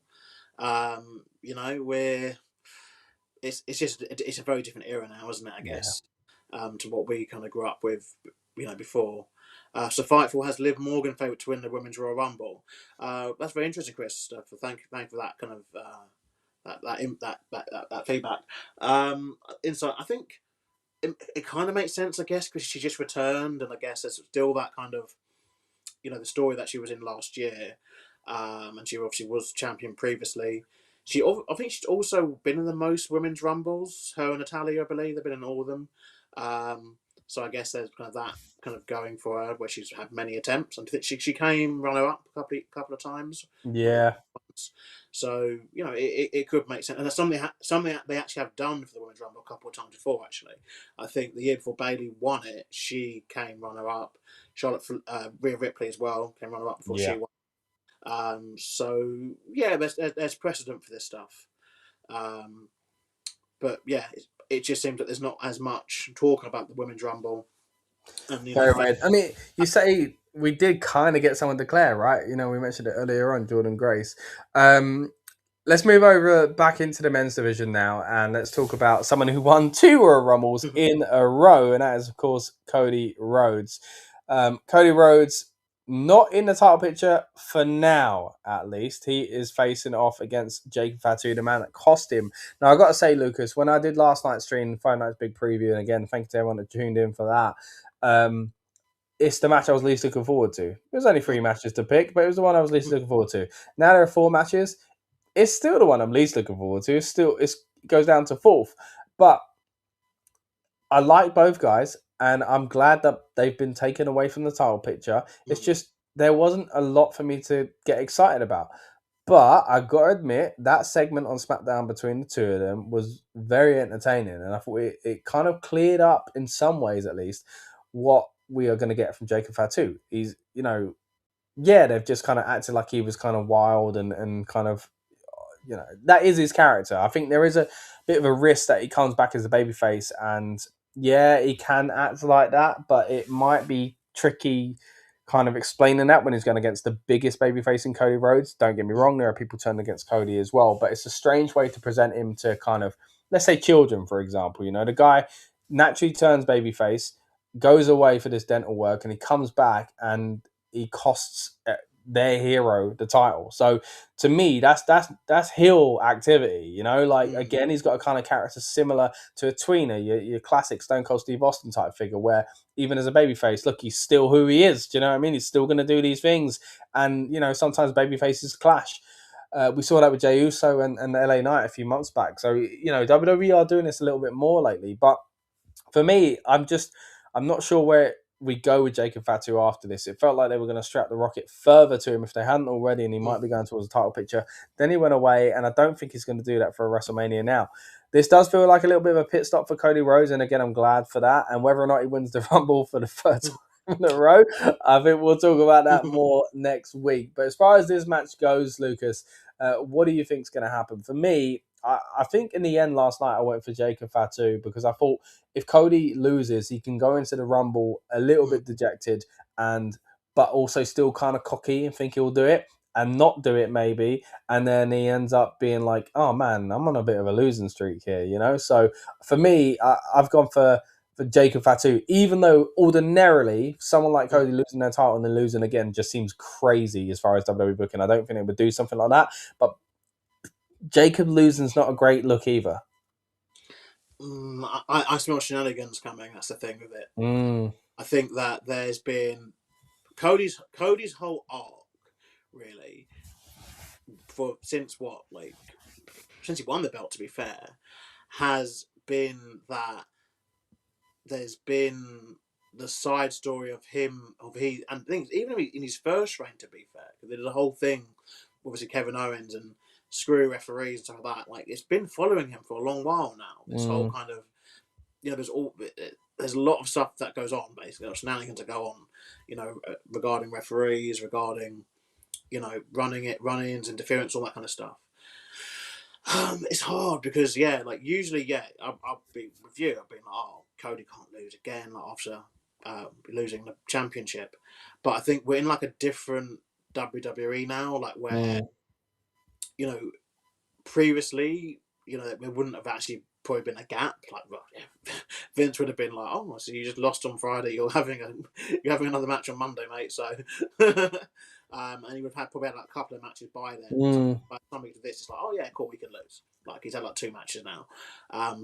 It's a very different era now, isn't it? I guess to what we kind of grew up with, before. So Fightful has Liv Morgan favourite to win the Women's Royal Rumble. That's very interesting, Chris. Thank you for that kind of that feedback. Insight. I think it kind of makes sense, I guess, because she just returned, and I guess there's still that kind of, the story that she was in last year, and she obviously was champion previously. I think she's also been in the most women's rumbles. Her and Natalia, I believe, they've been in all of them. So I guess there's kind of that kind of going for her, where she's had many attempts. And I think she came runner up a couple of times. Yeah. So it could make sense, and that's something that they actually have done for the women's rumble a couple of times before. Actually, I think the year before Bayley won it, she came runner up. Rhea Ripley as well came runner up before she won. So yeah, there's precedent for this stuff. But yeah, it just seems that there's not as much talking about the women's rumble. And, Very weird. I mean, you say we did kind of get someone declare, right? We mentioned it earlier on, Jordan Grace. Let's move over back into the men's division now, and let's talk about someone who won 2 Royal Rumbles in a row, and that is, of course, Cody Rhodes. Cody Rhodes, not in the title picture for now, at least. He is facing off against Jacob Fatu, the man that cost him. Now, I've got to say, Lucas, when I did last night's stream, Friday night's big preview, and again, thank you to everyone that tuned in for that. It's the match I was least looking forward to. It was only 3 matches to pick, but it was the one I was least looking forward to. Now there are 4 matches. It's still the one I'm least looking forward to. It goes down to 4th. But I like both guys, and I'm glad that they've been taken away from the title picture. It's just there wasn't a lot for me to get excited about. But I got to admit, that segment on SmackDown between the two of them was very entertaining. And I thought it kind of cleared up, in some ways at least, what we are going to get from Jacob Fatu. He's, they've just kind of acted like he was kind of wild and kind of, that is his character. I think there is a bit of a risk that he comes back as a babyface, and he can act like that, but it might be tricky kind of explaining that when he's going against the biggest babyface in Cody Rhodes. Don't get me wrong, there are people turning against Cody as well, but it's a strange way to present him to kind of, let's say, children, for example. The guy naturally turns babyface, goes away for this dental work, and he comes back and he costs their hero the title. So to me, that's heel activity. Again, he's got a kind of character similar to a tweener, your classic Stone Cold Steve Austin type figure, where even as a babyface, look, he's still who he is. Do you know what I mean? He's still going to do these things, and sometimes babyfaces clash. We saw that with Jey Uso and LA Knight a few months back. So WWE are doing this a little bit more lately. But for me, I'm not sure where we go with Jacob Fatu after this. It felt like they were going to strap the rocket further to him if they hadn't already, and he might be going towards the title picture. Then he went away, and I don't think he's going to do that for a WrestleMania now. This does feel like a little bit of a pit stop for Cody Rhodes, and again, I'm glad for that. And whether or not he wins the Rumble for the 3rd time in a row, I think we'll talk about that more next week. But as far as this match goes, Lucas, what do you think is going to happen? For me, I think in the end last night I went for Jacob Fatu because I thought if Cody loses, he can go into the Rumble a little bit dejected but also still kind of cocky and think he'll do it and not do it maybe. And then he ends up being like, oh man, I'm on a bit of a losing streak here, So for me, I've gone for Jacob Fatu, even though ordinarily someone like Cody losing their title and then losing again just seems crazy as far as WWE booking. I don't think they would do something like that. But Jacob losing's not a great look either. I smell shenanigans coming. That's the thing with it. I think that there's been Cody's whole arc, really, since he won the belt, to be fair, has been that there's been the side story of him, and things, even in his first reign, to be fair, because there's a whole thing, obviously Kevin Owens and screw referees and stuff like that. Like, it's been following him for a long while now. This whole kind of, there's a lot of stuff that goes on, basically, shenanigans that go on, regarding referees, regarding, run-ins, interference, all that kind of stuff. It's hard because, usually, I'll be with you. I've been like, oh, Cody can't lose again, after losing the championship. But I think we're in a different WWE now, where, previously, there wouldn't have actually probably been a gap. Vince would have been like, "Oh, so you just lost on Friday. You're having another match on Monday, mate." So, and he would have probably had a couple of matches by then. So by coming to this, it's like, "Oh yeah, cool, we can lose." He's had 2 matches now,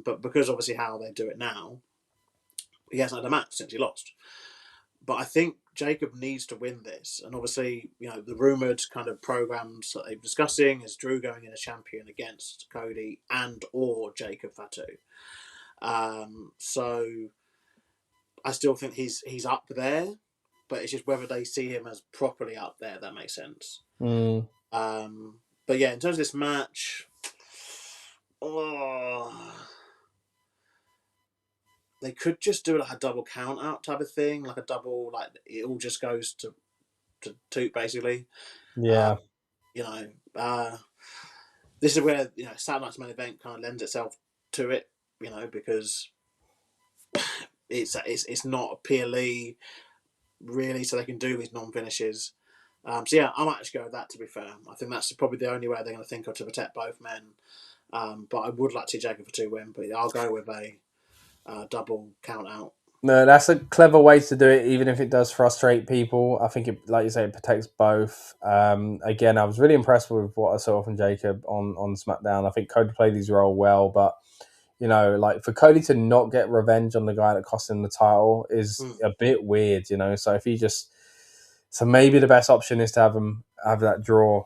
but because obviously how they do it now, he hasn't had a match since he lost. But I think Jacob needs to win this. And obviously, the rumoured kind of programs that they're discussing is Drew going in as champion against Cody and or Jacob Fatu. So I still think he's up there, but it's just whether they see him as properly up there. That makes sense. Mm. But yeah, in terms of this match, they could just do like a double count out type of thing, like a double, like it all just goes to toot basically. Yeah. This is where Saturday Night's Main Event kind of lends itself to it, because it's not a PLE really, so they can do these non-finishes. So yeah, I might actually go with that. To be fair, I think that's probably the only way they're going to think of to protect both men. But I would like to see Jacob for 2 win, but I'll go with a double count out. No, that's a clever way to do it, even if it does frustrate people. I think it, like you say, it protects both. Again, I was really impressed with what I saw from Jacob on SmackDown. I think Cody played his role well, but like for Cody to not get revenge on the guy that cost him the title is a bit weird, So if he so maybe the best option is to have that draw.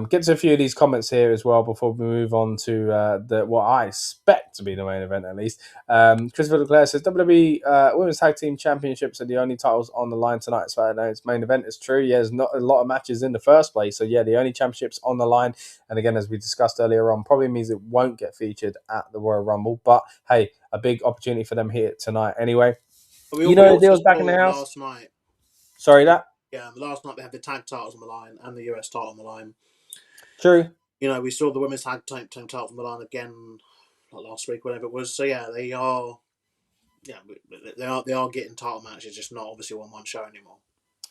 Get to a few of these comments here as well before we move on to what I expect to be the main event at least. Christopher Leclerc says WWE Women's Tag Team Championships are the only titles on the line tonight. So it's main event. It's true. Yeah, there's not a lot of matches in the first place. So yeah, the only championships on the line. And again, as we discussed earlier on, probably means it won't get featured at the Royal Rumble. But hey, a big opportunity for them here tonight anyway. The deal's back in the house. Last night. Sorry, that? Yeah, last night they had the tag titles on the line and the US title on the line. True. We saw the women's tag team title on the line again last week, whatever it was. So yeah, they are getting title matches, just not obviously on one show anymore.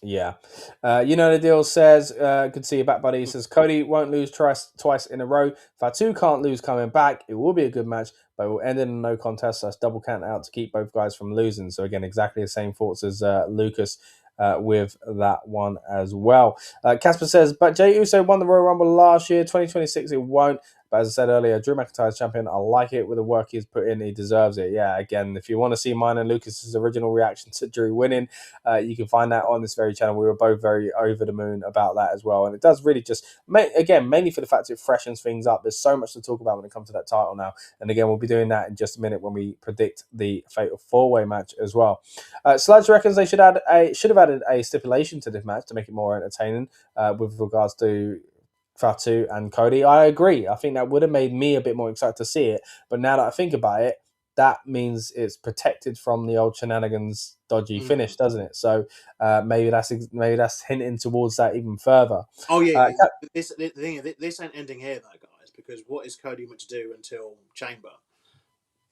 Yeah. The deal says, good to see you back, buddy. He says, Cody won't lose twice in a row. Fatu can't lose coming back. It will be a good match, but it will end in a no contest. So that's double count out to keep both guys from losing. So again, exactly the same thoughts as Lucas with that one as well. Casper says, but Jey Uso won the Royal Rumble last year. 2026, it won't. But as I said earlier, Drew McIntyre's champion. I like it with the work he's put in. He deserves it. Yeah, again, if you want to see mine and Lucas's original reaction to Drew winning, you can find that on this very channel. We were both very over the moon about that as well. And it does really just, mainly for the fact it freshens things up. There's so much to talk about when it comes to that title now. And again, we'll be doing that in just a minute when we predict the Fatal 4-Way match as well. Sludge reckons they should have added a stipulation to this match to make it more entertaining with regards to Fatu and Cody. I agree. I think that would have made me a bit more excited to see it. But now that I think about it, that means it's protected from the old shenanigans dodgy finish, doesn't it? So maybe that's hinting towards that even further. Oh yeah, this ain't ending here though, guys. Because what is Cody meant to do until Chamber?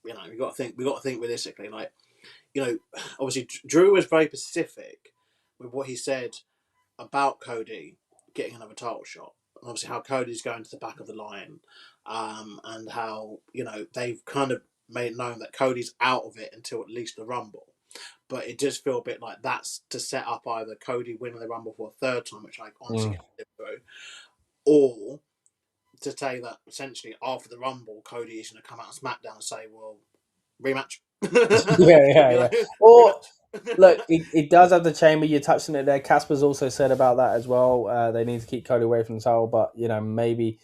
We got to think realistically. Like, obviously Drew was very specific with what he said about Cody getting another title shot. Obviously how Cody's going to the back of the line, and how they've kind of made it known that Cody's out of it until at least the Rumble. But it does feel a bit like that's to set up either Cody winning the Rumble for a third time, which I honestly can't live through, or to say that essentially after the Rumble, Cody is going to come out on SmackDown and say, "Well, rematch." yeah. Or look, it does have the Chamber. You touched on it there. Casper's also said about that as well. They need to keep Cody away from the title, but maybe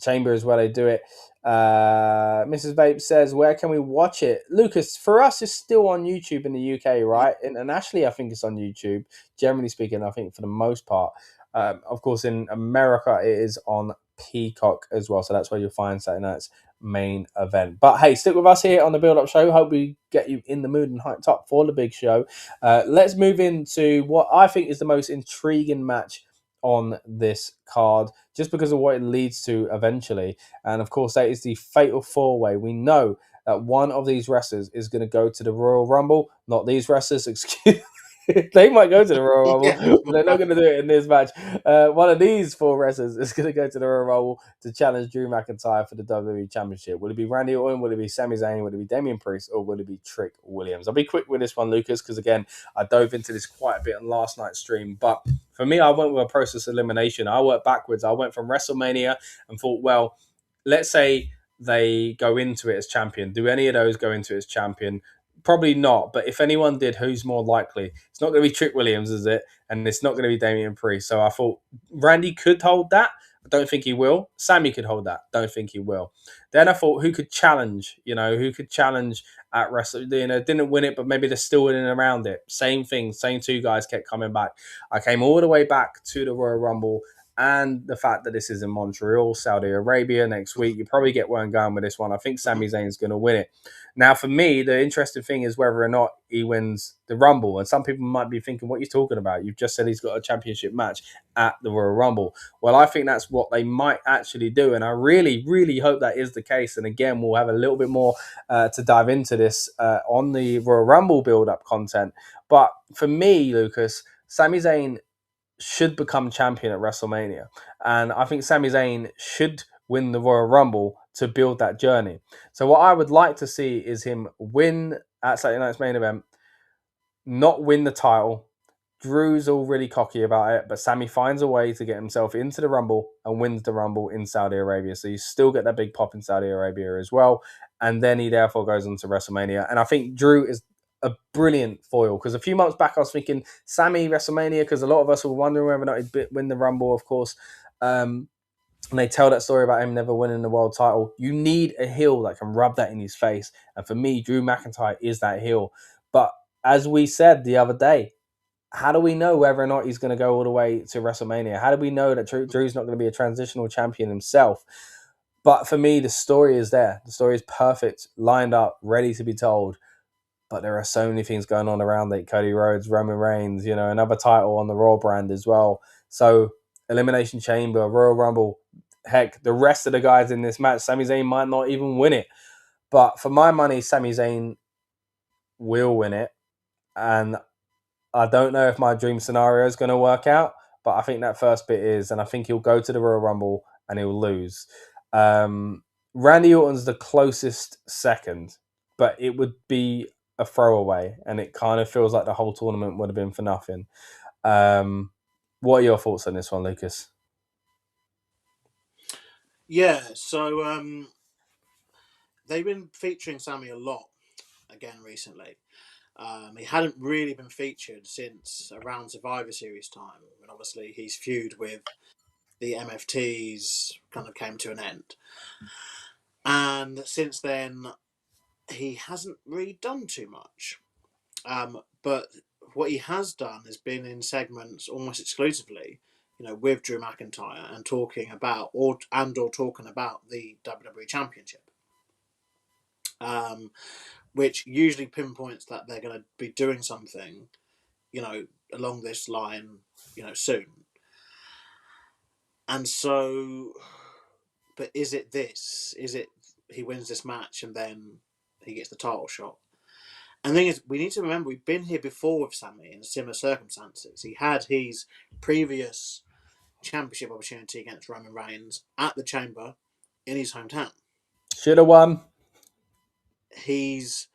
Chamber is where they do it. Mrs. Vape says, where can we watch it? Lucas, for us, it's still on YouTube in the UK, right? Internationally, I think it's on YouTube. Generally speaking, I think for the most part. Of course, in America, it is on Peacock as well. So that's where you'll find Saturday Night's Main Event. But hey, stick with us here on the Build Up Show. Hope we get you in the mood and hyped up for the big show. Let's move into what I think is the most intriguing match on this card, just because of what it leads to eventually. And of course, that is the Fatal 4-Way. We know that one of these wrestlers is going to go to the Royal Rumble. Not these wrestlers, excuse me. They might go to the Royal Rumble, but they're not going to do it in this match. One of these 4 wrestlers is going to go to the Royal Rumble to challenge Drew McIntyre for the WWE Championship. Will it be Randy Orton? Will it be Sami Zayn? Will it be Damian Priest? Or will it be Trick Williams? I'll be quick with this one, Lucas, because again, I dove into this quite a bit on last night's stream. But for me, I went with a process elimination. I worked backwards. I went from WrestleMania and thought, well, let's say they go into it as champion. Do any of those go into it as champion? Probably not, but if anyone did, who's more likely? It's not going to be Trick Williams, is it? And it's not going to be Damian Priest. So I thought Randy could hold that. I don't think he will. Sami could hold that. Don't think he will. Then I thought, who could challenge? Who could challenge at Wrestle? Didn't win it, but maybe they're still winning around it. Same thing. Same two guys kept coming back. I came all the way back to the Royal Rumble. And the fact that this is in Montreal, Saudi Arabia next week, you probably get where I'm going with this one. I think Sami Zayn's going to win it. Now, for me, the interesting thing is whether or not he wins the Rumble. And some people might be thinking, what are you talking about? You've just said he's got a championship match at the Royal Rumble. Well, I think that's what they might actually do. And I really, really hope that is the case. And again, we'll have a little bit more to dive into this on the Royal Rumble build-up content. But for me, Lucas, Sami Zayn should become champion at WrestleMania. And I think Sami Zayn should win the Royal Rumble to build that journey. So what I would like to see is him win at Saturday Night's Main Event, not win the title. Drew's all really cocky about it, but Sami finds a way to get himself into the Rumble and wins the Rumble in Saudi Arabia. So you still get that big pop in Saudi Arabia as well. And then he therefore goes on to WrestleMania. And I think Drew is a brilliant foil, because a few months back I was thinking Sami WrestleMania, because a lot of us were wondering whether or not he'd win the Rumble, of course. And they tell that story about him never winning the world title. You need a heel that can rub that in his face. And for me, Drew McIntyre is that heel. But as we said the other day, how do we know whether or not he's going to go all the way to WrestleMania? How do we know that Drew's not going to be a transitional champion himself? But for me, the story is there. The story is perfect, lined up, ready to be told. But there are so many things going on around it. Cody Rhodes, Roman Reigns, another title on the Raw brand as well. So Elimination Chamber, Royal Rumble, heck, the rest of the guys in this match, Sami Zayn might not even win it. But for my money, Sami Zayn will win it. And I don't know if my dream scenario is going to work out, but I think that first bit is, and I think he'll go to the Royal Rumble and he'll lose. Randy Orton's the closest second, but it would be a throwaway, and it kind of feels like the whole tournament would have been for nothing. What are your thoughts on this one, Lucas? Yeah, so they've been featuring Sami a lot again recently. He hadn't really been featured since around Survivor Series time, and obviously his feud with the MFTs kind of came to an end. And since then, he hasn't really done too much. But what he has done has been in segments almost exclusively, with Drew McIntyre and talking about or talking about the WWE Championship, which usually pinpoints that they're going to be doing something, along this line, soon. And so, but is it this? Is it he wins this match and then he gets the title shot? And the thing is, we need to remember we've been here before with Sami in similar circumstances. He had his previous championship opportunity against Roman Reigns at the Chamber in his hometown. Should have won. He's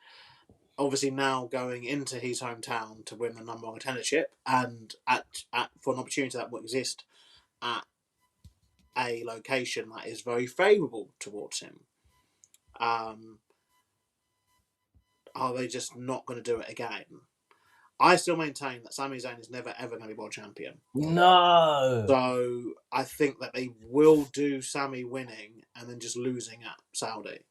obviously now going into his hometown to win the number one contendership, and for an opportunity that will exist at a location that is very favourable towards him. Are they just not going to do it again? I still maintain that Sami Zayn is never ever going to be world champion. No. So I think that they will do Sami winning and then just losing at Saudi.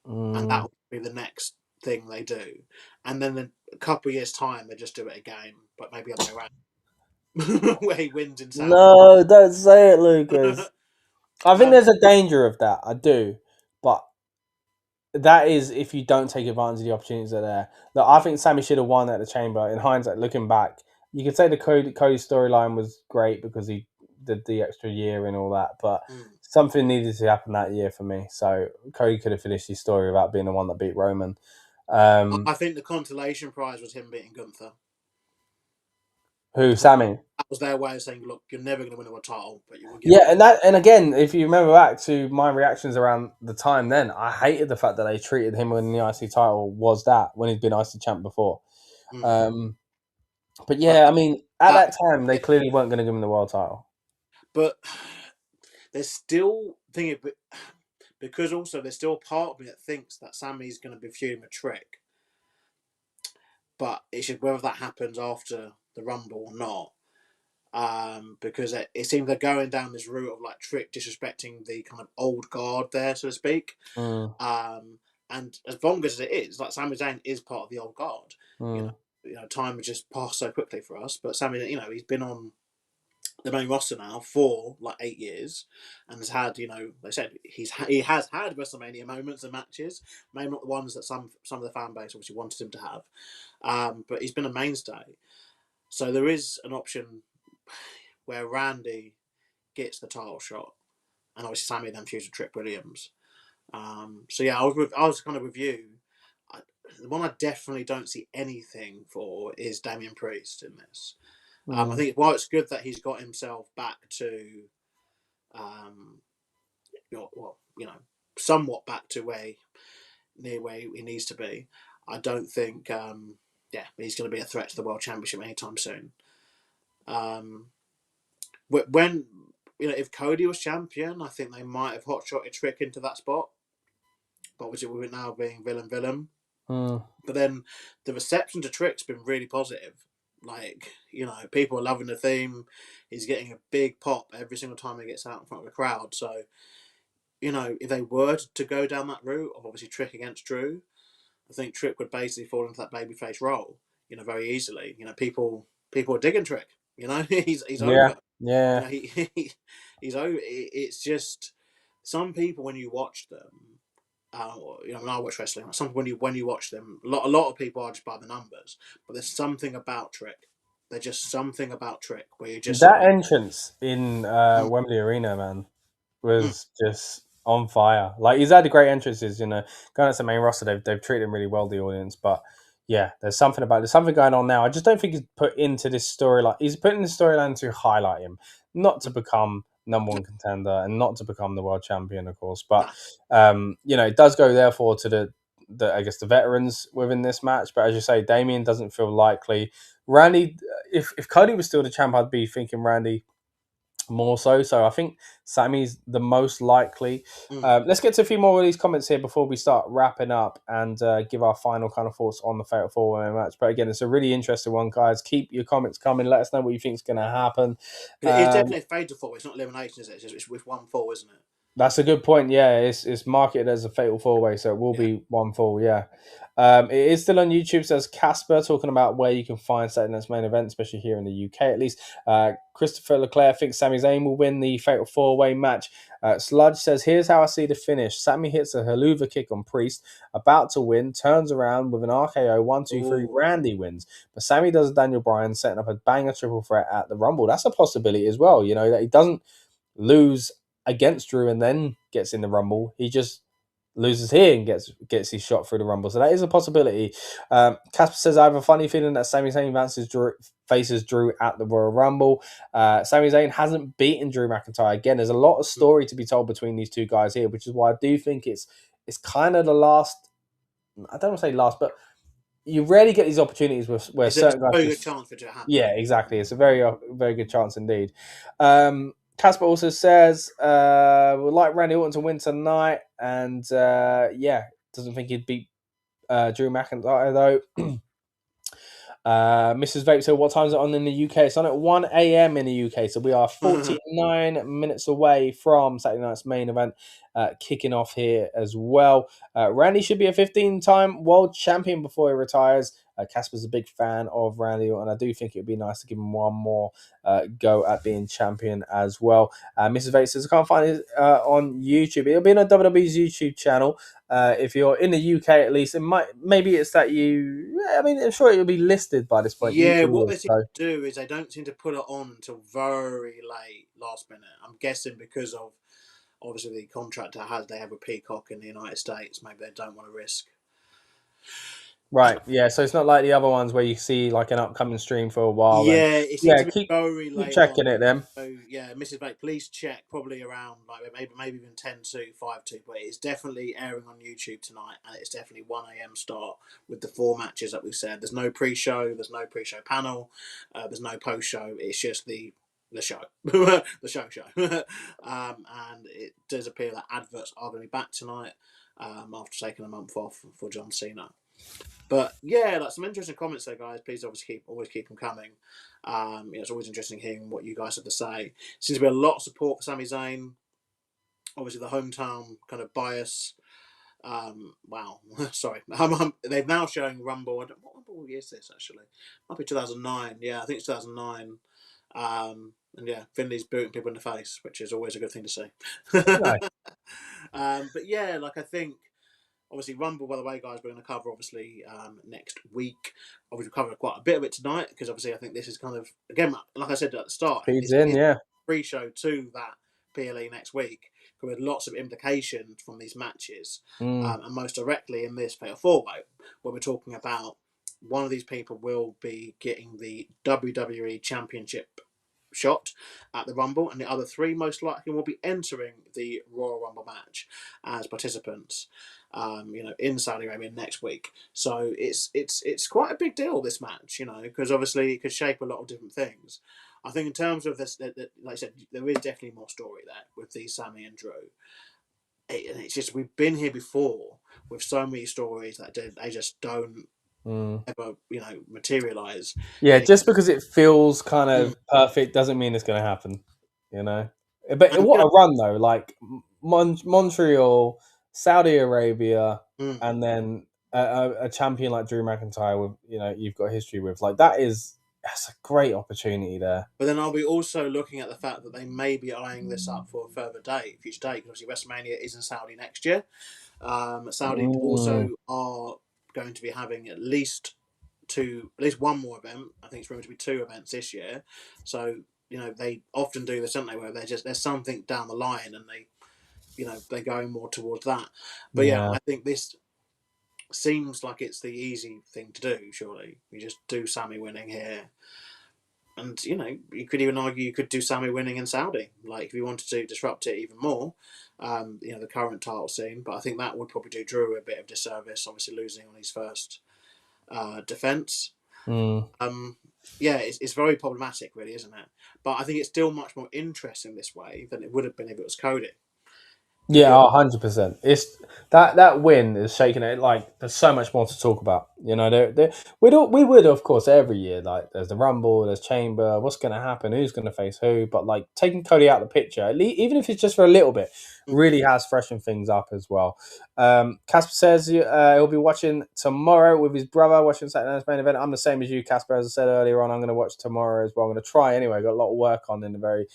And that will be the next thing they do. And then in a couple of years' time, they just do it again, but maybe other way around. Where he wins in Saudi. No, don't say it, Lucas. I think there's a danger of that. I do. But that is if you don't take advantage of the opportunities that are there. Look, I think Sami should have won at the Chamber. In hindsight, looking back, you could say the Cody storyline was great because he did the extra year and all that, but something needed to happen that year for me. So Cody could have finished his story without being the one that beat Roman. I think the consolation prize was him beating Gunther. Who, Sami? That was their way of saying, "Look, you're never going to win a title, but you will get." Yeah, and again, if you remember back to my reactions around the time, then I hated the fact that they treated him winning the IC title was that when he'd been IC champ before. But yeah, I mean, at that time, they clearly weren't going to give him the world title. But there's still thinking, because also there's still a part of me that thinks that Sami's going to be feuding with Trick. but it's just whether that happens after the Rumble or not. Because it seems they're going down this route of like Trick disrespecting the kind of old guard there, so to speak. And as bonkers as it is, like Sami Zayn is part of the old guard. You know, time has just passed so quickly for us. But Sami, you know, he's been on the main roster now for like 8 years, and has had, you know, they said he has had WrestleMania moments and matches, maybe not the ones that some of the fan base obviously wanted him to have, but he's been a mainstay. So there is an option where Randy gets the title shot, and obviously Sami then feuds with Trick Williams. So yeah, I was kind of with you. The one I definitely don't see anything for is Damian Priest in this. I think while it's good that he's got himself back to, somewhat back to near where he needs to be, I don't think, he's going to be a threat to the World Championship anytime soon. When, you know, if Cody was champion, I think they might have hot-shotted Trick into that spot. But obviously, with it now being villain. But then the reception to Trick's been really positive. Like, you know, people are loving the theme. He's getting a big pop every single time he gets out in front of the crowd. So, you know, if they were to go down that route of obviously Trick against Drew, I think Trick would basically fall into that babyface role, you know, very easily. You know, people are digging Trick. You know, he's over. Yeah. You know, he's over. It's just some people when you watch them, you know, when I watch wrestling, when you watch them, a lot of people are just by the numbers, but there's something about Trick. There's just something about Trick where you just That entrance in Mm. Wembley Arena, man, was just on fire. Like, he's had great entrances, you know. Going to the main roster, they've treated him really well, the audience. But yeah, there's something going on now. I just don't think he's put into this storyline. He's put in the storyline to highlight him, not to become number one contender and not to become the world champion, of course. But you know, it does go therefore to the I guess the veterans within this match. But as you say, Damian doesn't feel likely. Randy, if Cody was still the champ, I'd be thinking Randy more so. So I think Sami's the most likely. Let's get to a few more of these comments here before we start wrapping up and give our final kind of thoughts on the Fatal 4-Way match. But again, it's a really interesting one, guys. Keep your comments coming. Let us know what you think is going to happen. It's definitely a Fatal 4. It's not elimination, is it? It's with 1 fall, isn't it? That's a good point. Yeah, it's marketed as a Fatal 4-Way, so it will be 1 fall. Yeah. It is still on YouTube. Says Casper talking about where you can find Saturday Night's Main Event, especially here in the UK at least. Christopher Leclerc thinks Sami Zayn will win the Fatal 4-Way match. Sludge says, here's how I see the finish. Sami hits a haluva kick on Priest, about to win, turns around with an RKO, 1, 2, 3, Randy wins. But Sami does Daniel Bryan, setting up a banger triple threat at the Rumble. That's a possibility as well, you know, that he doesn't lose against Drew and then gets in the Rumble. He just loses here and gets his shot through the Rumble. So that is a possibility. Casper says, I have a funny feeling that Sami Zayn faces Drew at the Royal Rumble. Sami Zayn hasn't beaten Drew McIntyre. Again, there's a lot of story to be told between these two guys here, which is why I do think it's kind of the last, I don't want to say last, but you rarely get these opportunities where it's certain guys... a very good chance for it to happen. Yeah, exactly. It's a very, very good chance indeed. Casper also says, would like Randy Orton to win tonight. And doesn't think he'd beat Drew McIntyre, though. Mrs. Vape said, what time is it on in the UK? It's on at 1 a.m. in the UK. So we are 49 minutes away from Saturday night's main event kicking off here as well. Randy should be a 15-time world champion before he retires. Casper's a big fan of Randy, and I do think it would be nice to give him one more go at being champion as well. Mrs. Vape says, I can't find it on YouTube. It'll be on WWE's YouTube channel. If you're in the UK at least, maybe it's that I'm sure it'll be listed by this point. Yeah, what they seem to do is they don't seem to put it on until very late, last minute. I'm guessing because of obviously the contract they have a Peacock in the United States. Maybe they don't want to risk. Right, yeah, so it's not like the other ones where you see like an upcoming stream for a while. Yeah, it seems to be very late. Keep checking it then. So yeah, Mrs. Blake, please check probably around like maybe even 10 to 5 to, but it's definitely airing on YouTube tonight, and it's definitely 1 a.m. start with the 4 matches that we said. There's no pre-show, there's no pre-show panel, there's no post-show. It's just the show, the show. And it does appear that adverts are going to be back tonight after taking a month off for John Cena. But yeah, like some interesting comments there, guys. Please always keep them coming. It's always interesting hearing what you guys have to say. Seems to be a lot of support for Sami Zayn. Obviously, the hometown kind of bias. Wow, sorry. They've now shown Rumble. What Rumble is this actually? Might be 2009. Yeah, I think it's 2009. And yeah, Finley's booting people in the face, which is always a good thing to see. Nice. But yeah, like I think obviously Rumble, by the way, guys, we're going to cover obviously next week. Obviously, we'll cover quite a bit of it tonight because obviously I think this is kind of, again, like I said at the start, Feeds in, yeah. pre-show to that PLE next week with lots of implications from these matches, and most directly in this Fatal 4-Way, where we're talking about one of these people will be getting the WWE Championship shot at the Rumble, and the other three most likely will be entering the Royal Rumble match as participants. In Saudi Arabia next week. So it's quite a big deal, this match, because obviously it could shape a lot of different things. I think in terms of this, like I said, there is definitely more story there with these Sami and Drew. It's just we've been here before with so many stories that they just don't ever, materialize. Yeah, just because it feels kind of perfect doesn't mean it's going to happen, But And, what a run though! Like Montreal, Saudi Arabia, and then a champion like Drew McIntyre, with you've got history with, like that's a great opportunity there. But then are we also looking at the fact that they may be eyeing this up for a future date? Because obviously WrestleMania is in Saudi next year. Saudi also are going to be having at least one more event. I think it's rumored to be 2 events this year. So they often do this, don't they? Where there's something down the line, and they're going more towards that. But yeah, I think this seems like it's the easy thing to do. Surely you just do Sami winning here. And, you could even argue you could do Sami winning in Saudi. Like, if you wanted to disrupt it even more, the current title scene. But I think that would probably do Drew a bit of disservice, obviously losing on his first defence. It's very problematic, really, isn't it? But I think it's still much more interesting this way than it would have been if it was Cody. Yeah, 100%. It's that win is shaking it. Like, there's so much more to talk about. We would, of course, every year. Like, there's the Rumble, there's Chamber. What's going to happen? Who's going to face who? But like taking Cody out of the picture, at least, even if it's just for a little bit, really has freshened things up as well. Casper says he'll be watching tomorrow with his brother, watching Saturday Night's Main Event. I'm the same as you, Casper. As I said earlier on, I'm going to watch tomorrow as well. I'm going to try anyway. I've got a lot of work on in the very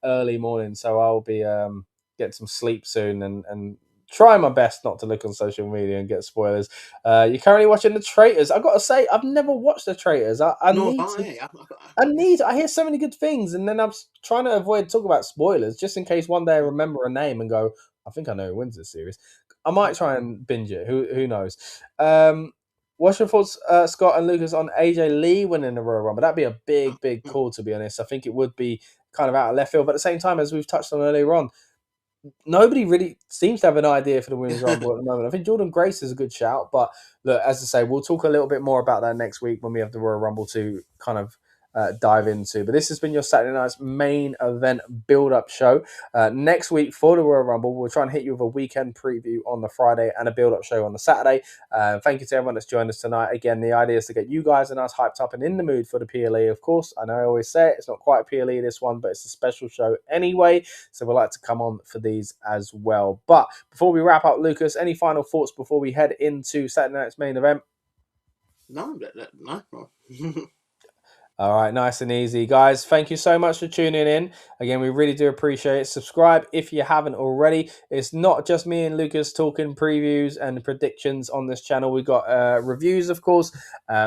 early morning, so I'll be get some sleep soon and try my best not to look on social media and get spoilers. You're currently watching The Traitors. I've got to say, I've never watched The Traitors. I hear so many good things, and then I'm trying to avoid talking about spoilers just in case one day I remember a name and go, I think I know who wins this series. I might try and binge it. Who knows? What's your thoughts, Scott and Lucas, on AJ Lee winning the Royal Rumble? That'd be a big call, to be honest. I think it would be kind of out of left field, but at the same time, as we've touched on earlier on, nobody really seems to have an idea for the Women's Rumble at the moment. I think Jordan Grace is a good shout, but look, as I say, we'll talk a little bit more about that next week when we have the Royal Rumble to kind of dive into. But this has been your Saturday night's main event build-up show. Next week for the Royal Rumble, we'll try and hit you with a weekend preview on the Friday and a build-up show on the Saturday. Thank you to everyone that's joined us tonight. Again, the idea is to get you guys and us hyped up and in the mood for the PLE, of course. I know I always say it, it's not quite a PLE this one, but it's a special show anyway, so we'd like to come on for these as well. But before we wrap up, Lucas, any final thoughts before we head into Saturday night's main event? No. All right, nice and easy. Guys, thank you so much for tuning in. Again, we really do appreciate it. Subscribe if you haven't already. It's not just me and Lucas talking previews and predictions on this channel. We've got reviews, of course.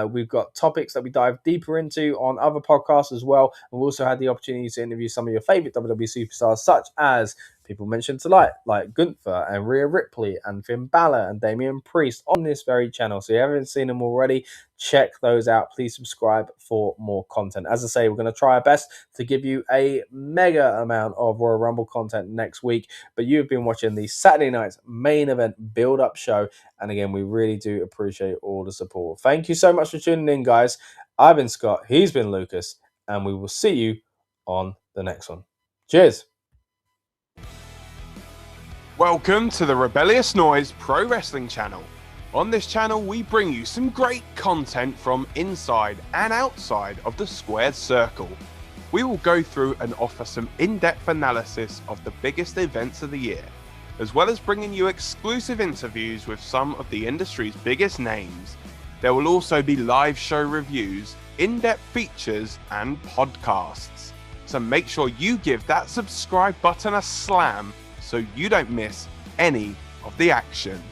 We've got topics that we dive deeper into on other podcasts as well. And we also had the opportunity to interview some of your favorite WWE superstars, such as people mentioned tonight, like Gunther and Rhea Ripley and Finn Balor and Damian Priest on this very channel. So if you haven't seen them already, check those out. Please subscribe for more content. As I say, we're going to try our best to give you a mega amount of Royal Rumble content next week. But you've been watching the Saturday night's main event build-up show. And again, we really do appreciate all the support. Thank you so much for tuning in, guys. I've been Scott. He's been Lucas. And we will see you on the next one. Cheers. Welcome to the Rebellious Noise Pro Wrestling channel. On this channel, we bring you some great content from inside and outside of the squared circle. We will go through and offer some in-depth analysis of the biggest events of the year, as well as bringing you exclusive interviews with some of the industry's biggest names. There will also be live show reviews, in-depth features, and podcasts. So make sure you give that subscribe button a slam so you don't miss any of the action.